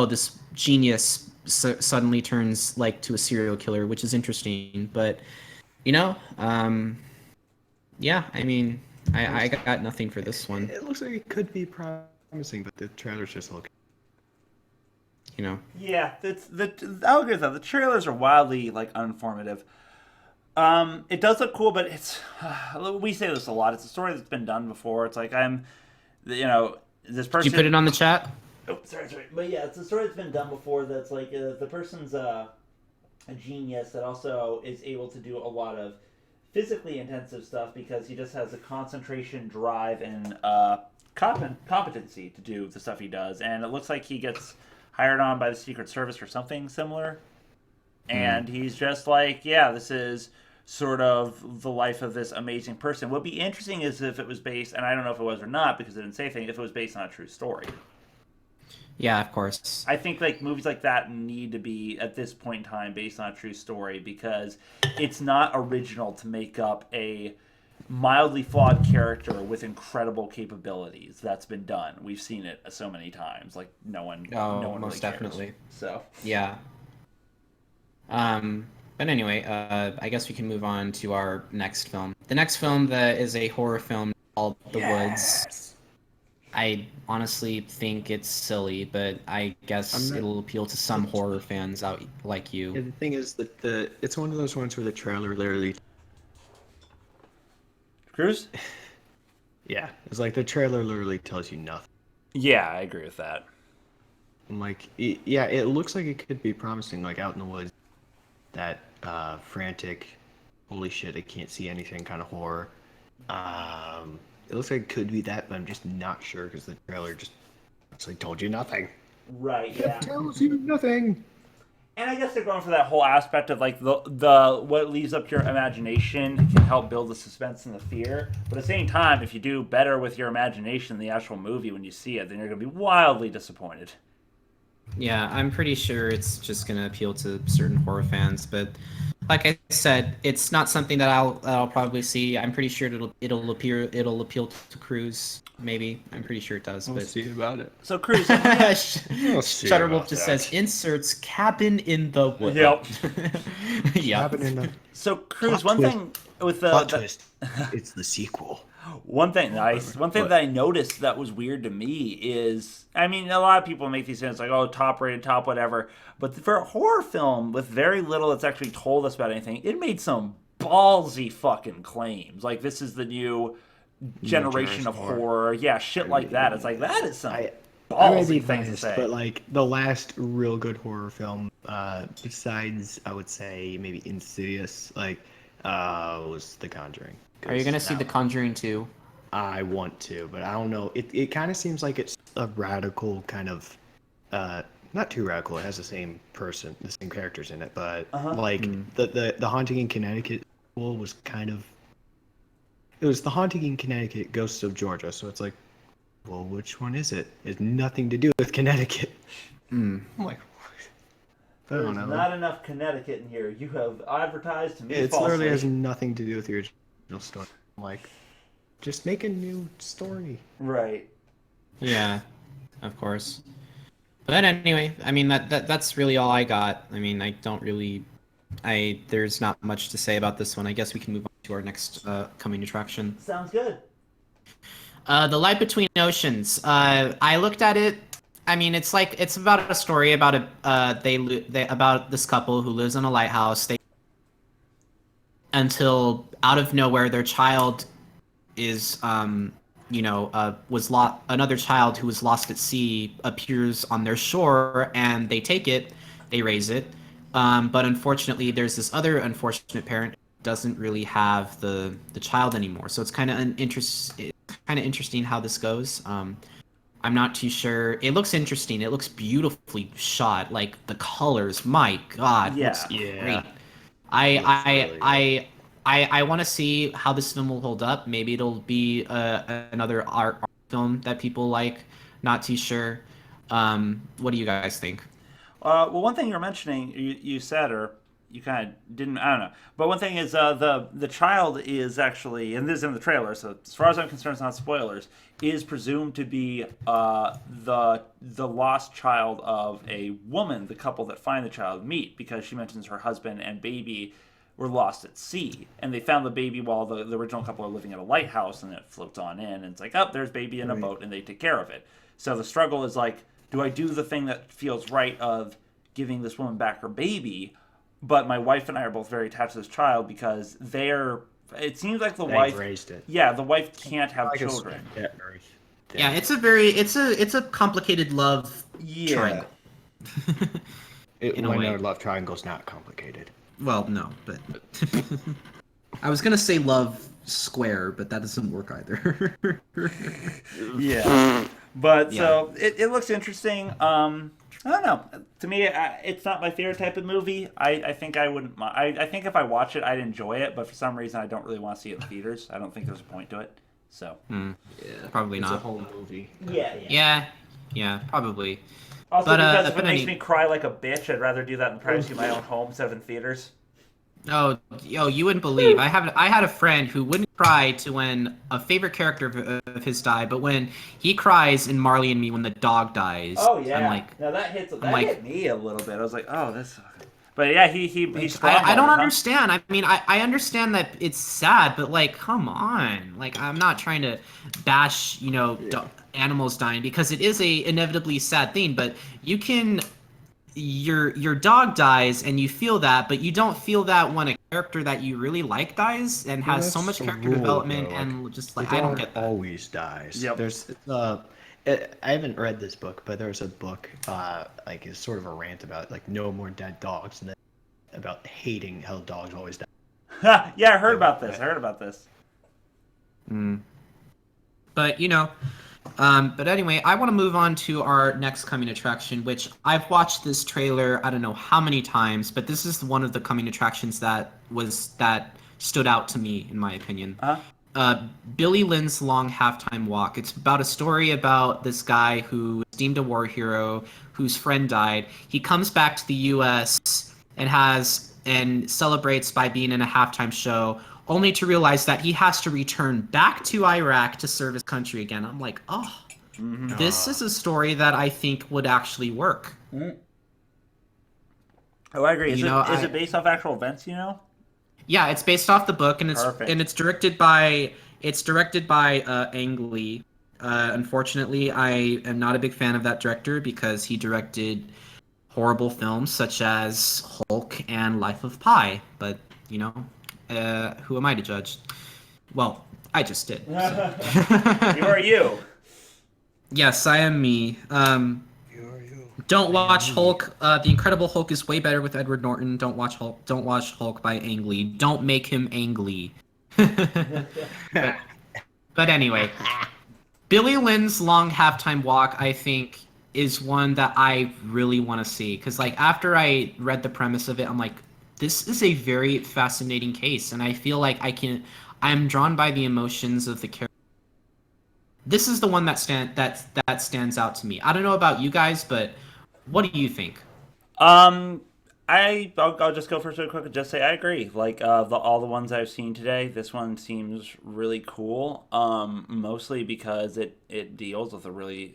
this genius suddenly turns to a serial killer, which is interesting. But yeah, I mean, I got nothing for this one. It looks like it could be promising, but the trailer's just looking. Yeah, I'll agree with that. The trailers are wildly uninformative. It does look cool, but it's we say this a lot. It's a story that's been done before. It's like this person. Did you put it on the chat? Oh, sorry. But yeah, it's a story that's been done before. That's the person's a genius that also is able to do a lot of physically intensive stuff because he just has a concentration, drive, and competency to do the stuff he does. And it looks like he gets hired on by the Secret Service or something similar. And he's just this is sort of the life of this amazing person. What would be interesting is if it was based, and I don't know if it was or not because it didn't say anything, if it was based on a true story. Yeah, of course. I think movies like that need to be, at this point in time, based on a true story because it's not original to make up a mildly flawed character with incredible capabilities. That's been done. We've seen it so many times. No one most really definitely cares. So yeah. But anyway, I guess we can move on to our next film. The next film that is a horror film called The Woods. I honestly think it's silly, but I guess it'll appeal to some horror fans out like you. Yeah, the thing is that it's one of those ones where the trailer literally. Kruz? Yeah, it's the trailer literally tells you nothing. Yeah, I agree with that. I'm yeah, it looks like it could be promising, out in the woods. That frantic, holy shit, I can't see anything kind of horror. It looks like it could be that, but I'm just not sure because the trailer just told you nothing. Right. Yeah. It tells you nothing. And I guess they're going for that whole aspect of like the what leaves up to your imagination can help build the suspense and the fear. But at the same time, if you do better with your imagination than the actual movie when you see it, then you're going to be wildly disappointed. Yeah, I'm pretty sure it's just gonna appeal to certain horror fans, but like I said, it's not something that I'll probably see. I'm pretty sure it'll appeal to Kruz. Maybe I'm pretty sure it does. We'll but see about it. So Kruz, Shutterwolf just says inserts cabin in the woods. Yep. Yeah. Cabin in the So Kruz, Plot one thing with plot twist. It's the sequel. One thing that I noticed that was weird to me is, I mean, a lot of people make these things like, oh, top rated, top whatever. But for a horror film with very little that's actually told us about anything, it made some ballsy fucking claims. Like, this is the new generation of horror. Yeah, shit like that. It's like, that is some ballsy thing to say. But, like, the last real good horror film, besides, I would say, maybe Insidious, like, was The Conjuring. Are you gonna see The Conjuring 2? I want to, but I don't know. It kind of seems like it's a radical kind of, not too radical. It has the same characters in it, but the Haunting in Connecticut was kind of. It was The Haunting in Connecticut, Ghosts of Georgia. So it's like, well, which one is it? It's nothing to do with Connecticut. I'm like, I don't know. There's not enough Connecticut in here. You have advertised to me It falsely. literally has nothing to do with the original story. I'm like, just make a new story. Right. Yeah, of course. But anyway, I mean that's really all I got. I mean, I don't really, there's not much to say about this one. I guess we can move on to our next coming attraction. Sounds good. The Light Between Oceans. I looked at it. I mean, it's about a story about about this couple who lives in a lighthouse. Until out of nowhere, their child is another child who was lost at sea appears on their shore, and they take it, they raise it, but unfortunately there's this other unfortunate parent who doesn't really have the child anymore. So it's kind of interesting how this goes. I'm not too sure. It looks interesting. It looks beautifully shot. Like the colors, my God, looks great. I want to see how this film will hold up. Maybe it'll be another art film that people like. Not too sure. What do you guys think? Well, one thing you were mentioning, you said, or you kind of didn't, I don't know. But one thing is the child is actually, and this is in the trailer, so as far as I'm concerned, it's not spoilers, is presumed to be the lost child of a woman the couple that find the child meet, because she mentions her husband and baby were lost at sea, and they found the baby while the original couple are living at a lighthouse, and it floats on in, and it's like, oh, there's baby in a boat, and they take care of it. So the struggle is like, do I do the thing that feels right of giving this woman back her baby, but my wife and I are both very attached to this child because it seems like the wife raised it. Yeah, the wife can't have children. Yeah, it's a complicated love triangle. My love triangle's not complicated. Well, no, but I was gonna say love square, but that doesn't work either. Yeah, but so it looks interesting. I don't know. To me, it's not my favorite type of movie. I think I wouldn't. I think if I watch it, I'd enjoy it. But for some reason, I don't really want to see it in theaters. I don't think there's a point to it. So probably it's not. a whole movie. Yeah, probably. Also, because if it makes me cry like a bitch, I'd rather do that in the privacy of my own home instead of in theaters. Oh, you wouldn't believe. I had a friend who wouldn't cry to when a favorite character of his died, but when he cries in Marley and Me when the dog dies. Oh yeah. I'm like, now that hit me a little bit. I was like, oh, this. But yeah, he's strong. I don't understand. I mean, I understand that it's sad, but like, come on. Like, I'm not trying to bash, animals dying, because it is a inevitably sad thing. But you can, your dog dies and you feel that, but you don't feel that when a character that you really like dies and has so much character development and just like, I don't get that. Always dies. Yep. There's I haven't read this book, but there's a book like it's sort of a rant about like no more dead dogs, and then about hating how dogs always die. Yeah, I heard about this. But But anyway, I want to move on to our next coming attraction, which I've watched this trailer I don't know how many times, but this is one of the coming attractions that stood out to me in my opinion. Billy Lynn's Long Halftime Walk. It's about a story about this guy who is deemed a war hero, whose friend died. He comes back to the U.S. and celebrates by being in a halftime show, only to realize that he has to return back to Iraq to serve his country again. I'm like, this is a story that I think would actually work. Mm-hmm. Oh, I agree. Is it based off actual events? You know? Yeah, it's based off the book, and Perfect. it's directed by Ang Lee. Unfortunately, I am not a big fan of that director because he directed horrible films such as Hulk and Life of Pi. But who am I to judge? Well, I just did. So. You are you. Yes, I am me. Don't watch Hulk. The Incredible Hulk is way better with Edward Norton. Don't watch Hulk. Don't watch Hulk by Ang Lee. Don't make him Ang Lee. but anyway, Billy Lynn's Long Halftime Walk, I think, is one that I really want to see. Because after I read the premise of it, I'm like, this is a very fascinating case, and I feel like I'm drawn by the emotions of the character. This is the one that stands out to me. I don't know about you guys, but what do you think? I'll just go first real quick and just say I agree. All the ones I've seen today, this one seems really cool. Mostly because it deals with a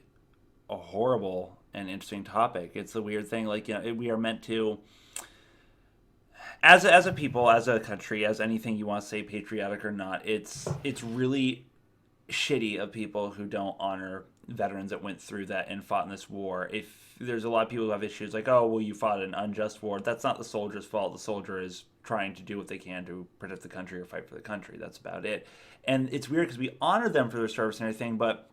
horrible and interesting topic. It's a weird thing. We are meant to, as a people, as a country, as anything you want to say, patriotic or not, it's really shitty of people who don't honor veterans that went through that and fought in this war. If there's a lot of people who have issues like, oh, well, you fought an unjust war, that's not the soldier's fault. The soldier is trying to do what they can to protect the country or fight for the country. That's about it. And it's weird because we honor them for their service and everything, but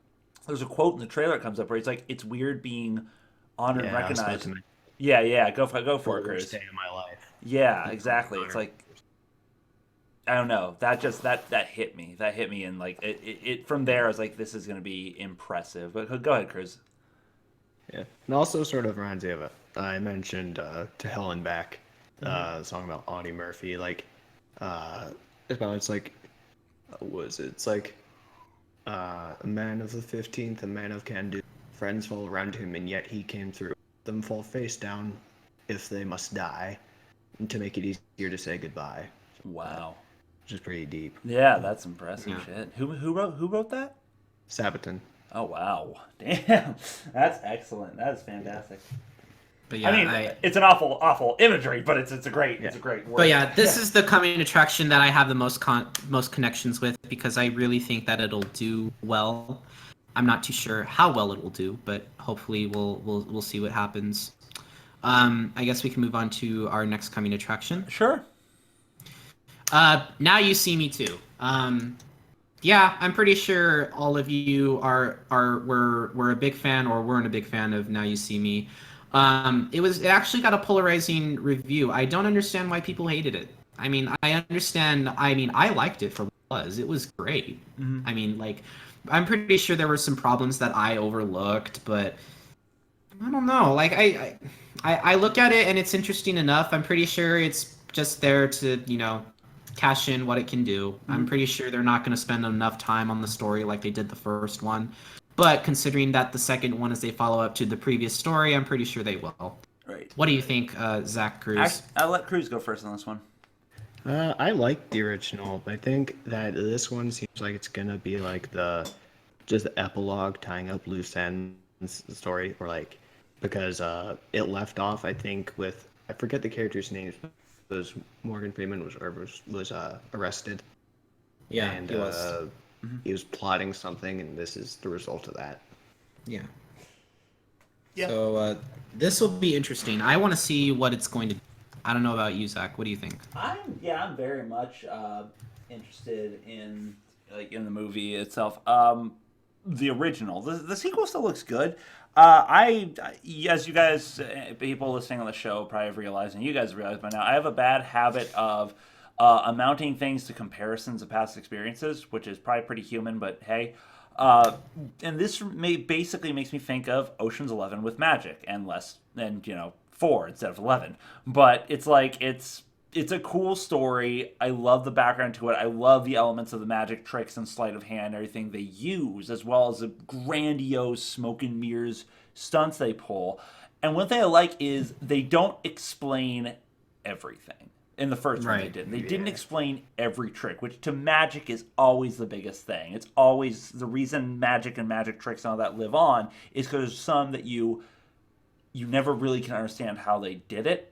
there's a quote in the trailer that comes up where it's like, it's weird being honored and recognized. Yeah, go for it, Kruz. Day of my life. Yeah, exactly. It's like, I don't know. That hit me. That hit me, and it from there I was like, this is going to be impressive. But go ahead, Kruz. Yeah, and also sort of reminds me of it. I mentioned To Hell and Back, the song about Audie Murphy. It's a man of the 15th, a man of can do. Friends fall around him, and yet he came through. Them fall face down, if they must die, and to make it easier to say goodbye. Wow. Which is pretty deep. Yeah, that's impressive shit. Who wrote that? Sabaton. Oh wow, damn, that's excellent. That is fantastic. But yeah, I mean, it's an awful imagery, but it's a great word. But yeah, this is the coming attraction that I have the most connections with because I really think that it'll do well. I'm not too sure how well it will do, but hopefully we'll see what happens. I guess we can move on to our next coming attraction. Sure. Now You See Me Too. Yeah, I'm pretty sure all of you were a big fan or weren't a big fan of Now You See Me. It actually got a polarizing review. I don't understand why people hated it. I mean, I liked it for what it was. It was great. Mm-hmm. I mean, I'm pretty sure there were some problems that I overlooked, but I don't know. I look at it and it's interesting enough. I'm pretty sure it's just there to, cash in what it can do. Mm-hmm. I'm pretty sure they're not going to spend enough time on the story like they did the first one. But considering that the second one is a follow-up to the previous story, I'm pretty sure they will. Right. What do you think, Zach, Kruz? I'll let Kruz go first on this one. I like the original. I think that this one seems like it's going to be the epilogue tying up loose ends story, or because it left off, I think, with, I forget the character's name, was Morgan Freeman was arrested. Yeah, and he was. He was plotting something, and this is the result of that. Yeah. So this will be interesting. I want to see what it's going to do. I don't know about you, Zach. What do you think? I'm very much interested in the movie itself. The original, the sequel still looks good. As you guys, people listening on the show probably have realized, and you guys realize by now, I have a bad habit of amounting things to comparisons of past experiences, which is probably pretty human, but hey. And this basically makes me think of Ocean's 11 with magic and less than 4 instead of 11. But it's like it's a cool story. I love the background to it. I love the elements of the magic tricks and sleight of hand, everything they use, as well as the grandiose smoke and mirrors stunts they pull. And one thing I like is they don't explain everything. In the first one they did. They didn't explain every trick, which to magic is always the biggest thing. It's always the reason magic and magic tricks and all that live on is because there's some that you never really can understand how they did it.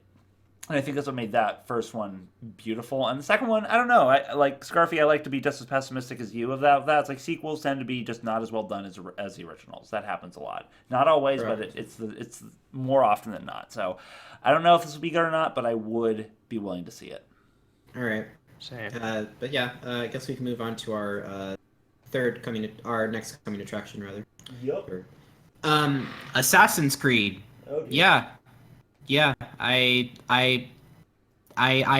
And I think that's what made that first one beautiful. And the second one, I don't know. I like Scarfy. I like to be just as pessimistic as you of that. It's like sequels tend to be just not as well done as the originals. That happens a lot. Not always, but it's more often than not. So I don't know if this will be good or not, but I would be willing to see it. All right. Same. But yeah, I guess we can move on to our our next coming attraction rather. Yep. Assassin's Creed. Oh, dear. Yeah, I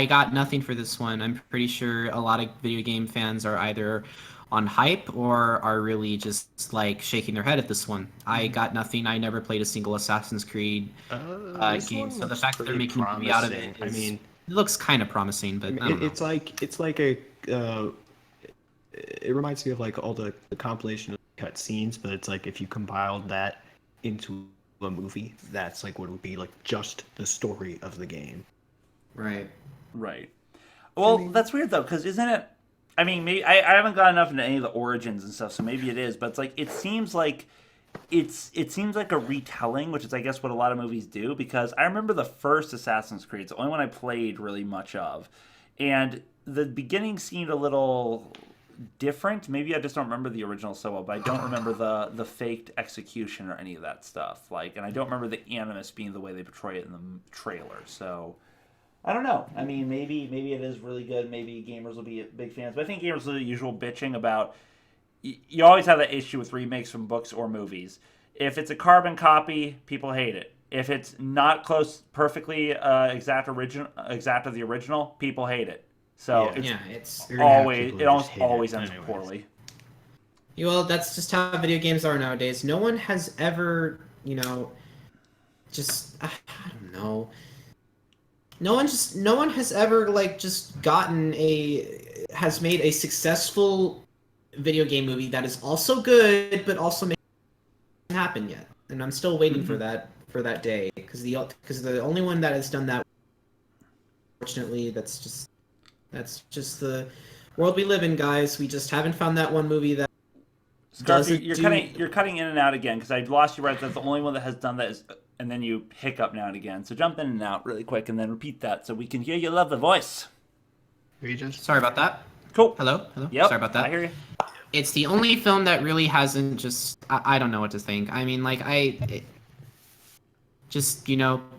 got nothing for this one. I'm pretty sure a lot of video game fans are either on hype or are really just like shaking their head at this one. I got nothing. I never played a single Assassin's Creed game, so the fact that they're making a movie out of it, it looks kind of promising. But I don't know. It's like a. It reminds me of like all the compilation of cut scenes, but it's like if you compiled that into a movie, that's like what it would be like, just the story of the game. Right. Well, that's weird though, because isn't it? I mean, maybe I haven't got enough into any of the origins and stuff, so maybe it is. But it's like it seems like a retelling, which is I guess what a lot of movies do. Because I remember the first Assassin's Creed, it's the only one I played really much of, and the beginning seemed a little different. Maybe I just don't remember the original so well, but I don't remember the faked execution or any of that stuff. Like, and I don't remember the animus being the way they portray it in the trailer. So I don't know. I mean, maybe it is really good. Maybe gamers will be big fans. But I think gamers are the usual bitching about. You always have that issue with remakes from books or movies. If it's a carbon copy, people hate it. If it's not close, perfectly exact of the original, people hate it. So it's almost always ends poorly. Well, that's just how video games are nowadays. No one has ever, just I don't know. No one has ever has made a successful video game movie that is also good but also hasn't happened yet. And I'm still waiting for that day because the only one that has done that, unfortunately, that's just the world we live in, guys. We just haven't found that one movie that. You're cutting in and out again because I lost you right. That's the only one that has done that and then you hiccup now and again. So jump in and out really quick and then repeat that so we can hear your lovely voice. Sorry about that. Cool. Hello. Yep. Sorry about that. I hear you. It's the only film that really hasn't just. I don't know what to think. I mean,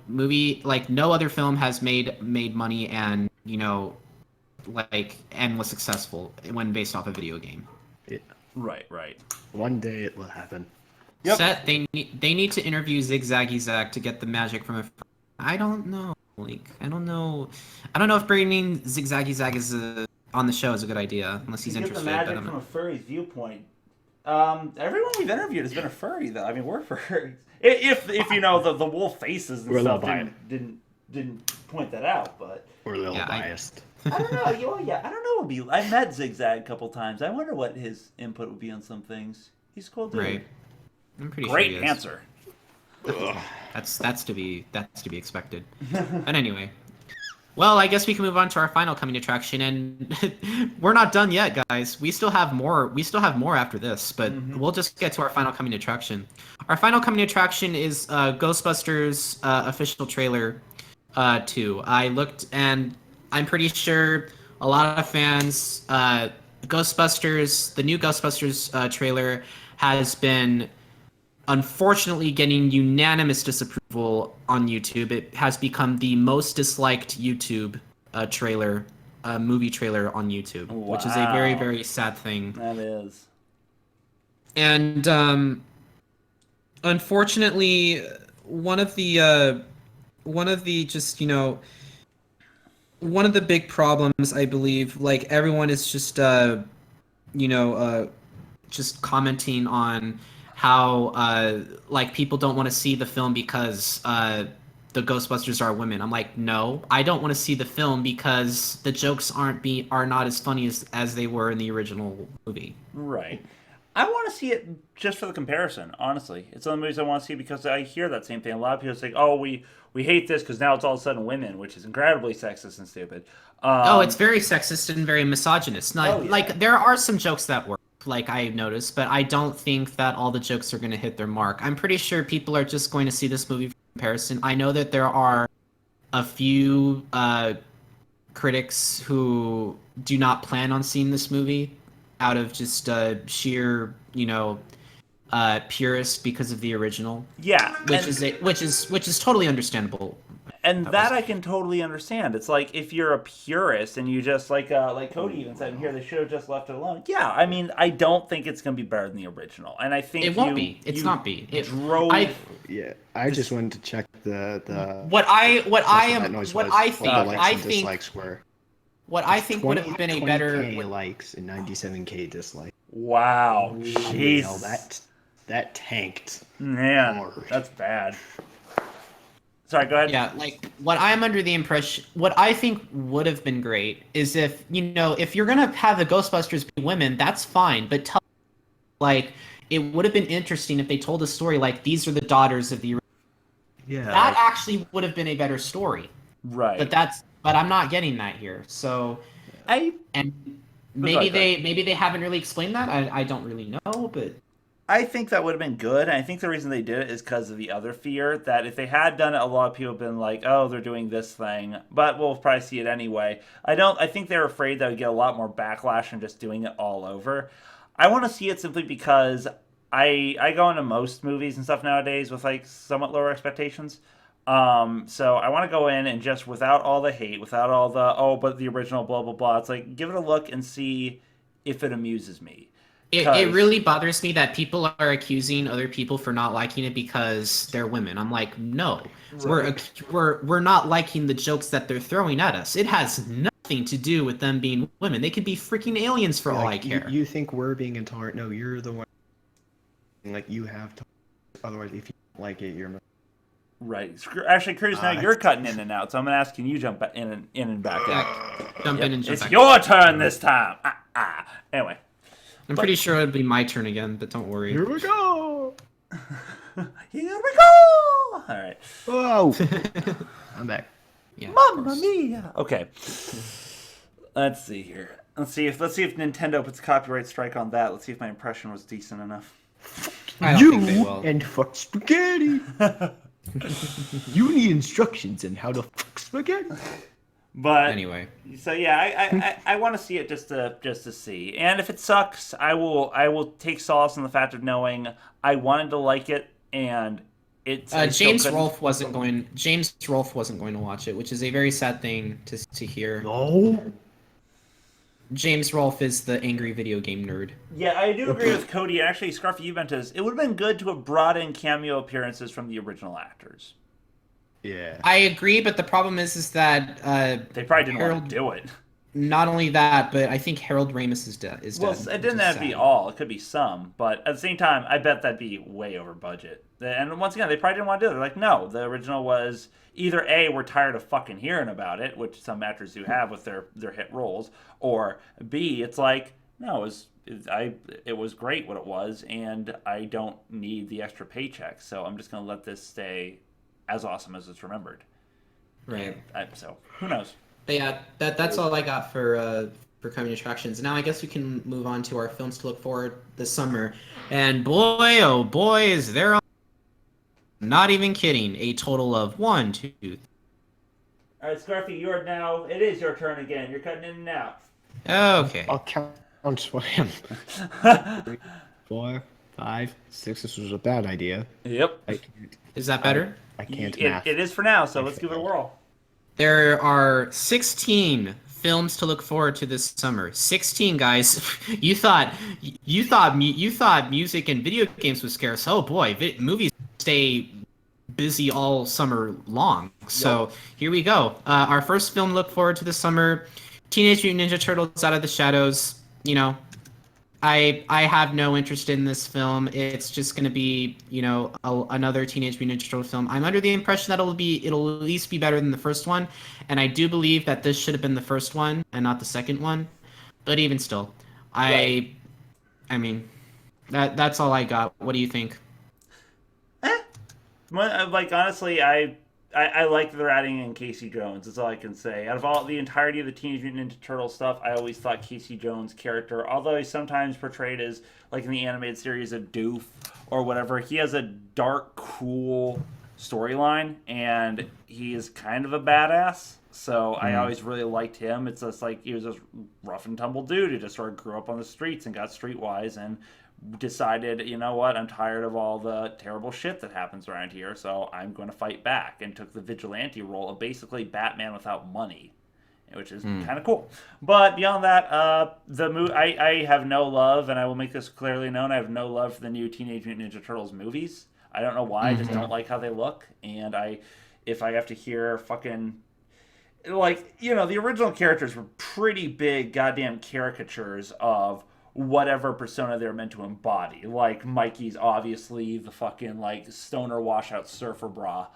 movie like no other film has made money and and was successful when based off a video game. Yeah. Right. One day it will happen. Yep. Set they need to interview Zigzaggy Zag to get the magic from a. I don't know. I don't know if bringing Zigzaggy Zag on the show is a good idea unless he's interested. The magic from a furry's viewpoint. Everyone we've interviewed has been a furry though. I mean, we're furries. If the wolf faces and stuff didn't point that out, but we're a little biased. I don't know. I don't know. I met Zigzag a couple times. I wonder what his input would be on some things. He's cool dude. Right. I'm pretty Great sure he is. answer. That's to be expected. But anyway, well, I guess we can move on to our final coming attraction, and we're not done yet, guys. We still have more. We still have more after this, but we'll just get to our final coming attraction. Our final coming attraction is Ghostbusters official trailer 2. I looked, and I'm pretty sure a lot of fans. Ghostbusters, the new Ghostbusters trailer has been unfortunately getting unanimous disapproval on YouTube. It has become the most disliked YouTube movie trailer on YouTube, which is a very, very sad thing. That is. And unfortunately, one of the big problems, I believe, like everyone is just just commenting on how like people don't want to see the film because the Ghostbusters are women. I'm like, no, I don't want to see the film because the jokes are not as funny as they were in the original movie. Right. I want to see it just for the comparison, honestly. It's one of the movies I want to see because I hear that same thing. A lot of people say, oh, we hate this because now it's all of a sudden women, which is incredibly sexist and stupid. It's very sexist and very misogynist. Like, there are some jokes that work, like I noticed, but I don't think that all the jokes are going to hit their mark. I'm pretty sure people are just going to see this movie for comparison. I know that there are a few critics who do not plan on seeing this movie out of just sheer, purist because of the original. Yeah, which is totally understandable. And that I can totally understand. It's like if you're a purist and you just like Cody even said here, they should have just left it alone. Yeah, I mean, I don't think it's going to be better than the original, and I think it won't be. It's not be. I just wanted to check the what I think would have been a better 20K likes and 97K dislikes. Wow, jeez, that tanked. Man, that's bad. Sorry, go ahead. Yeah, like what I'm under the impression, what I think would have been great is if you're gonna have the Ghostbusters be women, that's fine. But it would have been interesting if they told a story like these are the daughters of the. Yeah. That actually would have been a better story. Right. But I'm not getting that here. So maybe they haven't really explained that. I don't really know, but. I think that would have been good, and I think the reason they did it is because of the other fear that if they had done it, a lot of people have been like, "Oh, they're doing this thing," but we'll probably see it anyway. I think they're afraid that would get a lot more backlash from just doing it all over. I want to see it simply because I go into most movies and stuff nowadays with like somewhat lower expectations. So I want to go in and just without all the hate, without all the but the original blah blah blah. It's like give it a look and see if it amuses me. It really bothers me that people are accusing other people for not liking it because they're women. I'm like, no, right. we're not liking the jokes that they're throwing at us. It has nothing to do with them being women. They could be freaking aliens for all I care. You think we're being intolerant? No, you're the one. Like you have to. Otherwise, if you don't like it, you're. Right. Actually, Kruz, now you're cutting in and out, so I'm gonna ask you jump in and back out. Jump in and jump it's back. Your turn this time. Anyway. I'm pretty sure it'll be my turn again, but don't worry. Here we go! Here we go! Alright. Whoa! I'm back. Yeah, Mamma mia! Okay. Let's see here. Let's see if Nintendo puts a copyright strike on that. Let's see if my impression was decent enough. I don't think they will. And fuck spaghetti! You need instructions on how to fuck spaghetti. But anyway, so yeah, I want to see it just to see, and if it sucks, I will take solace in the fact of knowing I wanted to like it, and it's James Rolfe wasn't going to watch it, which is a very sad thing to hear. No. James Rolfe is the angry video game nerd. Yeah, I do agree with Cody. Actually, Scarfy, you meant it would have been good to have brought in cameo appearances from the original actors. Yeah, I agree, but the problem is that they probably didn't want to do it. Not only that, but I think Harold Ramis is dead. Well, it didn't have to be all. It could be some, but at the same time, I bet that'd be way over budget. And once again, they probably didn't want to do it. They're like, no, the original was either A, we're tired of fucking hearing about it, which some actors do have with their hit roles, or B, it's like, no, it was great what it was, and I don't need the extra paycheck, so I'm just going to let this stay as awesome as it's remembered. Right. So who knows? But yeah, that's all I got for coming attractions. Now I guess we can move on to our films to look forward this summer. And boy, oh boy, is there on. Not even kidding. A total of 1, 2, 3. All right, Scarfy, it is your turn again. You're cutting in and out. Okay. I'll count swam. 3, 4, 5, 6. This was a bad idea. Yep. Is that better? I can't math. It is for now, so let's give it a whirl. There are 16 films to look forward to this summer. 16, guys. You thought music and video games was scarce. Oh boy, movies stay busy all summer long. So Here we go. Our first film to look forward to this summer: Teenage Mutant Ninja Turtles: Out of the Shadows. I have no interest in this film. It's just going to be, another Teenage Mutant Ninja Turtle film. I'm under the impression that it'll at least be better than the first one, and I do believe that this should have been the first one and not the second one. But even still, I mean, that's all I got. What do you think? Like, honestly, I like that they're adding in Casey Jones. That's all I can say. Out of all the entirety of the Teenage Mutant Ninja Turtle stuff, I always thought Casey Jones' character, although he's sometimes portrayed as, like in the animated series, a doof or whatever, he has a dark, cool storyline, and he is kind of a badass. So I always really liked him. It's just like he was this rough and tumble dude who just sort of grew up on the streets and got streetwise and decided, you know what, I'm tired of all the terrible shit that happens around here, so I'm going to fight back, and took the vigilante role of basically Batman without money, which is kind of cool. But beyond that, I have no love, and I will make this clearly known, I have no love for the new Teenage Mutant Ninja Turtles movies. I don't know why, I just don't like how they look, and if I have to hear fucking, like, the original characters were pretty big goddamn caricatures of whatever persona they're meant to embody. Like, Mikey's obviously the fucking, like, stoner washout surfer bra,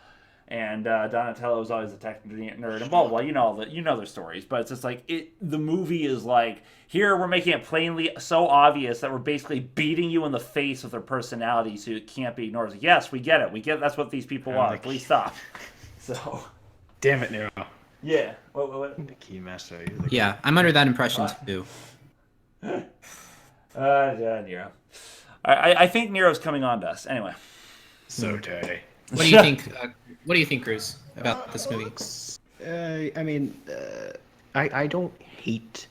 and Donatello's always a tech nerd, and blah, blah, you know their stories, but it's just like, the movie is like, here we're making it plainly so obvious that we're basically beating you in the face with their personality so it can't be ignored. Like, yes, we get it, that's what these people want, please stop. So. Damn it, Nero. Yeah. What? The Keymaster. Yeah, I'm under that impression too. Nero. I think Nero's coming on to us. Anyway. So dirty. What do you think? What do you think, Kruz, about this movie? I don't hate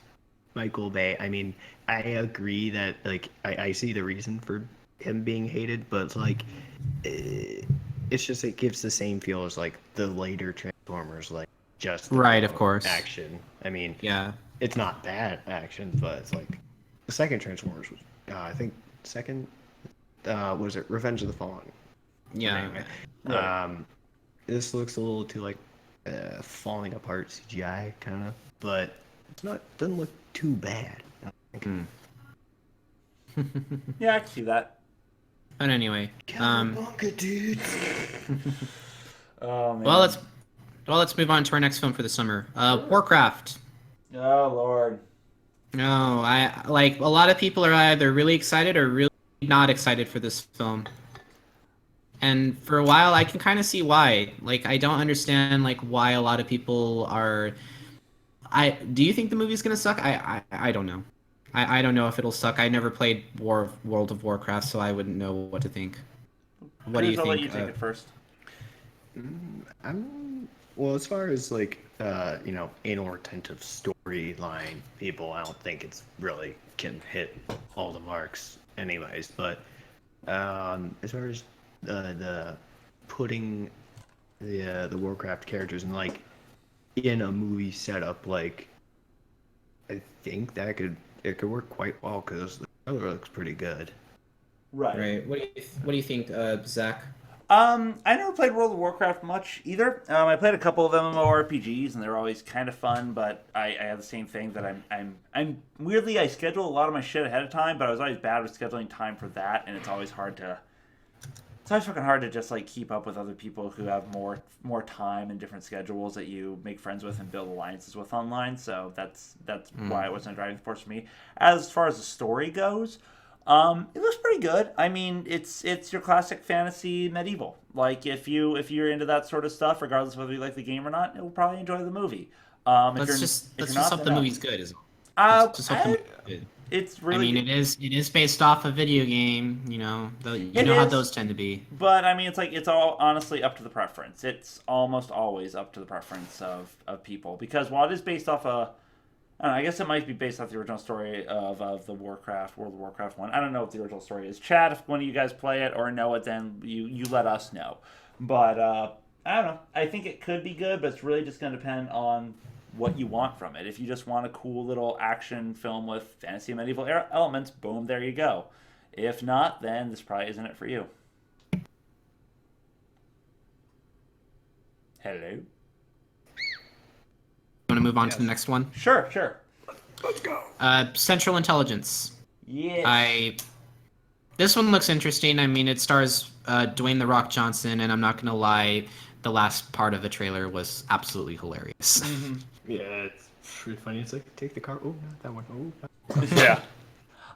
Michael Bay. I mean, I agree that, like, I see the reason for him being hated, but like, it's just, it gives the same feel as like the later Transformers, like just right, of course, action. I mean, yeah, it's not bad action, but it's like the second Transformers was, I think second, was it Revenge of the Fallen? Yeah. Right. This looks a little too like falling apart CGI kind of, but it's not, doesn't look too bad. Yeah, I can see that. But anyway, dude. Oh man. Well, let's move on to our next film for the summer. Warcraft. Oh Lord. No, I like, a lot of people are either really excited or really not excited for this film. And for a while, I can kind of see why. Like, I don't understand like why a lot of people are. Do you think the movie's gonna suck? I don't know. I don't know if it'll suck. I never played World of Warcraft, so I wouldn't know what to think. What do you think? I'll let you take it first. Well, as far as like anal retentive storyline, people, I don't think it's really can hit all the marks, anyways. But as far as the putting the Warcraft characters in like in a movie setup, like I think that it could work quite well because the trailer looks pretty good. Right. What do you think, Zach? I never played World of Warcraft much either. I played a couple of MMORPGs and they're always kind of fun, but I have the same thing that I'm weirdly, I schedule a lot of my shit ahead of time, but I was always bad with scheduling time for that, and it's always fucking hard to just like keep up with other people who have more time and different schedules that you make friends with and build alliances with online. So that's why it wasn't a driving force for me. As far as the story goes, it looks pretty good. I mean, it's your classic fantasy medieval. Like, if you're into that sort of stuff, regardless of whether you like the game or not, you'll probably enjoy the movie. Let's just hope the movie's good. Just hope the movie's good. It's really. I mean, it is based off a video game. You know how those tend to be. But I mean, it's all honestly up to the preference. It's almost always up to the preference of people, because while it is based off I don't know, I guess it might be based off the original story of the World of Warcraft one. I don't know what the original story is. Chat, if one of you guys play it or know it, then you let us know. But I don't know. I think it could be good, but it's really just going to depend on what you want from it. If you just want a cool little action film with fantasy and medieval elements, boom, there you go. If not, then this probably isn't it for you. Hello? Want to move on to the next one? Sure. Let's go. Central Intelligence. Yes. This one looks interesting. I mean, it stars Dwayne "The Rock" Johnson, and I'm not gonna lie, the last part of the trailer was absolutely hilarious. Mm-hmm. Yeah, it's pretty funny. It's like, take the car. Oh, not that one. Oh. Yeah.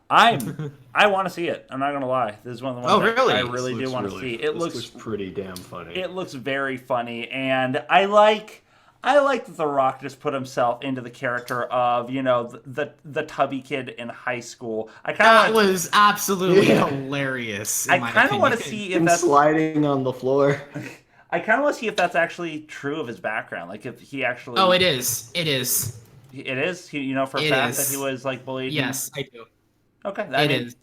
I want to see it. I'm not gonna lie. This is one of the ones really? I really do want to see. It looks pretty damn funny. It looks very funny, and I like that The Rock just put himself into the character of, you know, the tubby kid in high school. That was absolutely hilarious. I kind of want to see if that's sliding on the floor. I kind of want to see if that's actually true of his background. Like if he actually. Oh, it is. It is. It is. You know for a fact that he was like bullied. Yes, I do. Okay, it is.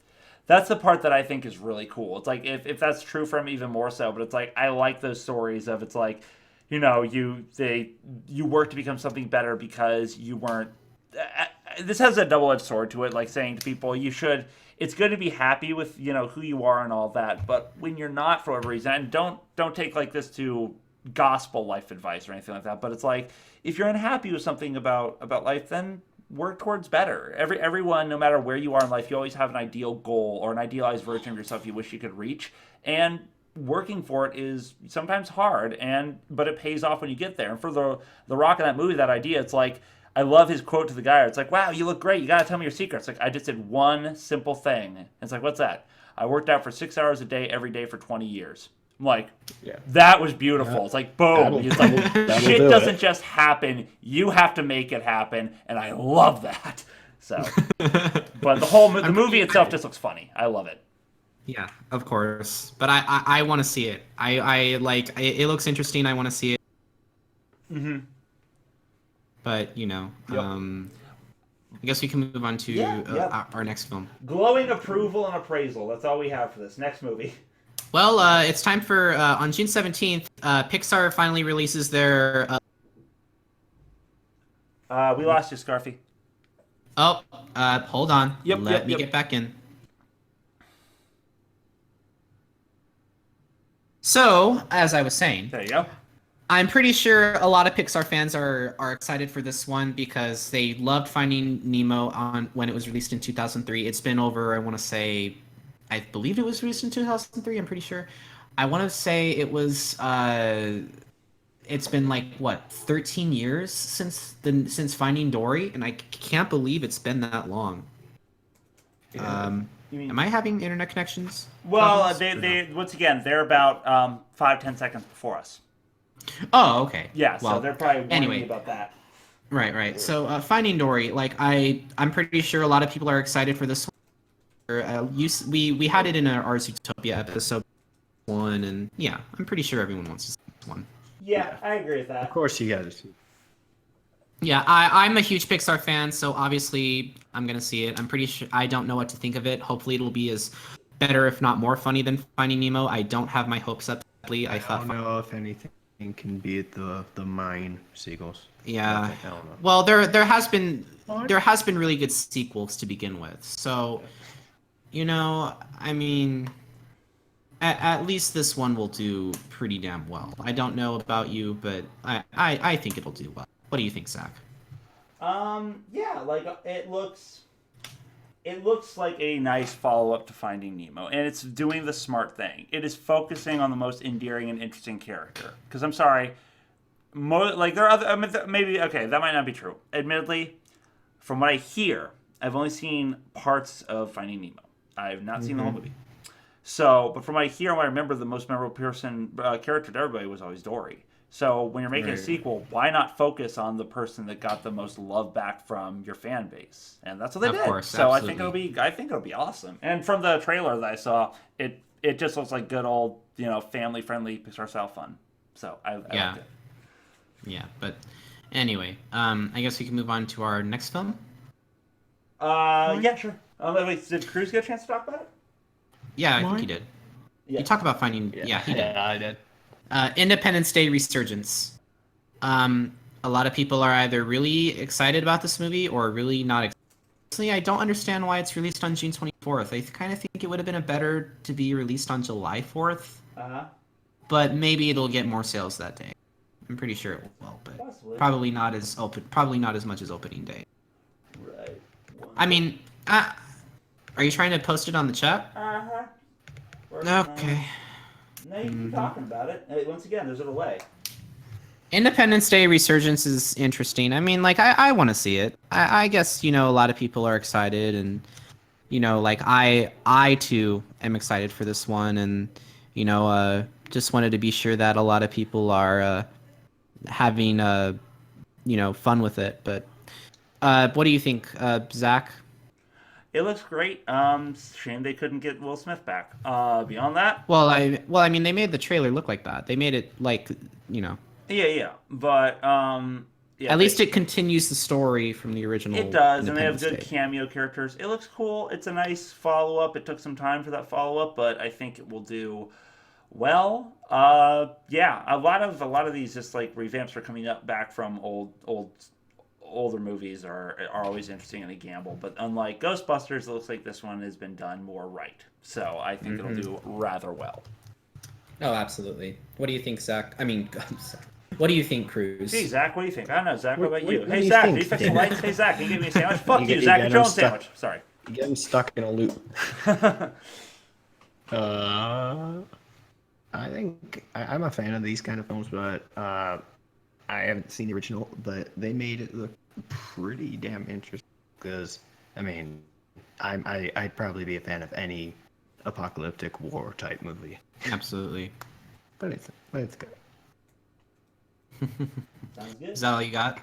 That's the part that I think is really cool. It's like if that's true for him, even more so. But it's like I like those stories of it's like, you know, you work to become something better because you weren't. This has a double-edged sword to it, like saying to people, it's good to be happy with, you know, who you are and all that, but when you're not for whatever reason, and don't take like this to gospel life advice or anything like that, but it's like if you're unhappy with something about life, then work towards better. Everyone, no matter where you are in life, you always have an ideal goal or an idealized version of yourself you wish you could reach, and working for it is sometimes hard, but it pays off when you get there. And for the Rock in that movie, that idea, it's like, I love his quote to the guy. It's like, wow, you look great. You got to tell me your secret. It's like, I just did one simple thing. And it's like, what's that? I worked out for 6 hours a day, every day for 20 years. I'm like, that was beautiful. Yeah. It's like, boom. It's like, shit doesn't just happen. You have to make it happen. And I love that. So, but the movie itself just looks funny. I love it. Yeah, of course. But I want to see it. It looks interesting. I want to see it. Mm-hmm. But, you know, I guess we can move on to our next film. Glowing approval and appraisal. That's all we have for this. Next movie. Well, it's time for, on June 17th, Pixar finally releases their... We lost you, Scarfy. Oh, hold on. Let me get back in. So, as I was saying... There you go. I'm pretty sure a lot of Pixar fans are excited for this one because they loved Finding Nemo when it was released in 2003. It's been over, I want to say, I believe it was released in 2003, I'm pretty sure. I want to say it was, it's been like, 13 years since Finding Dory, and I can't believe it's been that long. Yeah. Am I having internet connections? Well, they once again, they're about 5-10 seconds before us. Oh, okay. Yeah, so they're probably warning me about that. Right. So, Finding Dory, I'm pretty sure a lot of people are excited for this one. We had it in our Zootopia episode 1, and yeah, I'm pretty sure everyone wants to see this one. Yeah, I agree with that. Of course you gotta see. Yeah, I'm a huge Pixar fan, so obviously I'm gonna see it. I'm pretty sure I don't know what to think of it. Hopefully it'll be as better, if not more funny than Finding Nemo. I don't have my hopes up. I don't know if anything can beat the mine sequels. Yeah. Well, there has been really good sequels to begin with. So, you know, I mean, at least this one will do pretty damn well. I don't know about you, but I think it'll do well. What do you think, Zach? Yeah, like it looks like a nice follow-up to Finding Nemo, and it's doing the smart thing. It is focusing on the most endearing and interesting character. Because I'm sorry, there are other. I mean, maybe okay, that might not be true. Admittedly, from what I hear, I've only seen parts of Finding Nemo. I've not seen the whole movie. So, but from what I hear and what I remember, the most memorable character to everybody was always Dory. So when you're making a sequel, why not focus on the person that got the most love back from your fan base? And that's what they did. Course, so absolutely. I think it'll be awesome. And from the trailer that I saw, it just looks like good old, you know, family friendly Pixar style fun. So I liked it. Yeah, but anyway, I guess we can move on to our next film. Yeah, sure. Wait, did Kruz get a chance to talk about it? Yeah, I think he did. Yeah. You talked about Finding. Yeah, he did. Yeah, I did. Independence Day Resurgence. A lot of people are either really excited about this movie or really not excited. Honestly, I don't understand why it's released on June 24th. I kind of think it would have been better to be released on July 4th. But maybe it'll get more sales that day. I'm pretty sure it will, but possibly. Probably not as much as opening day. Right. I mean, Are you trying to post it on the chat? Uh-huh. Okay. No, you can keep talking about it. Once again, there's a delay. Independence Day Resurgence is interesting. I mean, like, I want to see it. I guess, a lot of people are excited, and, like, I too am excited for this one, and, just wanted to be sure that a lot of people are having, fun with it. But what do you think, Zach? It looks great. Shame they couldn't get Will Smith back. Beyond that, Well, I mean, they made the trailer look like that. They made it like, yeah, but yeah, at least it continues the story from the original. It does, and they have Independence good Day. cameo characters. It looks cool. It's a nice follow up. It took some time for that follow up, but I think it will do well. Yeah, a lot of these just like revamps are coming up back from older movies are always interesting and a gamble. But unlike Ghostbusters, it looks like this one has been done more right. So I think it'll do rather well. Oh, absolutely. What do you think, Zach? I mean, what do you think, Cruz? Hey, Zach, what do you think? I don't know, Zach. What about you? What Hey, do you Zach, think? can you fix the lights? Hey, Zach, can you give me a sandwich? Fuck you, You Zach. got Get your own him stuck. sandwich. Sorry. You get him stuck in a loop. I think I'm a fan of these kind of films, but I haven't seen the original, but they made it look pretty damn interesting. Because I mean, I'd probably be a fan of any apocalyptic war type movie. Absolutely. But it's good. Sounds good. Is that all you got?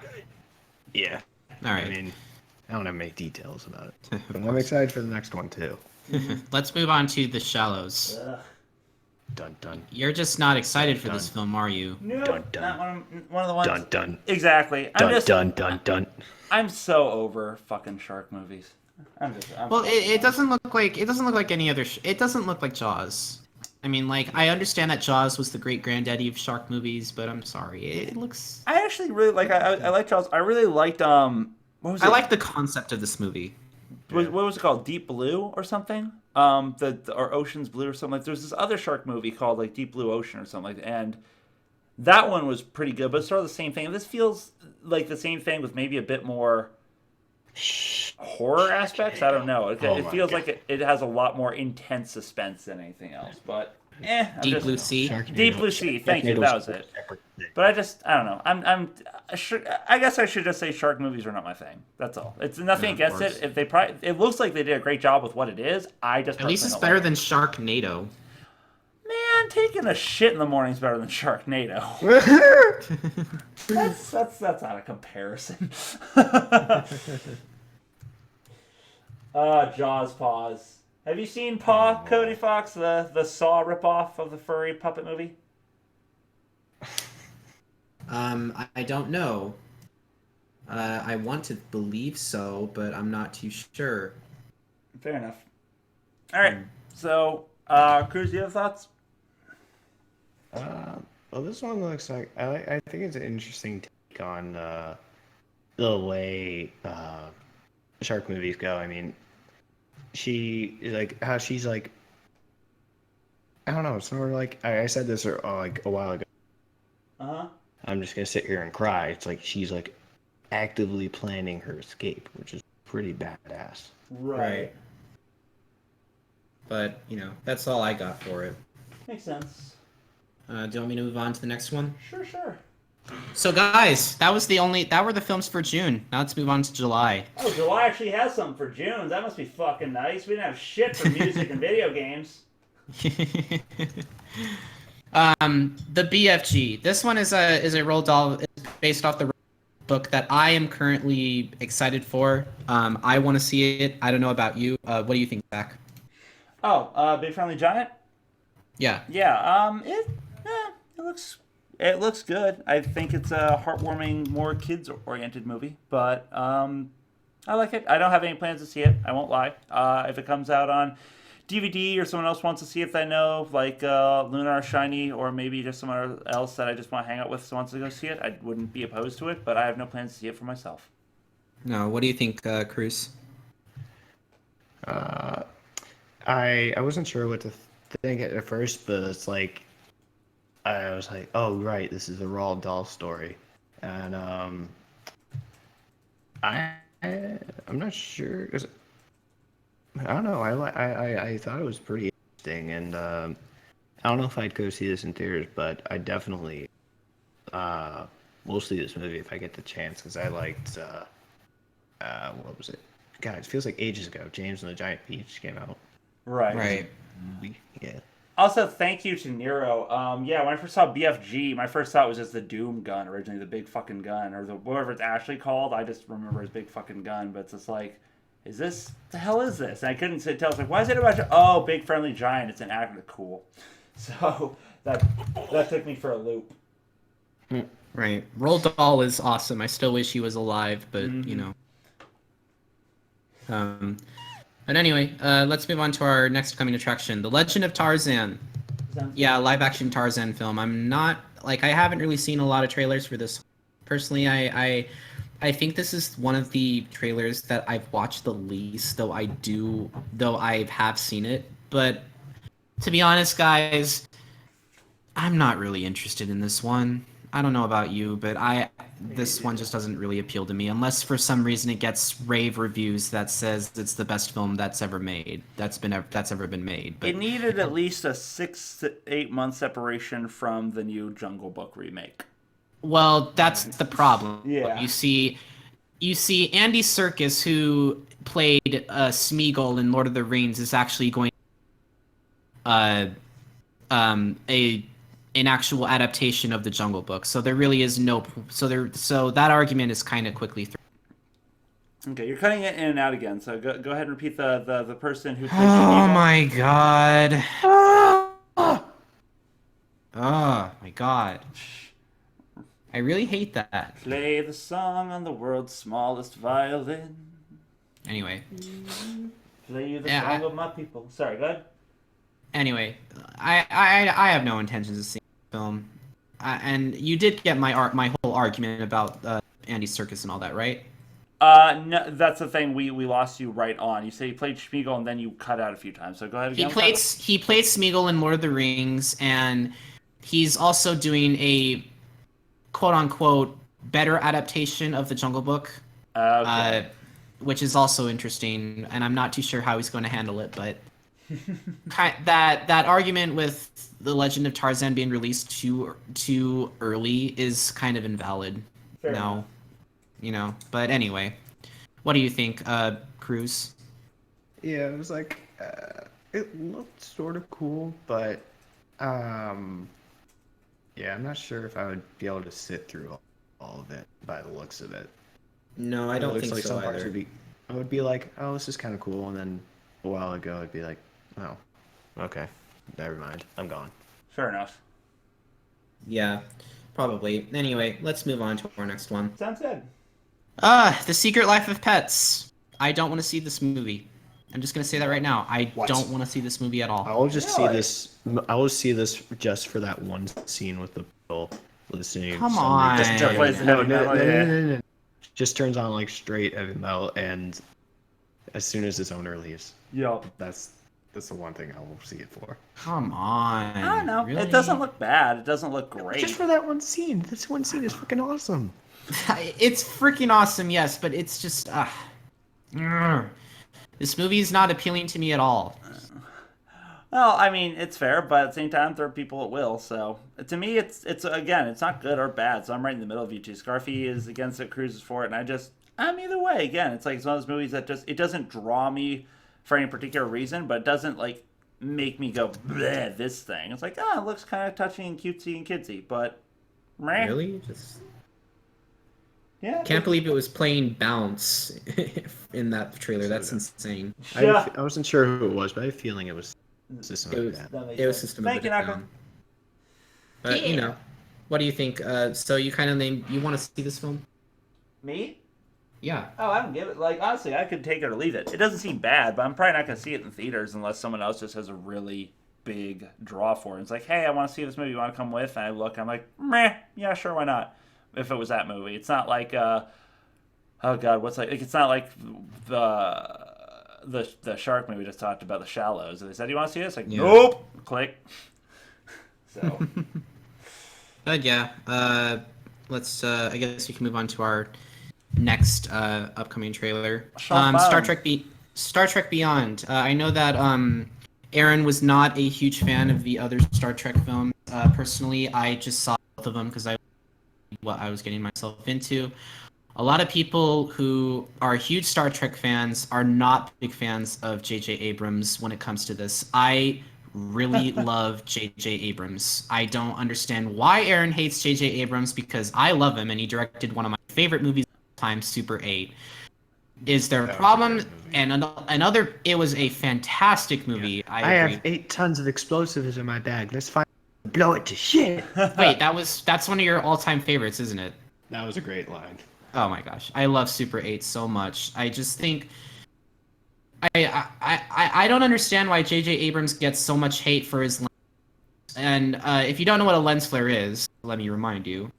Yeah. All right. I mean, I don't have many details about it, but I'm excited for the next one too. Let's move on to The Shallows. Ugh. Dun dun You're just not excited for this Dun. film, are you? No, Dun, dun. not one of the ones. dun dun Exactly. dun dun dun dun. I'm so over fucking shark movies. I'm Well, it doesn't look like any other. It doesn't look like Jaws. I mean, like, I understand that Jaws was the great granddaddy of shark movies, but I'm sorry, it looks. I actually really like. I like Jaws. I really liked. What was it? I like the concept of this movie. What was it called? Deep Blue or something? Or Ocean's Blue or something like. There's this other shark movie called like Deep Blue Ocean or something like that, and that one was pretty good. But it's sort of the same thing. This feels like the same thing with maybe a bit more horror aspects. I don't know. It feels like it has a lot more intense suspense than anything else. But Deep Blue Sea. Deep Blue Sea. Thank you. That was it. But I don't know. I guess I should just say shark movies are not my thing. That's all. It's nothing against it. If it looks like they did a great job with what it is. I just At least it's better than Sharknado. Man, taking a shit in the morning is better than Sharknado. that's not a comparison. Jaws Paws. Have you seen Paw, Cody Fox, the Saw ripoff of the furry puppet movie? I don't know. I want to believe so, but I'm not too sure. Fair enough. All right. So, Cruz, do you have thoughts? Well, this one looks like I think it's an interesting take on the way shark movies go. I mean, she like how she's like I don't know, sort of like I said this like a while ago. I'm just gonna sit here and cry. It's like she's like actively planning her escape, which is pretty badass. Right. But that's all I got for it. Makes sense. Do you want me to move on to the next one? Sure. So guys, that were the films for June. Now let's move on to July. Oh, July actually has something for June. That must be fucking nice. We didn't have shit for music and video games. The BFG. This one is a Roald Dahl. It's based off the book that I am currently excited for. I want to see it. I don't know about you. What do you think, Zach? Oh, Big Friendly Giant? Yeah. Yeah. It looks good. I think it's a heartwarming, more kids-oriented movie, but I like it. I don't have any plans to see it. I won't lie. If it comes out on DVD or someone else wants to see it that I know, like Lunar Shiny, or maybe just someone else that I just want to hang out with wants to go see it, I wouldn't be opposed to it, but I have no plans to see it for myself. No, what do you think, Cruz? I wasn't sure what to think at first, but it's like I was like, oh right, this is a Roald Dahl story, and I'm not sure. I don't know. I thought it was pretty interesting, and I don't know if I'd go see this in theaters, but I definitely will see this movie if I get the chance, because I liked what was it? God, it feels like ages ago. James and the Giant Peach came out. Right. Yeah. Also, thank you to Nero. Yeah, when I first saw BFG, my first thought was just the Doom gun originally, the big fucking gun, or the whatever it's actually called. I just remember as big fucking gun, but it's just like, is this the hell is this? And I couldn't tell. I was like, why is it about? Oh, big friendly giant. It's an actor. Cool. So that took me for a loop. Right. Roald Dahl is awesome. I still wish he was alive, but you know. But anyway, let's move on to our next coming attraction, The Legend of Tarzan. Yeah, live action Tarzan film. I'm not I haven't really seen a lot of trailers for this. Personally, I think this is one of the trailers that I've watched the least, though I have seen it. But to be honest, guys, I'm not really interested in this one. I don't know about you, but this one just doesn't really appeal to me, unless for some reason it gets rave reviews that says it's the best film that's ever made. That's ever been made. But it needed at least a 6 to 8 month separation from the new Jungle Book remake. Well, that's the problem. Yeah. You see Andy Serkis, who played Smeagol in Lord of the Rings, is actually going an actual adaptation of the Jungle Book. So there really is no so that argument is kind of quickly through. Okay, you're cutting it in and out again. So go ahead and repeat the person who played Oh my god. Oh my god. I really hate that. Play the song on the world's smallest violin. Anyway. Play the song of my people. Sorry, go ahead. Anyway, I have no intentions of seeing the film. And you did get my whole argument about Andy Serkis and all that, right? No, that's the thing. We lost you right on. You said you played Smeagol and then you cut out a few times. So go ahead again. He played Smeagol in Lord of the Rings, and he's also doing a quote-unquote better adaptation of the Jungle Book, which is also interesting, and I'm not too sure how he's going to handle it, but that argument with The Legend of Tarzan being released too early is kind of invalid. Fair enough. You know, but anyway, what do you think, Kruz? Yeah, it was like, it looked sort of cool, but, yeah, I'm not sure if I would be able to sit through all of it by the looks of it. No, I don't think like so some parts either. I would be like, oh, this is kind of cool, and then a while ago I'd be like, oh, okay, never mind, I'm gone. Fair enough. Yeah, probably. Anyway, let's move on to our next one. Sounds good. The Secret Life of Pets. I don't want to see this movie. I'm just gonna say that right now. I don't want to see this movie at all. I will just see this. I will see this just for that one scene with the people listening. Come on. No. Just turns on like straight heavy metal, and as soon as its owner leaves, Yup. that's the one thing I will see it for. Come on. I don't know. Really? It doesn't look bad. It doesn't look great. Just for that one scene. This one scene is freaking awesome. It's freaking awesome, yes, but it's just this movie is not appealing to me at all. Well, I mean, it's fair, but at the same time, there are people it will. So to me, it's again, it's not good or bad. So I'm right in the middle of you two. Scarfy is against it, Kruz is for it, and I'm either way. Again, it's like it's one of those movies that it doesn't draw me for any particular reason, but it doesn't like make me go bleh, this thing. It's like it looks kind of touching and cutesy and kidsy, but meh. Really? Just Yeah. can't believe it was playing Bounce in that trailer. That's insane. Yeah. I wasn't sure who it was, but I have a feeling it was System of a Down. It was System of a Down. But you know, what do you think? So you kind of you want to see this film? Me? Yeah. Oh, I don't give it. Like, honestly, I could take it or leave it. It doesn't seem bad, but I'm probably not going to see it in theaters unless someone else just has a really big draw for it. It's like, hey, I want to see this movie. You want to come with? And I look, I'm like, meh, yeah, sure, why not? If it was that movie. It's not like, oh, God, it's not like the shark movie we just talked about, The Shallows. They said, you want to see this? Like, yeah. Nope. Click. So. But yeah, let's, I guess we can move on to our next upcoming trailer. Star Trek Star Trek Beyond. I know that Aaron was not a huge fan of the other Star Trek films. Personally, I just saw both of them because I what I was getting myself into. A lot of people who are huge Star Trek fans are not big fans of J.J. Abrams when it comes to this. I really love J.J. Abrams. I don't understand why Aaron hates J.J. Abrams because I love him and he directed one of my favorite movies of all time, Super 8. Is there a problem? And another, it was a fantastic movie. Yeah. I have 8 tons of explosives in my bag. Let's blow it to shit. Wait, that's one of your all-time favorites, isn't it? That was a great line. Oh my gosh, I love Super 8 so much. I just think I don't understand why J.J. Abrams gets so much hate for his lens. And if you don't know what a lens flare is, let me remind you.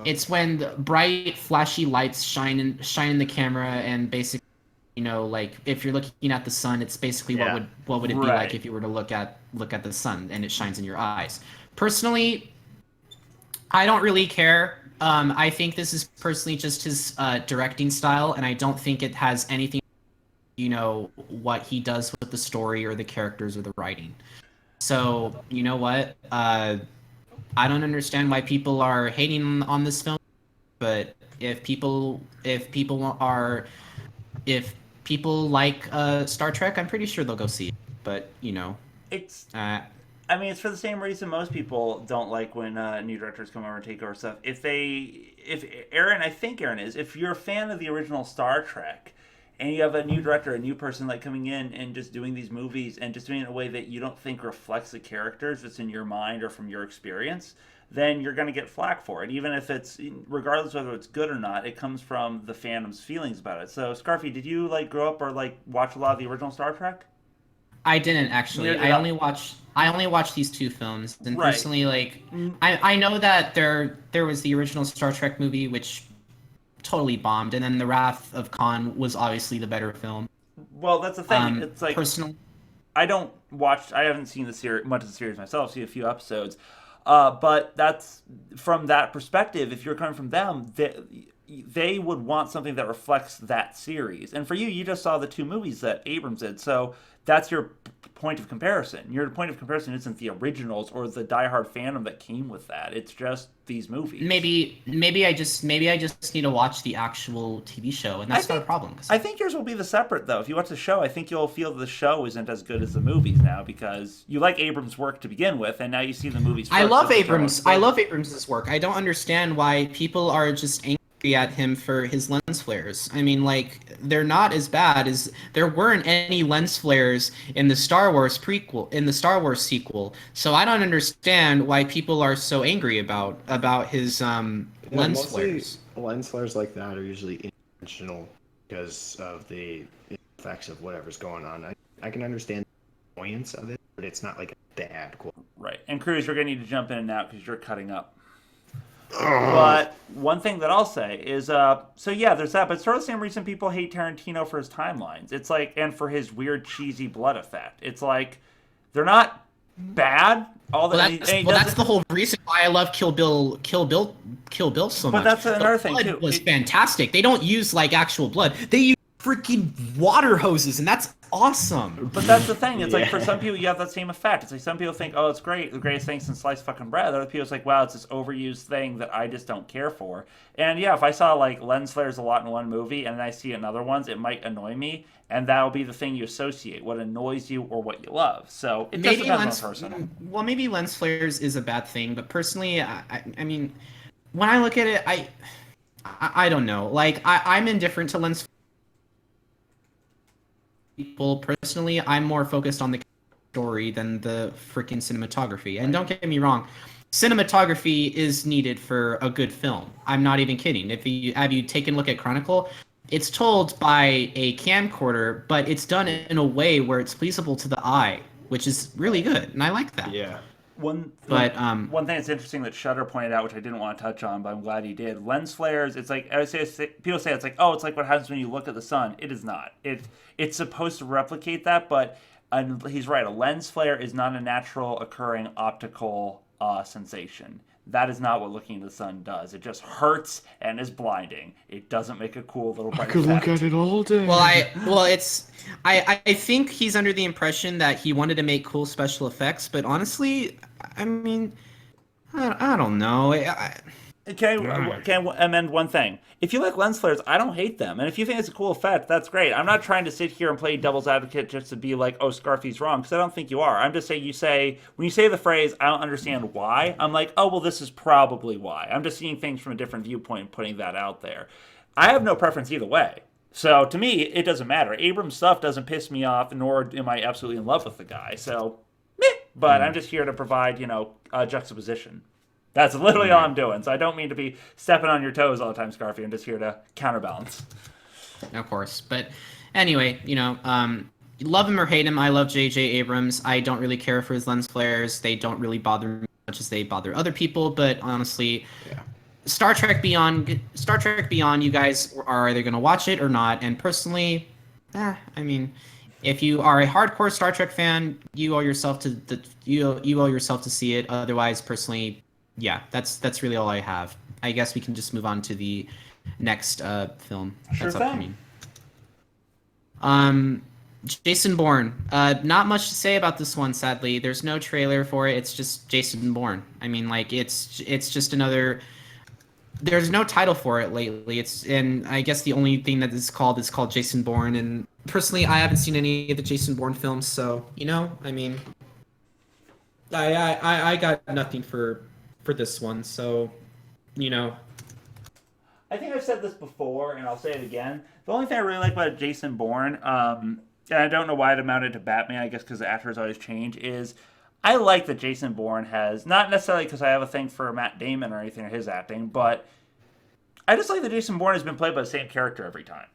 It's when the bright, flashy lights shine in the camera, and basically, like if you're looking at the sun, it's basically what would it be like if you were to look at the sun and it shines in your eyes. Personally, I don't really care. I think this is personally just his directing style, and I don't think it has anything, what he does with the story or the characters or the writing. So, you know what? I don't understand why people are hating on this film, but if people like Star Trek, I'm pretty sure they'll go see it. But it's. I mean, it's for the same reason most people don't like when new directors come over and take over stuff. If Aaron, I think Aaron is, if you're a fan of the original Star Trek, and you have a new director, a new person like coming in and just doing these movies and just doing it in a way that you don't think reflects the characters that's in your mind or from your experience, then you're going to get flack for it. Even if it's, regardless of whether it's good or not, it comes from the fandom's feelings about it. So, Scarfy, did you grow up or watch a lot of the original Star Trek? I didn't actually. I only watched these 2 films, and personally, I know that there was the original Star Trek movie, which totally bombed, and then The Wrath of Khan was obviously the better film. Well, that's the thing. It's personally, I haven't seen much of the series myself. I've seen a few episodes, but that's from that perspective. If you're coming from them, they would want something that reflects that series. And for you just saw the 2 movies that Abrams did, so that's your point of comparison. Your point of comparison isn't the originals or the diehard fandom that came with that. It's just these movies. Maybe I just need to watch the actual TV show, and that's not a problem. I think yours will be the separate though. If you watch the show, I think you'll feel the show isn't as good as the movies now because you like Abrams' work to begin with, and now you see the movies. I love Abrams. I love Abrams' work. I don't understand why people are just angry at him for his lens flares. I mean, they're not as bad as there weren't any lens flares in the Star Wars sequel. So I don't understand why people are so angry about his lens flares. Lens flares like that are usually intentional because of the effects of whatever's going on. I can understand the annoyance of it, but it's not like a bad quote. Right. And Kruz, you're gonna need to jump in and out because you're cutting up. But one thing that I'll say is, there's that. But it's sort of the same reason people hate Tarantino for his timelines. It's and for his weird cheesy blood effect. It's they're not bad. That's the whole reason why I love Kill Bill so much. But that's another thing too. It was fantastic. They don't use actual blood. They use freaking water hoses, and that's awesome. But that's the thing. It's for some people, you have that same effect. It's some people think, oh, it's great, the greatest thing since sliced fucking bread. Other people, it's wow, it's this overused thing that I just don't care for. And yeah, if I saw lens flares a lot in one movie and then I see in other ones, it might annoy me, and that'll be the thing you associate, what annoys you or what you love. So it does depend on the person. Well, maybe lens flares is a bad thing, but personally, I mean, when I look at it, I don't know. I'm indifferent to lens flares. People personally, I'm more focused on the story than the freaking cinematography. And don't get me wrong, cinematography is needed for a good film. I'm not even kidding. Have you taken a look at Chronicle? It's told by a camcorder, but it's done in a way where it's pleasable to the eye, which is really good, and I like that. Yeah. One thing that's interesting that Shutter pointed out, which I didn't want to touch on, but I'm glad he did. Lens flares. It's people say it's it's what happens when you look at the sun. It is not. It's supposed to replicate that, but he's right. A lens flare is not a natural occurring optical sensation. That is not what looking into the sun does. It just hurts and is blinding. It doesn't make a cool little bright I could effect. look at it all day. I think he's under the impression that he wanted to make cool special effects, but honestly, I mean, I don't know. Can I amend one thing? If you like lens flares, I don't hate them. And if you think it's a cool effect, that's great. I'm not trying to sit here and play devil's advocate just to be like, oh, Scarfy's wrong, because I don't think you are. I'm just saying when you say the phrase, I don't understand why, I'm like, oh, well, this is probably why. I'm just seeing things from a different viewpoint and putting that out there. I have no preference either way. So to me, it doesn't matter. Abrams' stuff doesn't piss me off, nor am I absolutely in love with the guy. So, meh. But I'm just here to provide, juxtaposition. That's literally all I'm doing. So I don't mean to be stepping on your toes all the time, Scarfy. I'm just here to counterbalance. Of course. But anyway, love him or hate him, I love J.J. Abrams. I don't really care for his lens flares. They don't really bother me as much as they bother other people. But honestly, Star Trek Beyond, you guys are either going to watch it or not. And personally, I mean, if you are a hardcore Star Trek fan, you owe yourself to see it. Otherwise, personally, yeah, that's really all I have. I guess we can just move on to the next film. Sure that's thing. Upcoming. Jason Bourne. Not much to say about this one, sadly. There's no trailer for it. It's just Jason Bourne. I mean, like it's just another. There's no title for it lately. And I guess the only thing that is called Jason Bourne. And personally, I haven't seen any of the Jason Bourne films, so I mean, I got nothing for this one, so I think I've said this before, and I'll say it again. The only thing I really like about Jason Bourne, and I don't know why it amounted to Batman, I guess because the actors always change, is I like that Jason Bourne has, not necessarily because I have a thing for Matt Damon or anything or his acting, but I just like that Jason Bourne has been played by the same character every time.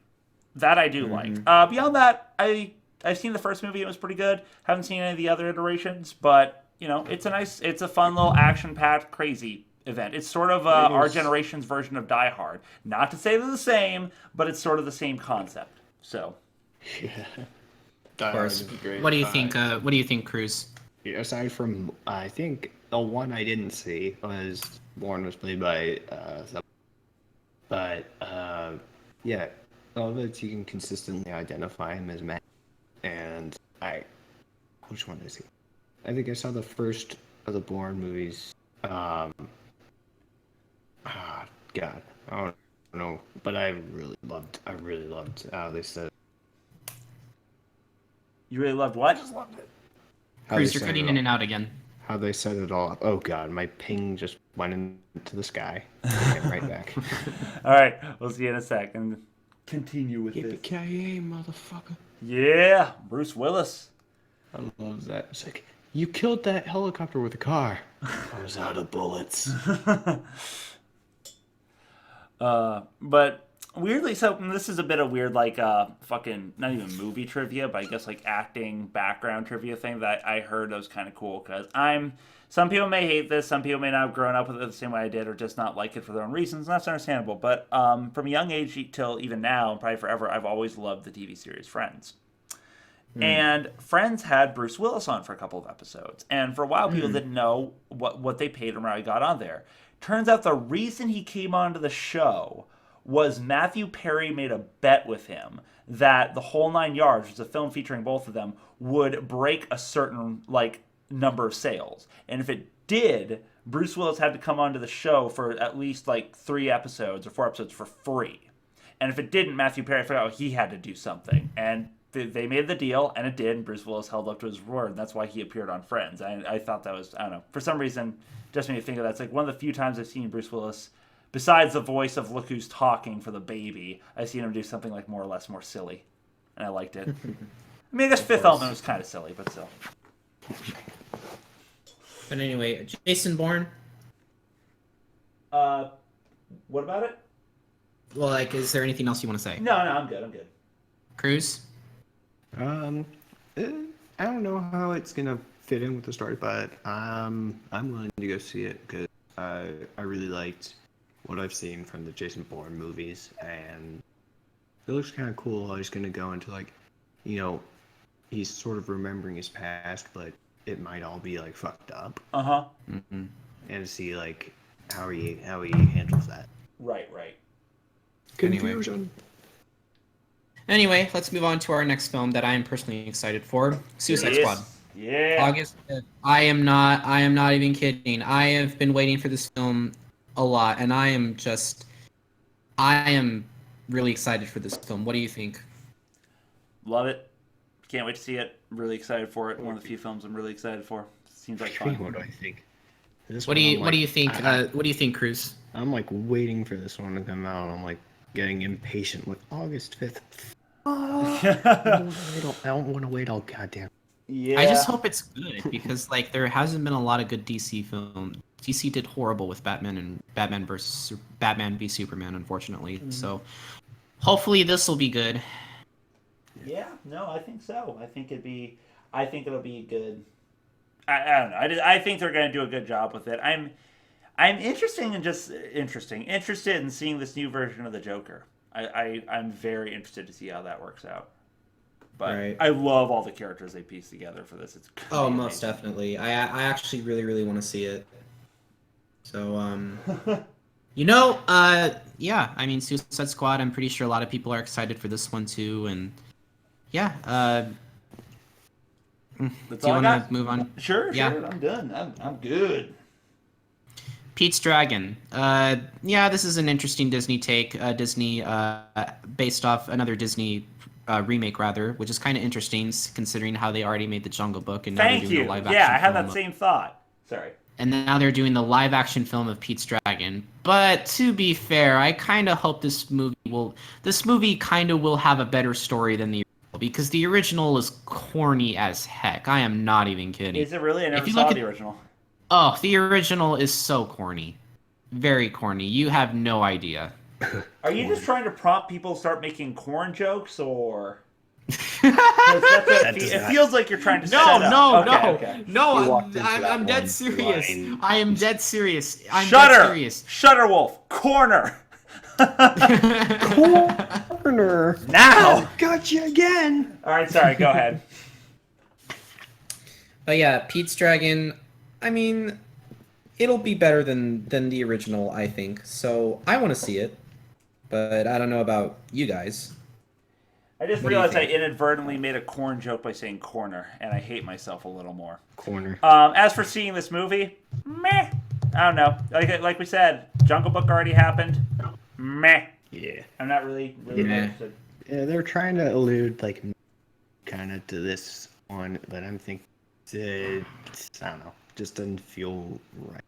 That I do like. Beyond that, I've seen the first movie, it was pretty good. Haven't seen any of the other iterations, but it's a fun little action-packed, crazy event. It's sort of our generation's version of Die Hard. Not to say they're the same, but it's sort of the same concept. So, Die Hard is great. What do you think? What do you think, Kruz? Aside from, I think the one I didn't see was Bourne was played by, but yeah, all of it you can consistently identify him as Matt. And which one is he? I think I saw the first of the Bourne movies. God, I don't know, but I really loved how they said. You really loved what? I just loved it. Kruz, you're cutting in and out again. How they set it all up. Oh God, my ping just went into the sky. Get right back. All right, we'll see you in a sec and continue with this. Yippee-ki-yay, motherfucker! Yeah, Bruce Willis. I love that. It's like, you killed that helicopter with a car. I was out of bullets. But weirdly, so this is a bit of weird, fucking, not even movie trivia, but I guess acting background trivia thing that I heard that was kind of cool, because some people may hate this, some people may not have grown up with it the same way I did, or just not like it for their own reasons, and that's understandable, but from a young age till even now, and probably forever, I've always loved the TV series Friends. And Friends had Bruce Willis on for a couple of episodes. And for a while, people didn't know what they paid him or how he got on there. Turns out the reason he came onto the show was Matthew Perry made a bet with him that The Whole Nine Yards, which is a film featuring both of them, would break a certain number of sales. And if it did, Bruce Willis had to come onto the show for at least 3 episodes or 4 episodes for free. And if it didn't, Matthew Perry figured out he had to do something. And they made the deal, and it did, and Bruce Willis held up to his word, and that's why he appeared on Friends. I thought that was, I don't know, for some reason, just made me think of that. It's one of the few times I've seen Bruce Willis, besides the voice of Look Who's Talking for the baby, I've seen him do something more or less more silly, and I liked it. I mean, I guess Fifth Element was kind of silly, but still. But anyway, Jason Bourne. What about it? Well, is there anything else you want to say? No, I'm good. Kruz? I don't know how it's gonna fit in with the story, but I'm willing to go see it because I really liked what I've seen from the Jason Bourne movies, and it looks kind of cool. He's gonna go into he's sort of remembering his past, but it might all be fucked up. Uh-huh. And to see how he handles that. Right. Confusion. Anyway, let's move on to our next film that I am personally excited for, Suicide Squad. Yeah. August 5th. I am not even kidding. I have been waiting for this film a lot, and I am really excited for this film. What do you think? Love it. Can't wait to see it. Really excited for it. One of the few films I'm really excited for. Seems like fun. What do I think? What do you think? What do you think, Kruz? I'm like waiting for this one to come out. I'm like getting impatient with August 5th. I don't want to wait all goddamn. Yeah. I just hope it's good because like there hasn't been a lot of good DC films. DC did horrible with Batman and Batman v Superman, unfortunately. Mm-hmm. So hopefully this will be good. Yeah, no, I think so. I think it'll be good. I don't know. I think they're going to do a good job with it. I'm interested in seeing this new version of the Joker. I'm very interested to see how that works out. But right. I love all the characters they pieced together for this. It's most definitely. I actually really want to see it. So yeah. I mean, Suicide Squad. I'm pretty sure a lot of people are excited for this one too, and yeah. That's do you want to move on? Sure. I'm done. I'm good. Pete's Dragon. This is an interesting Disney take. Disney based off another Disney remake, rather, which is kind of interesting considering how they already made the Jungle Book and now they're doing the live action. Yeah, I had that same thought. Sorry. And now they're doing the live action film of Pete's Dragon. But to be fair, I kind of hope this movie kind of will have a better story than the original, because the original is corny as heck. I am not even kidding. Is it really? I never saw the original. Oh, the original is so corny. Very corny. You have no idea. Are you just trying to prompt people to start making corn jokes, or? It feels like you're trying to set up. No. I'm dead serious. I am dead serious. Shutterwolf. Corner. Corner. Now. Got you again. All right, sorry. Go ahead. But yeah, Pete's Dragon. I mean, it'll be better than the original, I think. So I want to see it, but I don't know about you guys. I just realized I inadvertently made a corn joke by saying corner, and I hate myself a little more. Corner. As for seeing this movie, meh. I don't know. Like we said, Jungle Book already happened. Meh. Yeah. I'm not really interested. Yeah, they're trying to allude kind of to this one, but I'm thinking I don't know. Just doesn't feel right.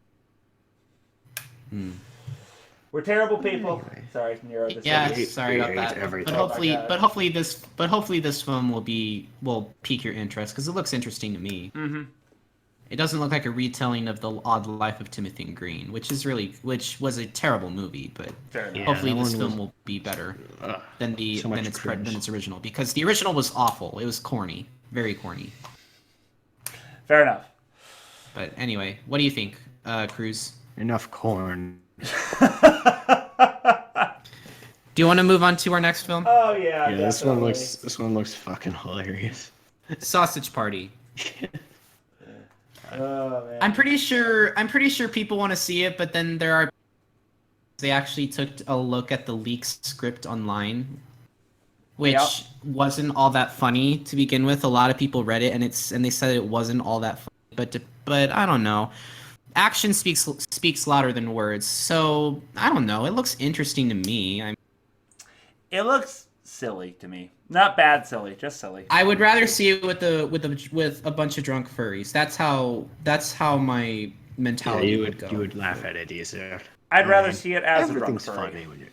We're terrible people. Anyway. Sorry, Nero. Sorry about that. But hopefully this film will pique your interest because it looks interesting to me. Mm-hmm. It doesn't look like a retelling of The Odd Life of Timothy Green, which was a terrible movie, but hopefully this film will be better than its original, because the original was awful. It was corny, very corny. Fair enough. But anyway, what do you think, Kruz? Enough corn. Do you want to move on to our next film? Oh yeah. Yeah, this one looks fucking hilarious. Sausage Party. Oh man. I'm pretty sure people want to see it, but then they actually took a look at the leaked script online, which wasn't all that funny to begin with. A lot of people read it and they said it wasn't all that funny, but I don't know. Action speaks louder than words, so I don't know. It looks interesting to me. It looks silly to me. Not bad silly, just silly. I would rather see it with a bunch of drunk furries. That's how my mentality would go. You would laugh at it, easier. I'd rather see it as a drunk furry. Funny when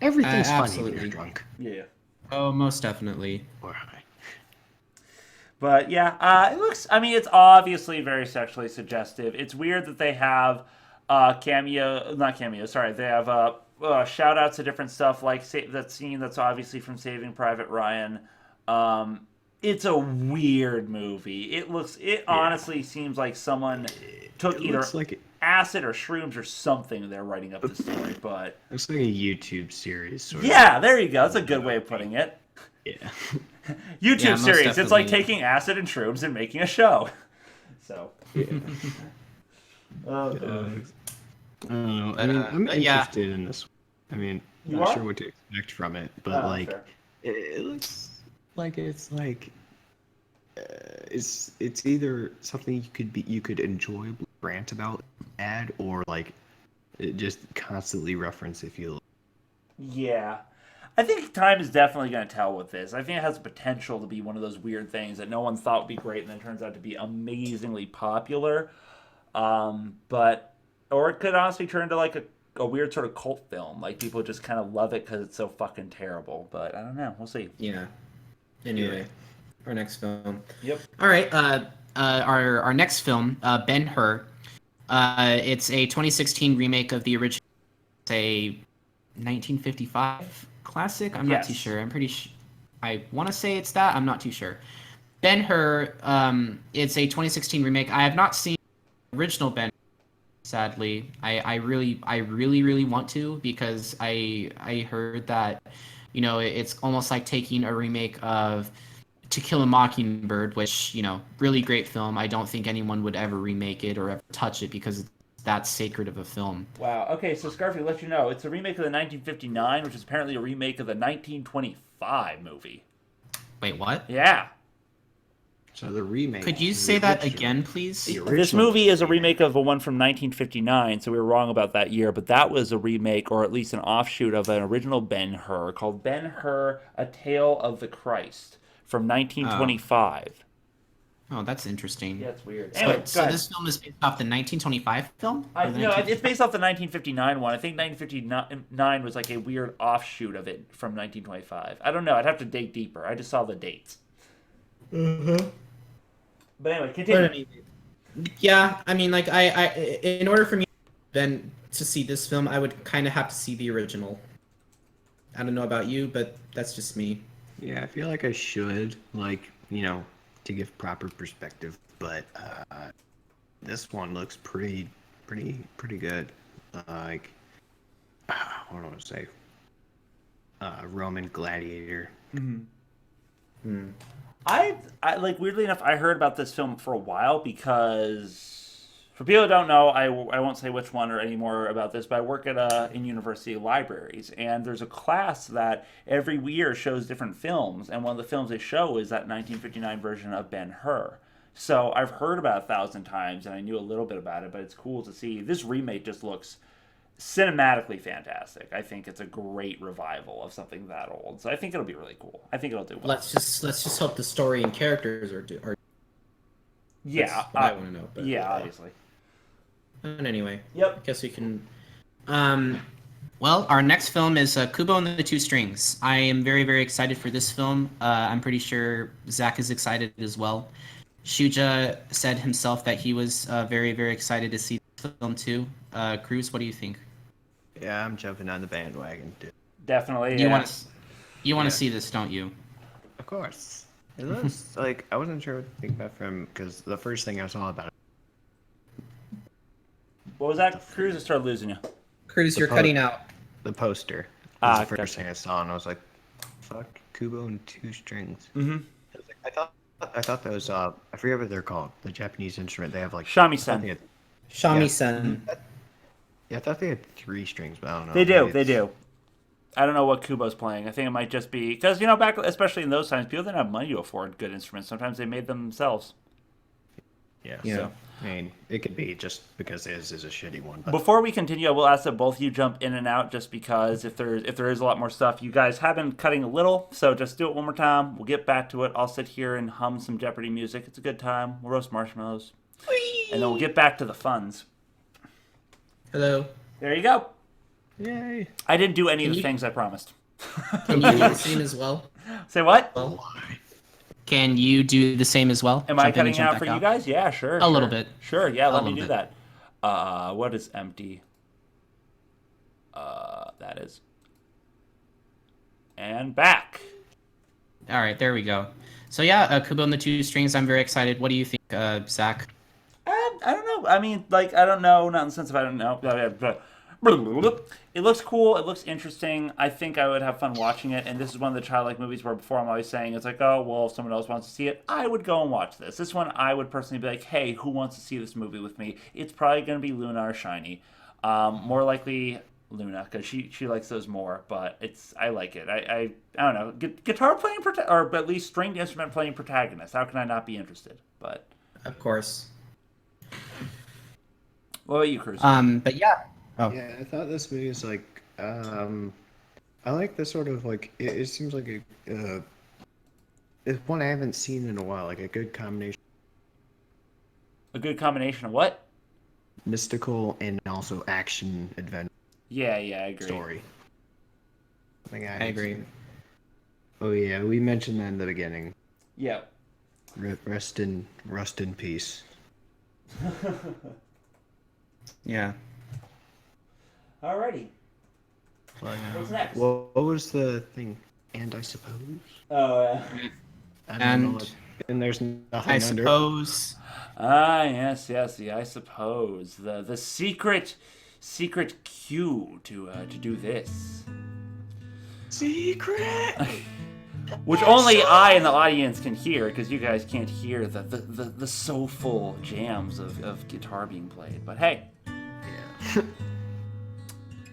everything's funny when you're absolutely. drunk. Yeah. Oh, most definitely. Or high. But yeah, it looks. I mean, it's obviously very sexually suggestive. It's weird that they have not cameo. Sorry, they have shout outs to different stuff like that scene that's obviously from Saving Private Ryan. It's a weird movie. It honestly seems like someone took either acid or shrooms or something. They're writing up the story, but it's like a YouTube series. Sort of. Yeah, there you go. That's a good way of putting it. Yeah. YouTube series. Definitely. It's like taking acid and shrooms and making a show. So. Yeah. Oh, I don't know. I mean, I'm interested in this. I mean, not sure what to expect from it, but it looks like it's either something you could enjoyably rant about, add, or like it just constantly reference if you. Yeah. I think time is definitely going to tell with this. I think it has the potential to be one of those weird things that no one thought would be great and then turns out to be amazingly popular. But or it could honestly turn into like a weird sort of cult film. Like people just kind of love it because it's so fucking terrible. But I don't know. We'll see. Yeah. Anyway, our next film. Yep. All right. Our next film, Ben-Hur. It's a 2016 remake of the original. It's a 1955 classic. I'm not too sure. I'm pretty sure. I want to say it's that. I'm not too sure. Ben-Hur. It's a 2016 remake. I have not seen the original Ben. Sadly, I really want to, because I heard that, you know, it's almost like taking a remake of To Kill a Mockingbird, which, you know, really great film. I don't think anyone would ever remake it or ever touch it because it's that sacred of a film. Wow. Okay, so Scarfy, let you know, it's a remake of the 1959, which is apparently a remake of the 1925 movie. Wait, what? Yeah. So the remake. Could you say that again, please? This movie is a remake of a one from 1959, so we were wrong about that year, but that was a remake, or at least an offshoot of an original Ben-Hur called Ben-Hur: A Tale of the Christ from 1925. Oh, that's interesting. Yeah, it's weird. So, Anyway, so this film is based off the 1925 film? No, it's based off the 1959 one. I think 1959 was like a weird offshoot of it from 1925. I don't know. I'd have to dig deeper. I just saw the dates. Mm-hmm. But anyway, continue. Yeah, I mean, like, I in order for me then to see this film, I would kind of have to see the original. I don't know about you, but that's just me. Yeah, I feel like I should, like, you know, to give proper perspective, but this one looks pretty good. Like, what do I want to say? Roman gladiator. Mm-hmm. I like, weirdly enough, I heard about this film for a while because, for people who don't know, I won't say which one or any more about this, but I work at in university libraries, and there's a class that every year shows different films, and one of the films they show is that 1959 version of Ben-Hur. So I've heard about it 1,000 times, and I knew a little bit about it, but it's cool to see. This remake just looks cinematically fantastic. I think it's a great revival of something that old. So I think it'll be really cool. I think it'll do well. Let's just hope the story and characters are yeah, I want to know. But, yeah, obviously. And anyway, yep. I guess we can. Well, our next film is Kubo and the Two Strings. I am very excited for this film. I'm pretty sure Zach is excited as well. Shujja said himself that he was very excited to see this film too. Kruz, what do you think? Yeah, I'm jumping on the bandwagon too. Definitely. You want to see this, don't you? Of course. It looks like, I wasn't sure what to think about from, because the first thing I saw about it. What was that? Kruz, I started losing you. Kruz, you're cutting out. The poster. Was the first thing I saw, and I was like, "Fuck, Kubo and Two Strings." Mm-hmm. I thought that was I forget what they're called. The Japanese instrument. They have like shamisen. Shamisen. Yeah, I thought they had 3 strings, but I don't know. They do. I don't know what Kubo's playing. I think it might just be because, you know, back especially in those times, people didn't have money to afford good instruments. Sometimes they made them themselves. Yeah. So. I mean, it could be just because this is a shitty one. But... Before we continue, I will ask that both of you jump in and out, just because if there is a lot more stuff, you guys have been cutting a little. So just do it one more time. We'll get back to it. I'll sit here and hum some Jeopardy music. It's a good time. We'll roast marshmallows, and then we'll get back to the funs. Hello. There you go. Yay! I didn't do any of the things I promised. Can you do the same as well? Say what? Well, can you do the same as well? Am I cutting out for you guys? Yeah, sure. A little bit. Sure, yeah, let me do that. What is empty? That is. And back. All right, there we go. So yeah, Kubo and the Two Strings, I'm very excited. What do you think, Zach? I don't know. I mean, like, I don't know, not in the sense of I don't know. It looks cool. It looks interesting. I think I would have fun watching it. And this is one of the childlike movies where before I'm always saying, it's like, oh, well, if someone else wants to see it, I would go and watch this. This one, I would personally be like, hey, who wants to see this movie with me? It's probably going to be Luna or Shiny. More likely Luna, because she likes those more, but I like it. I don't know. Guitar playing, or at least stringed instrument playing protagonist. How can I not be interested? But Of course. what about you, Kruz? But yeah. Oh. Yeah, I thought this movie is like, I like the sort of like, it seems like it's one I haven't seen in a while, like a good combination. A good combination of what? Mystical and also action adventure. Yeah, I agree. Story. I agree. Oh yeah, we mentioned that in the beginning. Yeah. Rest in peace. Yeah. Alrighty. What's next? Well, what was the thing? And I suppose. Oh. And there's nothing I under. suppose. Yes. The I suppose the secret cue to do this. Secret. Which only I and the audience can hear, because you guys can't hear the soulful jams of guitar being played. But hey. Yeah.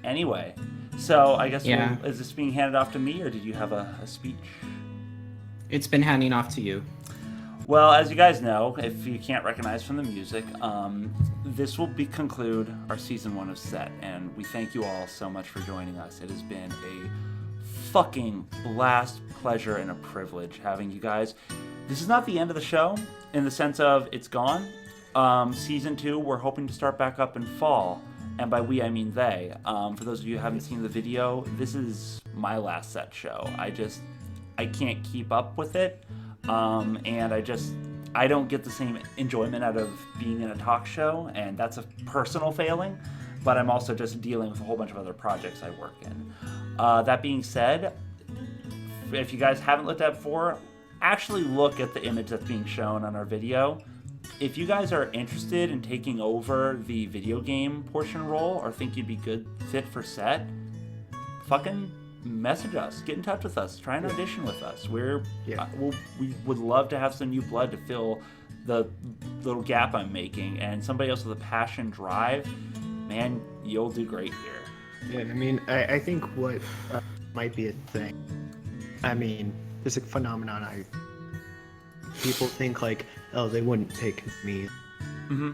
Anyway, so I guess Yeah. is this being handed off to me, or did you have a speech? It's been handing off to you. Well, as you guys know, if you can't recognize from the music, this will conclude our season 1 of S.E.T, and we thank you all so much for joining us. It has been a fucking blast, pleasure, and a privilege having you guys. This is not the end of the show, in the sense of it's gone. Season 2, we're hoping to start back up in fall, and by we I mean they. For those of you who haven't seen the video, this is my last S.E.T show. I can't keep up with it. And I don't get the same enjoyment out of being in a talk show, and that's a personal failing, but I'm also just dealing with a whole bunch of other projects I work in. That being said, if you guys haven't looked at it before, actually look at the image that's being shown on our video. If you guys are interested in taking over the video game portion role, or think you'd be good fit for S.E.T, fucking message us, get in touch with us, try and audition with us. We would love to have some new blood to fill the little gap I'm making, and somebody else with a passion, drive, man, you'll do great here. Yeah, I mean, I think what might be a thing, I mean, there's a phenomenon people think like, oh, they wouldn't pick me. Mm-hmm.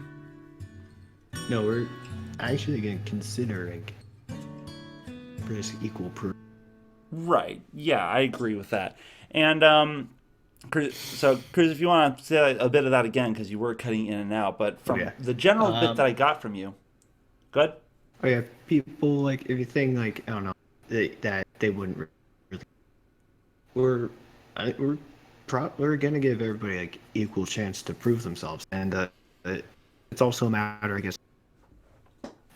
No, we're actually going to consider for this equal proof. Right. Yeah, I agree with that. And so, Kruz, if you want to say a bit of that again, because you were cutting in and out, but from the general bit that I got from you, good? Oh yeah, people like, if you think like, I don't know, that they wouldn't really. We're gonna give everybody like equal chance to prove themselves, and it's also a matter, I guess.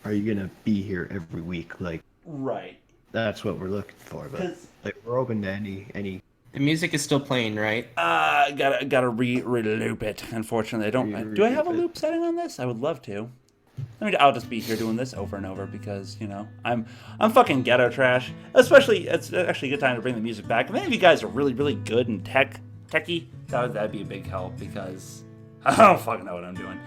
Are you gonna be here every week? Like, right. That's what we're looking for, but like we're open to any. The music is still playing, right? Gotta re-loop it. Unfortunately, I don't. Do I have a loop setting on this? I would love to. I'll just be here doing this over and over because I'm fucking ghetto trash. Especially, it's actually a good time to bring the music back. If any of you guys are really really good and techie, that'd be a big help because I don't fucking know what I'm doing.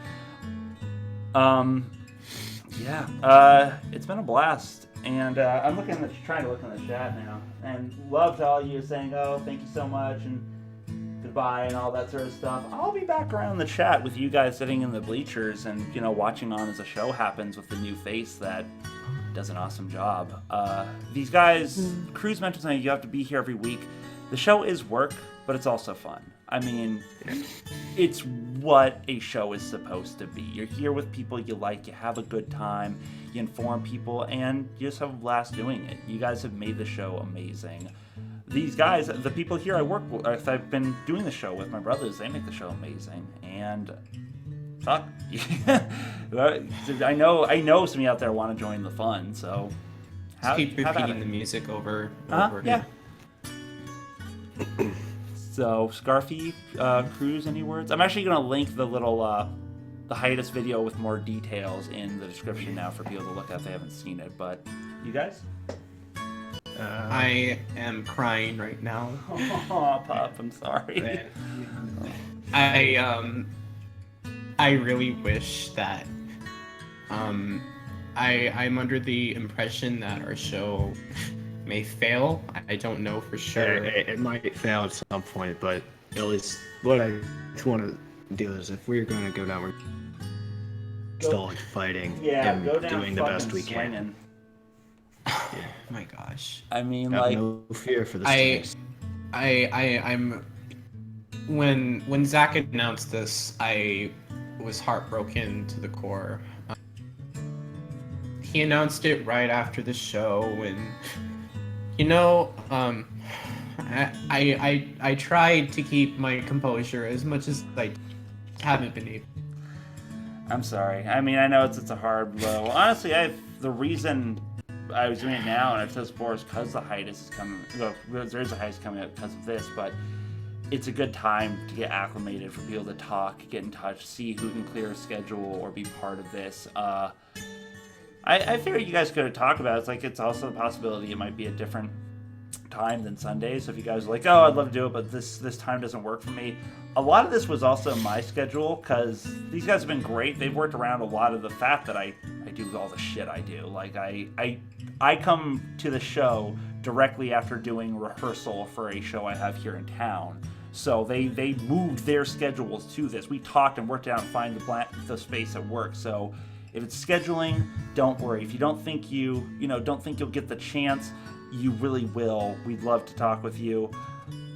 It's been a blast. And I'm trying to look in the chat now, and love to all you saying, "Oh, thank you so much," and goodbye, and all that sort of stuff. I'll be back around the chat with you guys sitting in the bleachers and watching on as the show happens with the new face that does an awesome job. These guys, Kruz mentioned something. You have to be here every week. The show is work, but it's also fun. I mean, it's what a show is supposed to be. You're here with people you like, you have a good time, you inform people, and you just have a blast doing it. You guys have made the show amazing. These guys, the people here I work with, I've been doing the show with, my brothers, they make the show amazing. And fuck, I know some of you out there want to join the fun, so keep repeating the music over yeah. So, Scarfy, Kruz, any words? I'm actually going to link the little, the hiatus video with more details in the description now for people to look at if they haven't seen it. But, you guys? I am crying right now. Oh, Pop, I'm sorry. I really wish that I'm under the impression that our show may fail. I don't know for sure. It might fail at some point, but at least what I want to do is if we're going to go down, we're still like fighting and doing the best we can. Oh my gosh. I mean, I have like, no fear for this. I'm when Zach announced this, I was heartbroken to the core. He announced it right after the show, and I tried to keep my composure as much as I haven't been able. I'm sorry. I mean, I know it's a hard blow. Honestly, the reason I was doing it now, and I've said this before, is because the hiatus is coming. Well, there's a hiatus coming out because of this, but it's a good time to get acclimated, for people to talk, get in touch, see who can clear a schedule or be part of this. I figured you guys could talk about it. It's like, it's also a possibility it might be a different time than Sundays. So if you guys are like, oh, I'd love to do it, but this time doesn't work for me. A lot of this was also my schedule, because these guys have been great. They've worked around a lot of the fact that I do all the shit I do. Like, I come to the show directly after doing rehearsal for a show I have here in town. So they moved their schedules to this. We talked and worked out and find the space at work. So if it's scheduling, don't worry. If you don't think you'll get the chance, you really will. We'd love to talk with you.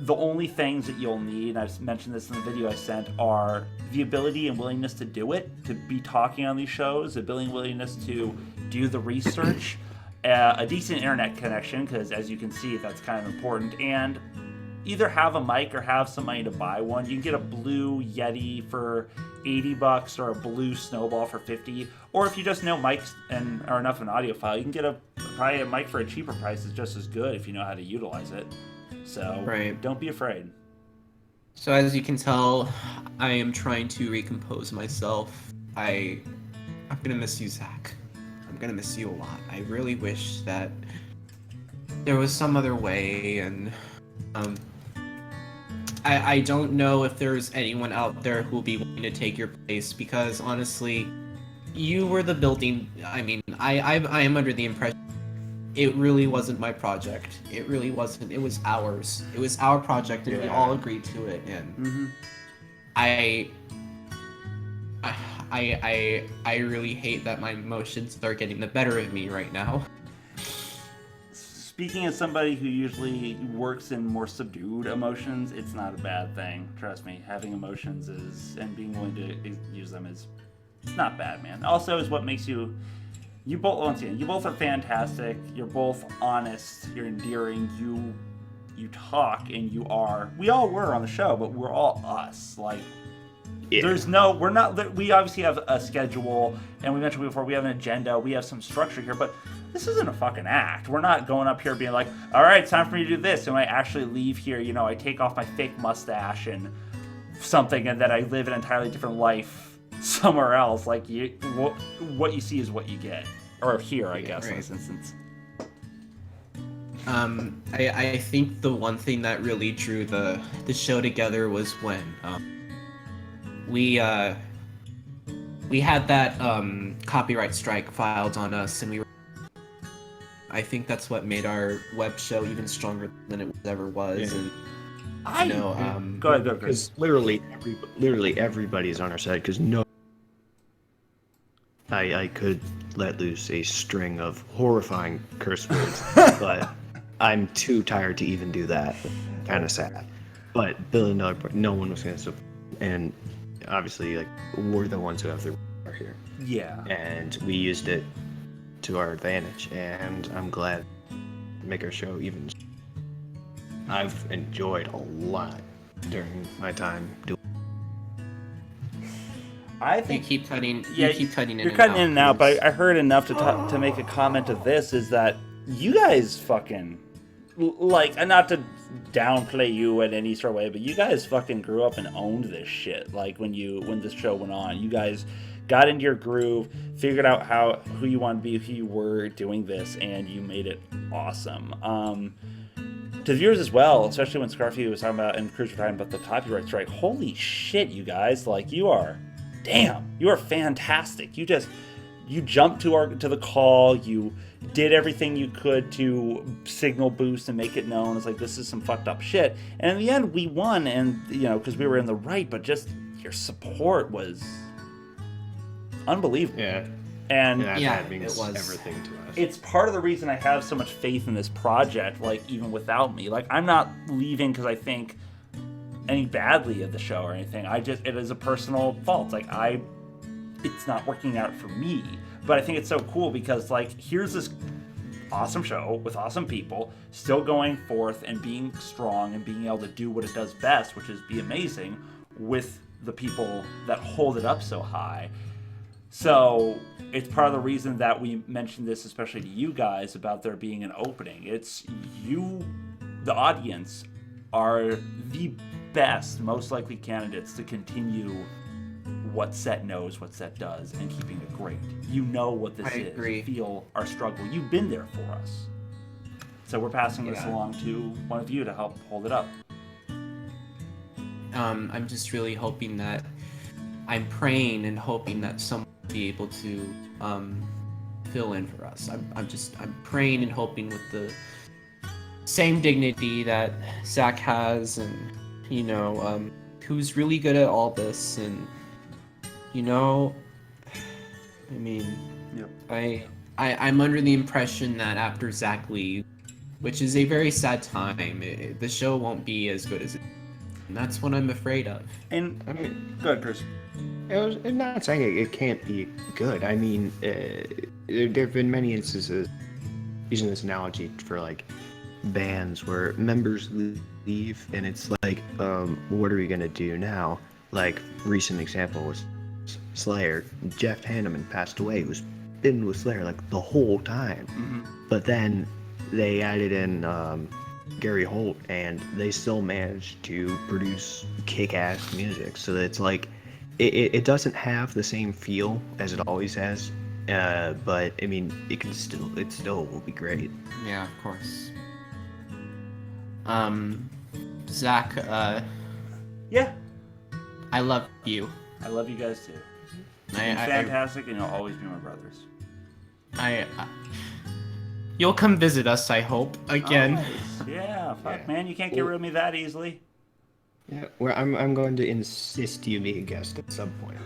The only things that you'll need, and I've mentioned this in the video I sent, are the ability and willingness to do it, to be talking on these shows, the ability and willingness to do the research, a decent internet connection, because as you can see, that's kind of important, and either have a mic or have some money to buy one. You can get a blue Yeti for $80 or a blue Snowball for $50, or if you just know mics and are enough of an audiophile, you can get probably a mic for a cheaper price is just as good if you know how to utilize it. So Don't be afraid. So as you can tell, I am trying to recompose myself. I'm gonna miss you, Zach. I'm gonna miss you a lot. I really wish that there was some other way, and I don't know if there's anyone out there who will be willing to take your place, because honestly, you were the building. I mean, I am under the impression it really wasn't my project. It really wasn't. It was ours. It was our project, and we all agreed to it. And I really hate that my emotions are getting the better of me right now. Speaking as somebody who usually works in more subdued emotions, it's not a bad thing. Trust me, having emotions and being willing to use them it's not bad, man. Also, is what makes you both are fantastic. You're both honest. You're endearing. You talk, and we all were on the show, but we're all us. Like, we obviously have a schedule, and we mentioned before, we have an agenda, we have some structure here, but this isn't a fucking act. We're not going up here being like, all right, it's time for me to do this. And when I actually leave here, I take off my fake mustache and something, and then I live an entirely different life somewhere else. Like, what you see is what you get. Or here, I guess, in this instance. I think the one thing that really drew the show together was when we had that copyright strike filed on us, and I think that's what made our web show even stronger than it ever was. Yeah. And go ahead, because literally everybody's on our side. Because I could let loose a string of horrifying curse words, but I'm too tired to even do that. Kind of sad. But Bill and no one was gonna support, and obviously, like, we're the ones who have the power here. Yeah. And we used it to our advantage, and I'm glad to make our show even. I've enjoyed a lot during my time doing. I think you keep cutting. You keep cutting in. You're cutting in and out, but I heard enough to make a comment of this: is that you guys fucking like, and not to downplay you in any sort of way, but you guys fucking grew up and owned this shit. Like when this show went on, you guys got into your groove, figured out who you wanted to be, who you were doing this, and you made it awesome. To the viewers as well, especially when Scarfy was talking about and Kruz were talking about the copyright strike. Holy shit, you guys! Like, you are fantastic. you jumped to the call. You did everything you could to signal boost and make it known. It's like, this is some fucked up shit. And in the end, we won, and because we were in the right. But just your support was unbelievable. Yeah. And that means everything to us. It's part of the reason I have so much faith in this project. Like, even without me, like, I'm not leaving because I think any badly of the show or anything. It is a personal fault. Like, it's not working out for me. But I think it's so cool because, like, here's this awesome show with awesome people still going forth and being strong and being able to do what it does best, which is be amazing with the people that hold it up so high. So it's part of the reason that we mentioned this, especially to you guys, about there being an opening. It's you, the audience, are the best, most likely candidates to continue what S.E.T knows, what S.E.T does, and keeping it great. You know what this is. Agree. You feel our struggle. You've been there for us. So we're passing this along to one of you to help hold it up. I'm just really hoping that I'm praying and hoping that someone will be able to fill in for us. I'm praying and hoping with the same dignity that Zach has, and who's really good at all this, and I mean, yep. I'm under the impression that after Zach leaves, which is a very sad time, the show won't be as good as it. And that's what I'm afraid of. And I mean, go ahead, Kruz. I'm not saying it can't be good. I mean, there have been many instances, using this analogy for like bands, where members leave and it's like, what are we gonna do now? Like, recent example was Slayer. Jeff Hanneman passed away, who's been with Slayer like the whole time. Mm-hmm. But then they added in Gary Holt, and they still managed to produce kick-ass music. So that it's like, it doesn't have the same feel as it always has, but I mean, it still will be great. Yeah, of course. Zach, yeah, I love you. I love you guys too. You're fantastic, and you'll always be my brothers. You'll come visit us, I hope, again. Always. Yeah, fuck, man, you can't get rid of me that easily. Yeah, well, I'm going to insist you be a guest at some point.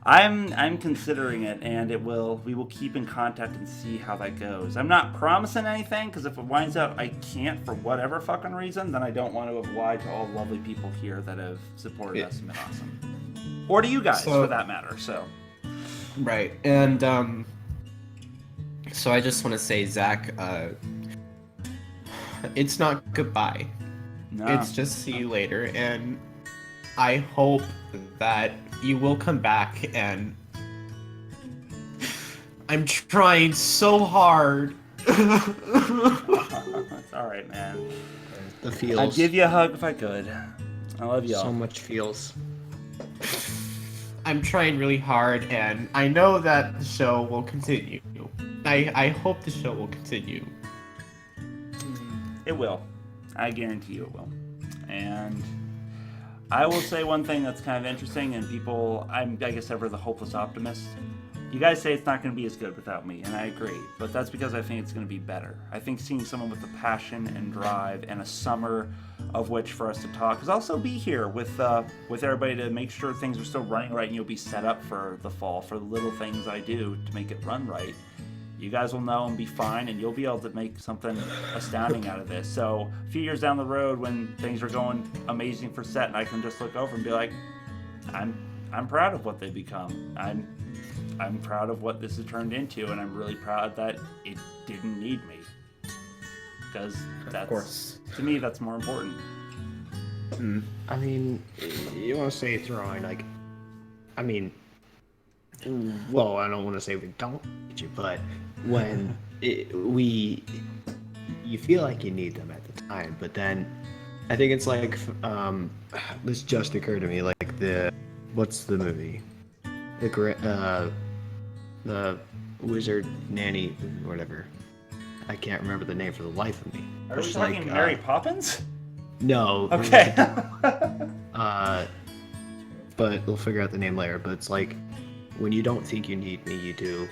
I'm considering it, and we will keep in contact and see how that goes. I'm not promising anything, because if it winds out I can't for whatever fucking reason, then I don't want to oblige all the lovely people here that have supported us and been awesome. Or to you guys, for that matter. So. Right, and so I just want to say, Zach, it's not goodbye. No. It's just see you later, and I hope that you will come back, and I'm trying so hard. It's alright, man. The feels. I'd give you a hug if I could. I love y'all. So much feels. I'm trying really hard, and I know that the show will continue. I hope the show will continue. It will. I guarantee you it will. And I will say one thing that's kind of interesting, and people, I guess ever the hopeless optimist. You guys say it's not going to be as good without me, and I agree. But that's because I think it's going to be better. I think seeing someone with the passion and drive and a summer of which for us to talk, because I'll also be here with everybody to make sure things are still running right, and you'll be set up for the fall, for the little things I do to make it run right. You guys will know and be fine, and you'll be able to make something astounding out of this. So a few years down the road, when things are going amazing for S.E.T, and I can just look over and be like, I'm proud of what they've become. I'm proud of what this has turned into, and I'm really proud that it didn't need me. Because that's, to me, that's more important. I mean, you want to say throwing, like, I mean, well, I don't want to say we don't need you, but when you feel like you need them at the time, but then I think it's like, this just occurred to me, like what's the movie? The Wizard Nanny, whatever. I can't remember the name for the life of me. Are we talking Mary Poppins? No. Okay. But we'll figure out the name later. But it's like when you don't think you need me, you do.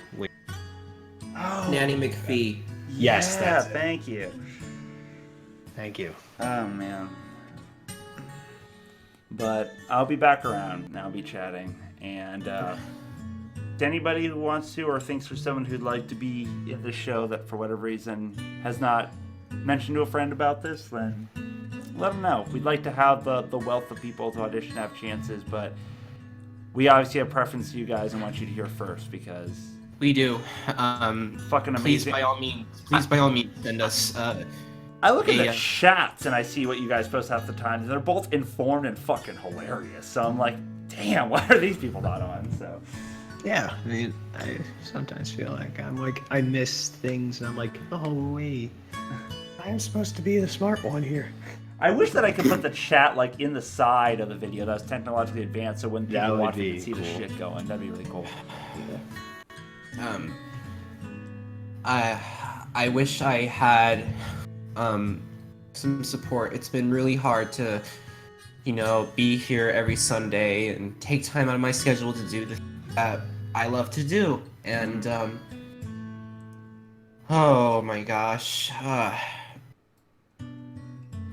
Nanny McPhee. Yes, yeah, that's it. thank you. Thank you. Oh, man. But I'll be back around, and I'll be chatting. And to anybody who wants to or thinks there's someone who'd like to be in the show that for whatever reason has not mentioned to a friend about this, then let them know. We'd like to have the wealth of people to audition have chances, but we obviously have preference to you guys and want you to hear first because... We do. Fucking amazing. Please, by all means, send us... I look at the chats and I see what you guys post half the time, and they're both informed and fucking hilarious. So I'm like, damn, why are these people not on? So yeah, I mean, I sometimes feel like I miss things, and I'm like, oh wait, I'm supposed to be the smart one here. I wish that I could put the chat like in the side of the video that was technologically advanced, so when people watch it, could see the shit going. That'd be really cool. I wish I had some support. It's been really hard to, be here every Sunday and take time out of my schedule to do the things that I love to do. And oh my gosh,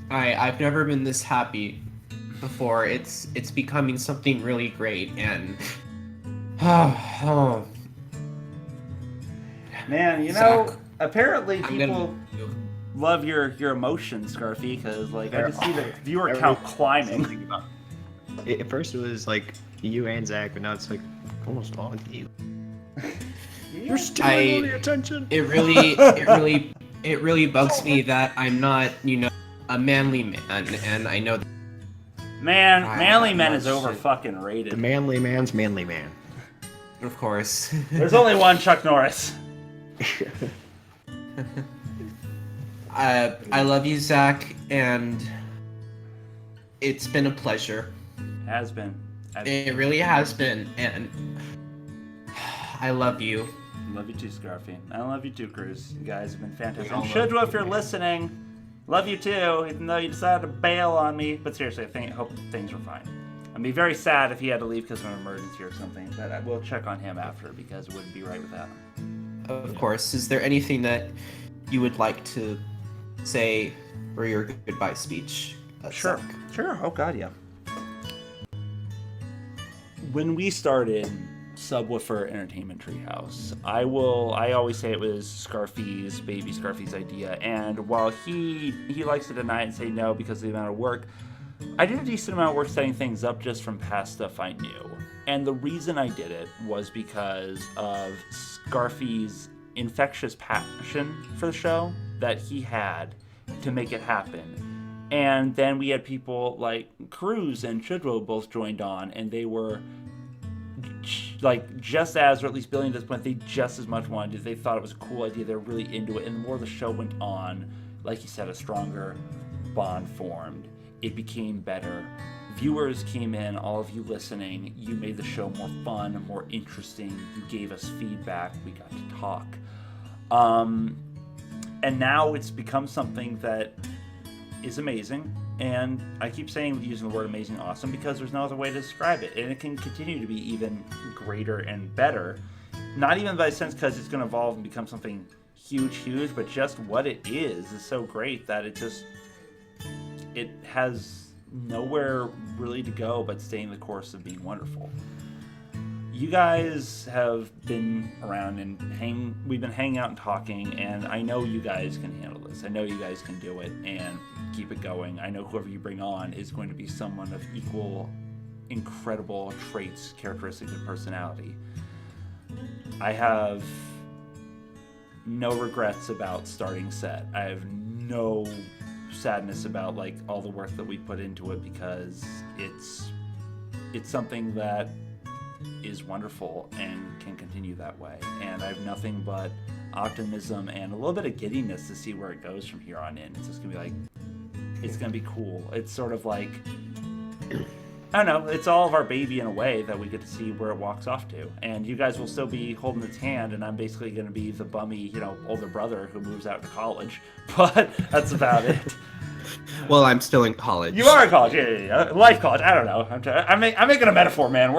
I've never been this happy before. It's becoming something really great, and man, Zach, apparently people love your emotions, Scarfy, because I just see the viewer count climbing. At first it was like you and Zach, but now it's like almost all of you. You're stealing all the attention. It really bugs me that I'm not, a manly man, and I know that Manly men is over fucking rated. The manly man's manly man. Of course. There's only one Chuck Norris. I love you, Zach, and it's been a pleasure. Has been. It really has been, and I love you. Love you too, Scarfy. I love you too, Kruz. You guys have been fantastic. Shujja, if you're listening, love you too, even though you decided to bail on me. But seriously, I hope things were fine. I'd be very sad if he had to leave because of an emergency or something, but I will check on him after because it wouldn't be right without him. Of course. Is there anything that you would like to say for your goodbye speech? Sure. Zach? Sure. Oh, God, yeah. When we started Subwuffer Entertainment Treehouse, I always say it was Scarfy's, baby Scarfy's idea, and while he likes to deny it and say no because of the amount of work, I did a decent amount of work setting things up just from past stuff I knew. And the reason I did it was because of Scarfy's infectious passion for the show that he had to make it happen. And then we had people like Kruz and Shujja both joined on, and they were just as, or at least Billy at this point, they just as much wanted it. They thought it was a cool idea. They were really into it. And the more the show went on, like you said, a stronger bond formed. It became better. Viewers came in, all of you listening. You made the show more fun, more interesting. You gave us feedback. We got to talk. And now it's become something that is amazing. And I keep using the word amazing, awesome, because there's no other way to describe it. And it can continue to be even greater and better. Not even by sense because it's going to evolve and become something huge, but just what it is so great that it has nowhere really to go but staying the course of being wonderful. You guys have been around and we've been hanging out and talking, and I know you guys can handle this. I know you guys can do it and keep it going. I know whoever you bring on is going to be someone of equal incredible traits, characteristics, and personality. I have no regrets about starting S.E.T. I have no sadness about all the work that we put into it because it's something that is wonderful and can continue that way. And I have nothing but optimism and a little bit of giddiness to see where it goes from here on in. It's just gonna be it's gonna be cool. It's sort of I don't know, it's all of our baby in a way that we get to see where it walks off to. And you guys will still be holding its hand, and I'm basically going to be the bummy, older brother who moves out to college. But that's about it. Well, I'm still in college. You are in college, yeah. Life college, I don't know. I'm making a metaphor, man.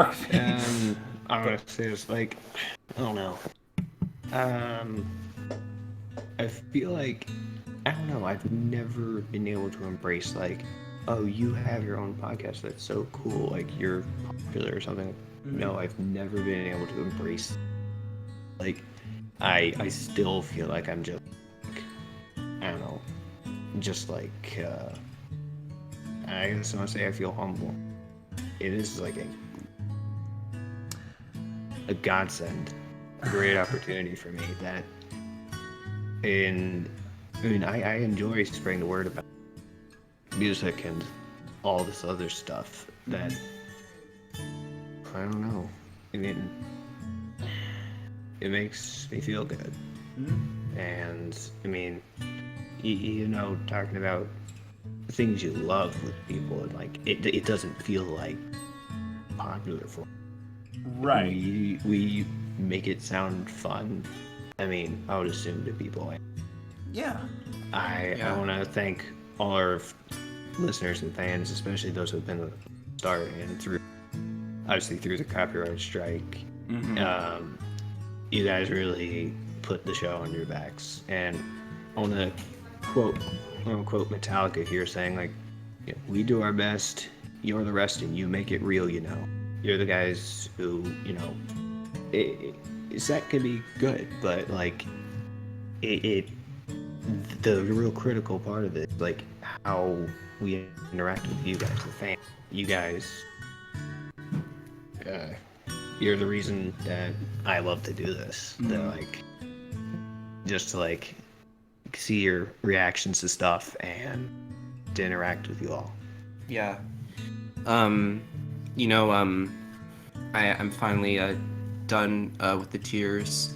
honestly, it's like, I don't know. I feel like, I don't know, I've never been able to embrace, like, oh, you have your own podcast, that's so cool, like, you're popular or something. Mm-hmm. No, I've never been able to embrace, like, I still feel like I'm just, like, I don't know, just like, I just want to say I feel humble. It is like a godsend, a great opportunity for me that, and I mean, I enjoy spreading the word about music and all this other stuff that, I don't know, I mean, it makes me feel good. Mm-hmm. And I mean, you know, talking about things you love with people, and like it doesn't feel like popular for. Right. We make it sound fun. I mean, I would assume to people. Yeah. I want to thank all our listeners and fans, especially those who have been the start and through, obviously through the copyright strike. Mm-hmm. You guys really put the show on your backs, and I want to quote Metallica here, saying like, you know, we do our best, you're the rest, and you make it real. You know, you're the guys who, you know, that can be good, but like the real critical part of it, like how we interact with you guys, the fans. You guys, you're the reason that I love to do this. Mm-hmm. That like, just to like see your reactions to stuff and to interact with you all. Yeah. You know, I'm finally done with the tears.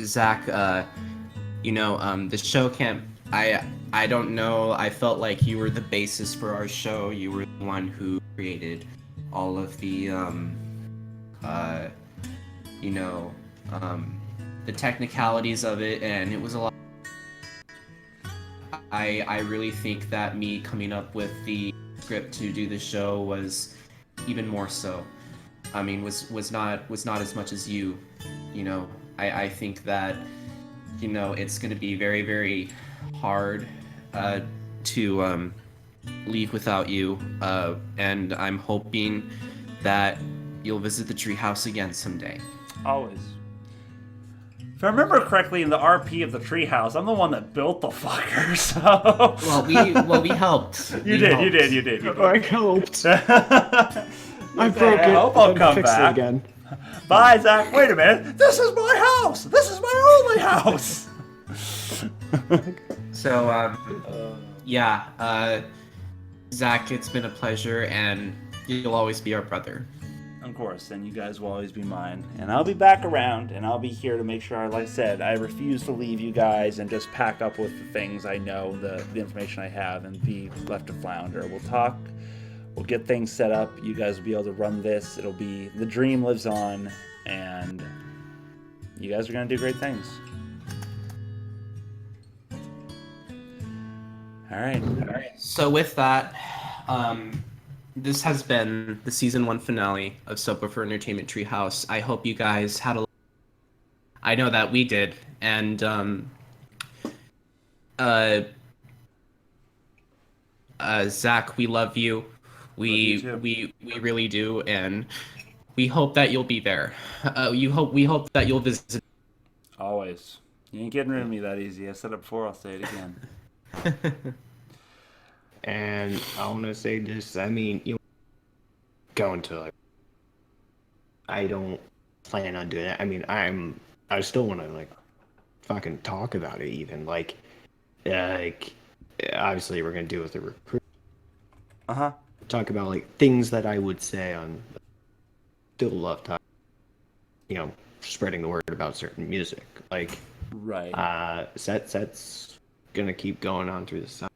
Zach, you know, the show can't. I don't know. I felt like you were the basis for our show. You were the one who created all of the, you know, the technicalities of it, and it was a lot. I really think that me coming up with the script to do the show was even more so. I mean, was not as much as you. You know, I think that, you know, it's going to be very, very hard to leave without you, and I'm hoping that you'll visit the treehouse again someday. Always. If I remember correctly, in the RP of the treehouse, I'm the one that built the fucker. So. Well, we helped. You did. I helped. I broke it. I hope I'll come fix back. it again. Bye, Zach. Wait a minute. This is my house. This is my only house. So, yeah, Zach, it's been a pleasure, and you'll always be our brother. Of course, and you guys will always be mine. And I'll be back around, and I'll be here to make sure, like I said, I refuse to leave you guys and just pack up with the things I know, the information I have, and be left to flounder. We'll talk. We'll get things set up. You guys will be able to run this. It'll be, the dream lives on, and you guys are going to do great things. All right. So with that, this has been the season 1 finale of Subwuffer Entertainment Treehouse. I hope you guys had a. I know that we did, and Zach, we love you. We really do, and we hope that you'll be there. We hope that you'll visit. Always. You ain't getting rid of me that easy. I said it before. I'll say it again. And I want to say this. I mean, you going to like, I don't plan on doing it. I mean, I still want to like fucking talk about it. Even like obviously we're gonna do with the recruit. Talk about like things that I would say on. Still love talking. You know, spreading the word about certain music. Like, right. That's gonna keep going on through the summer.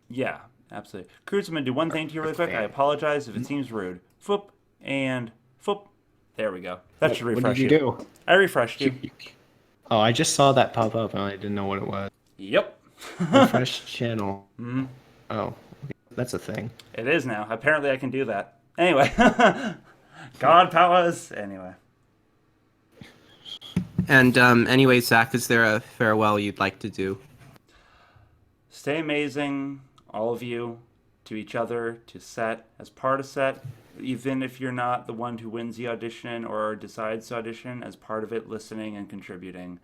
Yeah, absolutely. Kruz, I'm going to do one thing to you really quick. I apologize if it seems rude. Foop and foop. There we go. That should refresh you. What did you do? I refreshed you. Oh, I just saw that pop up and I didn't know what it was. Yep. Refresh channel. Mm-hmm. Oh, that's a thing. It is now. Apparently I can do that. Anyway. God powers. Anyway. And anyway, Zach, is there a farewell you'd like to do? Stay amazing, all of you, to each other, to S.E.T, as part of S.E.T, even if you're not the one who wins the audition or decides to audition, as part of it, listening and contributing.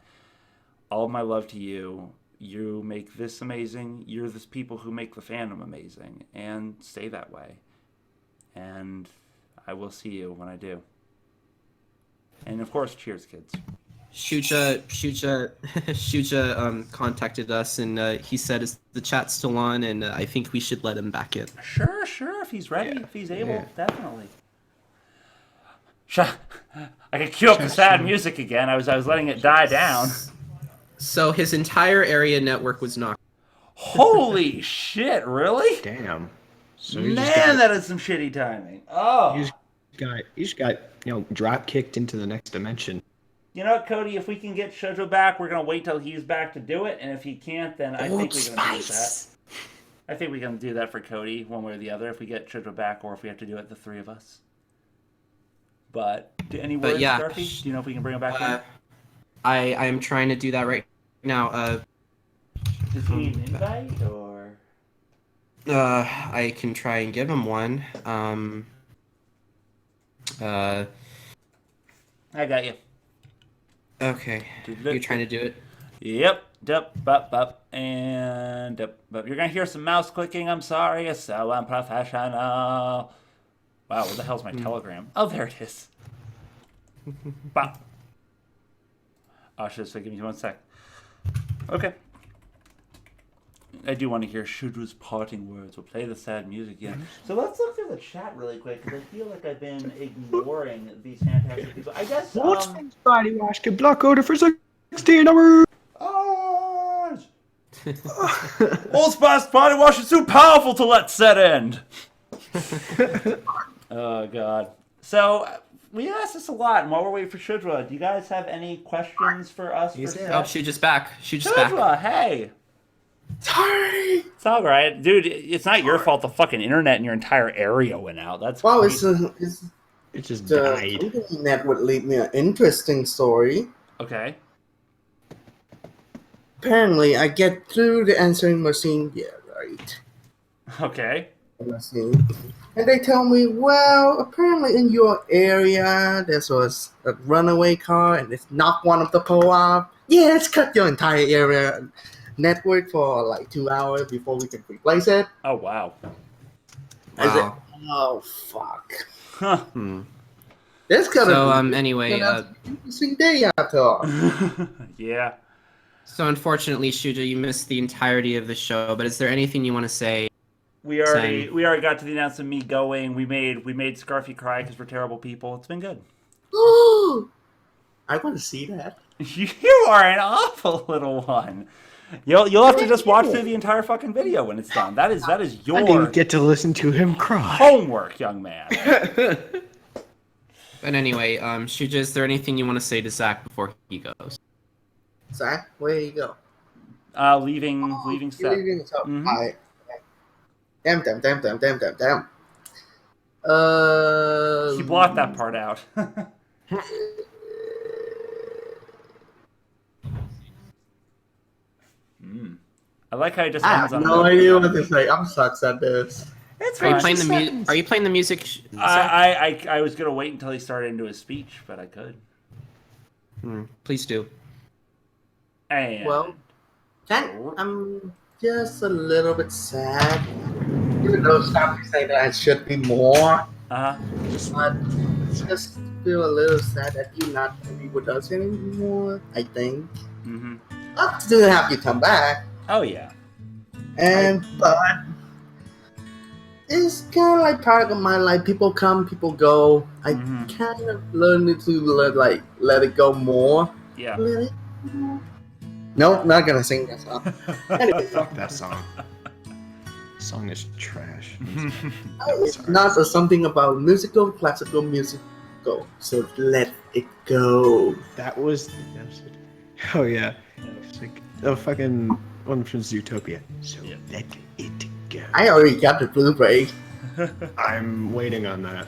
All my love to you. You make this amazing. You're the people who make the fandom amazing. And stay that way. And I will see you when I do. And of course, cheers, kids. Shujja contacted us, and he said, "Is the chat still on?" And I think we should let him back in. Sure. If he's ready, if he's able, definitely. I could cue up the sad music again. I was letting it die down. So his entire area network was knocked. Holy shit! Really? Damn. So Man, that is some shitty timing. Oh. You just got drop kicked into the next dimension. You know what, Cody? If we can get Shujja back, we're gonna wait till he's back to do it. And if he can't, then I think we're gonna do that. I think we can do that for Cody, one way or the other. If we get Shujja back, or if we have to do it, the three of us. But any words, Dorothy? Do you know if we can bring him back in? I am trying to do that right now. Does he need an invite, or? I can try and give him one. I got you. Okay. You're trying to do it? Yep. And you're gonna hear some mouse clicking. I'm sorry. It's so unprofessional. Wow, what the hell's my telegram? Oh, there it is. Bop. Oh, shit, so give me 1 sec. Okay. I do want to hear Shujja's parting words. We'll play the sad music again. So let's look through the chat really quick, because I feel like I've been ignoring these fantastic people. I guess, What's body wash can block order for 16 hours? Orange! Old Spice body wash is too powerful to let set end. Oh, God. So, we asked this a lot, and while we're waiting for Shujja, do you guys have any questions for us? Shujja's back. Shujja, hey! Sorry. It's all right, dude. It's not your fault. The fucking internet in your entire area went out. That's Well, crazy. It just died. The internet would lead me an interesting story. Okay. Apparently, I get through the answering machine. Yeah, right. Okay. Machine. And they tell me, well, apparently in your area, there was a runaway car and it's knocked one of the pole off. Yeah, it's cut your entire area network for like 2 hours before we can replace it. Oh, wow. I said, oh, fuck. Huh. This could have anyway, interesting day after all. Yeah. So unfortunately, Shujja, you missed the entirety of the show, but is there anything you want to say? We already got to the announcement of me going. We made Scarfy cry because we're terrible people. It's been good. I want to see that. You are an awful little one. You'll have to just watch through the entire fucking video when it's done. That is your I didn't get to listen to him cry. Homework, young man. But anyway, Shujja, is there anything you want to say to Zach before he goes? Zach, where you go? Leaving set. Leaving so Mm-hmm. Damn. He blocked that part out. I like how he just ends on no idea what to say. I'm sucks at this. It's Are you playing the music? I was gonna wait until he started into his speech, but I could. Please do. And Well, I'm just a little bit sad. Even though some say that I should be more. But just feel a little sad that you're not to be with us anymore, I think. Mm-hmm. I'll still have you come back. Oh yeah. But it's kind of like part of my life. People come, people go. I kind of learned to let it go more. Yeah. Let it go. Nope, not gonna sing that song. Anyway, Fuck that song. The song is trash. it's not something about classical musical. So let it go. That was it. Oh yeah. It's like the fucking one from Zootopia. So let it go. I already got the Blu-ray. I'm waiting on that.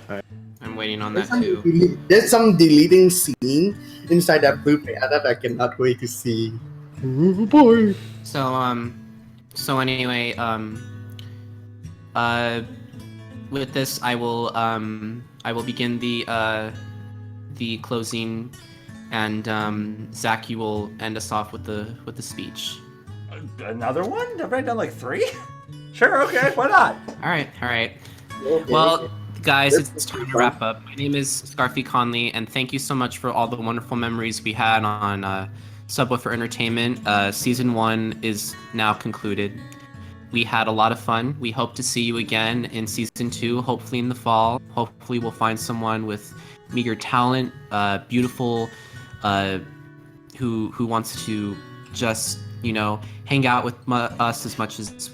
I'm waiting on that too. There's some deleting scene inside that blue pair that I cannot wait to see. Oh boy. So anyway, with this, I will begin the closing, and Zach, you will end us off with the speech. Another one? Have I done like 3? Sure, okay, why not? All right. Okay. Well, guys, it's time to wrap up. My name is Scarfy Conley, and thank you so much for all the wonderful memories we had on Subwuffer Entertainment. Season 1 is now concluded. We had a lot of fun. We hope to see you again in Season 2, hopefully in the fall. Hopefully we'll find someone with meager talent, beautiful, who wants to just, hang out with us as much as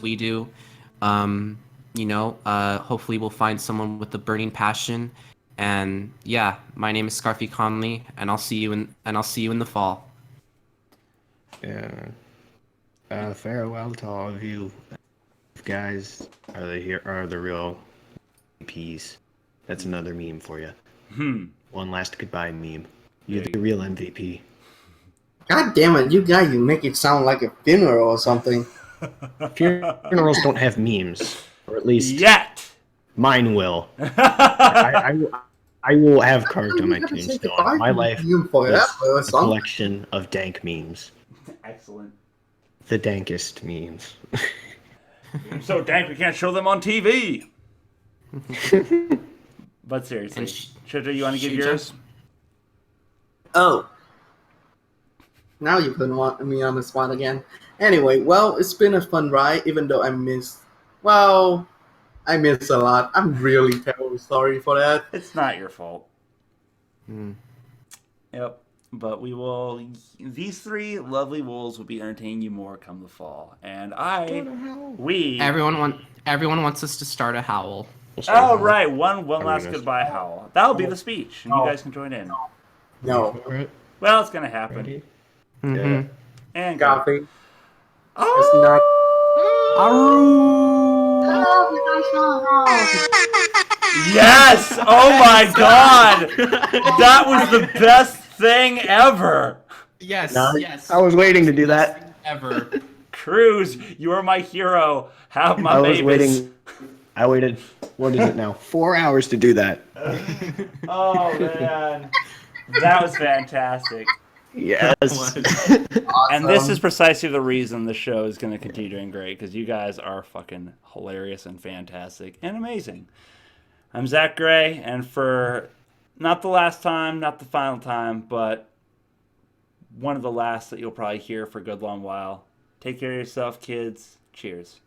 we do. Hopefully we'll find someone with a burning passion. And yeah, my name is Scarfy Conley, and I'll see you in the fall. Yeah. Farewell to all of you. You guys are the real MVPs. That's another meme for you. One last goodbye meme. You're the real MVP. God damn it, you guys, you make it sound like a funeral or something. Funerals don't have memes, or at least yet. Mine will. I will have carved on my tombstone. My life is a collection of dank memes. Excellent. The dankest memes. So dank we can't show them on TV. But seriously, Shujja, you want to give yours? Oh. Now you put me on the spot again. Anyway, well, it's been a fun ride, even though I missed a lot. I'm really terribly sorry for that. It's not your fault. Yep. But these 3 lovely wolves will be entertaining you more come the fall. And everyone wants us to start a howl. Oh, right. One last goodbye howl. That'll be the speech, and you guys can join in. No. Well, it's going to happen. Yeah. And Coffee. Oh! It's not. Yes! Oh my god! That was the best thing ever! Yes. I was waiting to do that. Ever. Cruz, you are my hero. Have my babies. I waited, what is it now? 4 hours to do that. Oh man. That was fantastic. Yes. Awesome. And this is precisely the reason the show is going to continue doing great, because you guys are fucking hilarious and fantastic and amazing. I'm Zach Gray, and for not the last time, not the final time, but one of the last that you'll probably hear for a good long while, take care of yourself, kids. Cheers.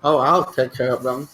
Oh, I'll take care of them.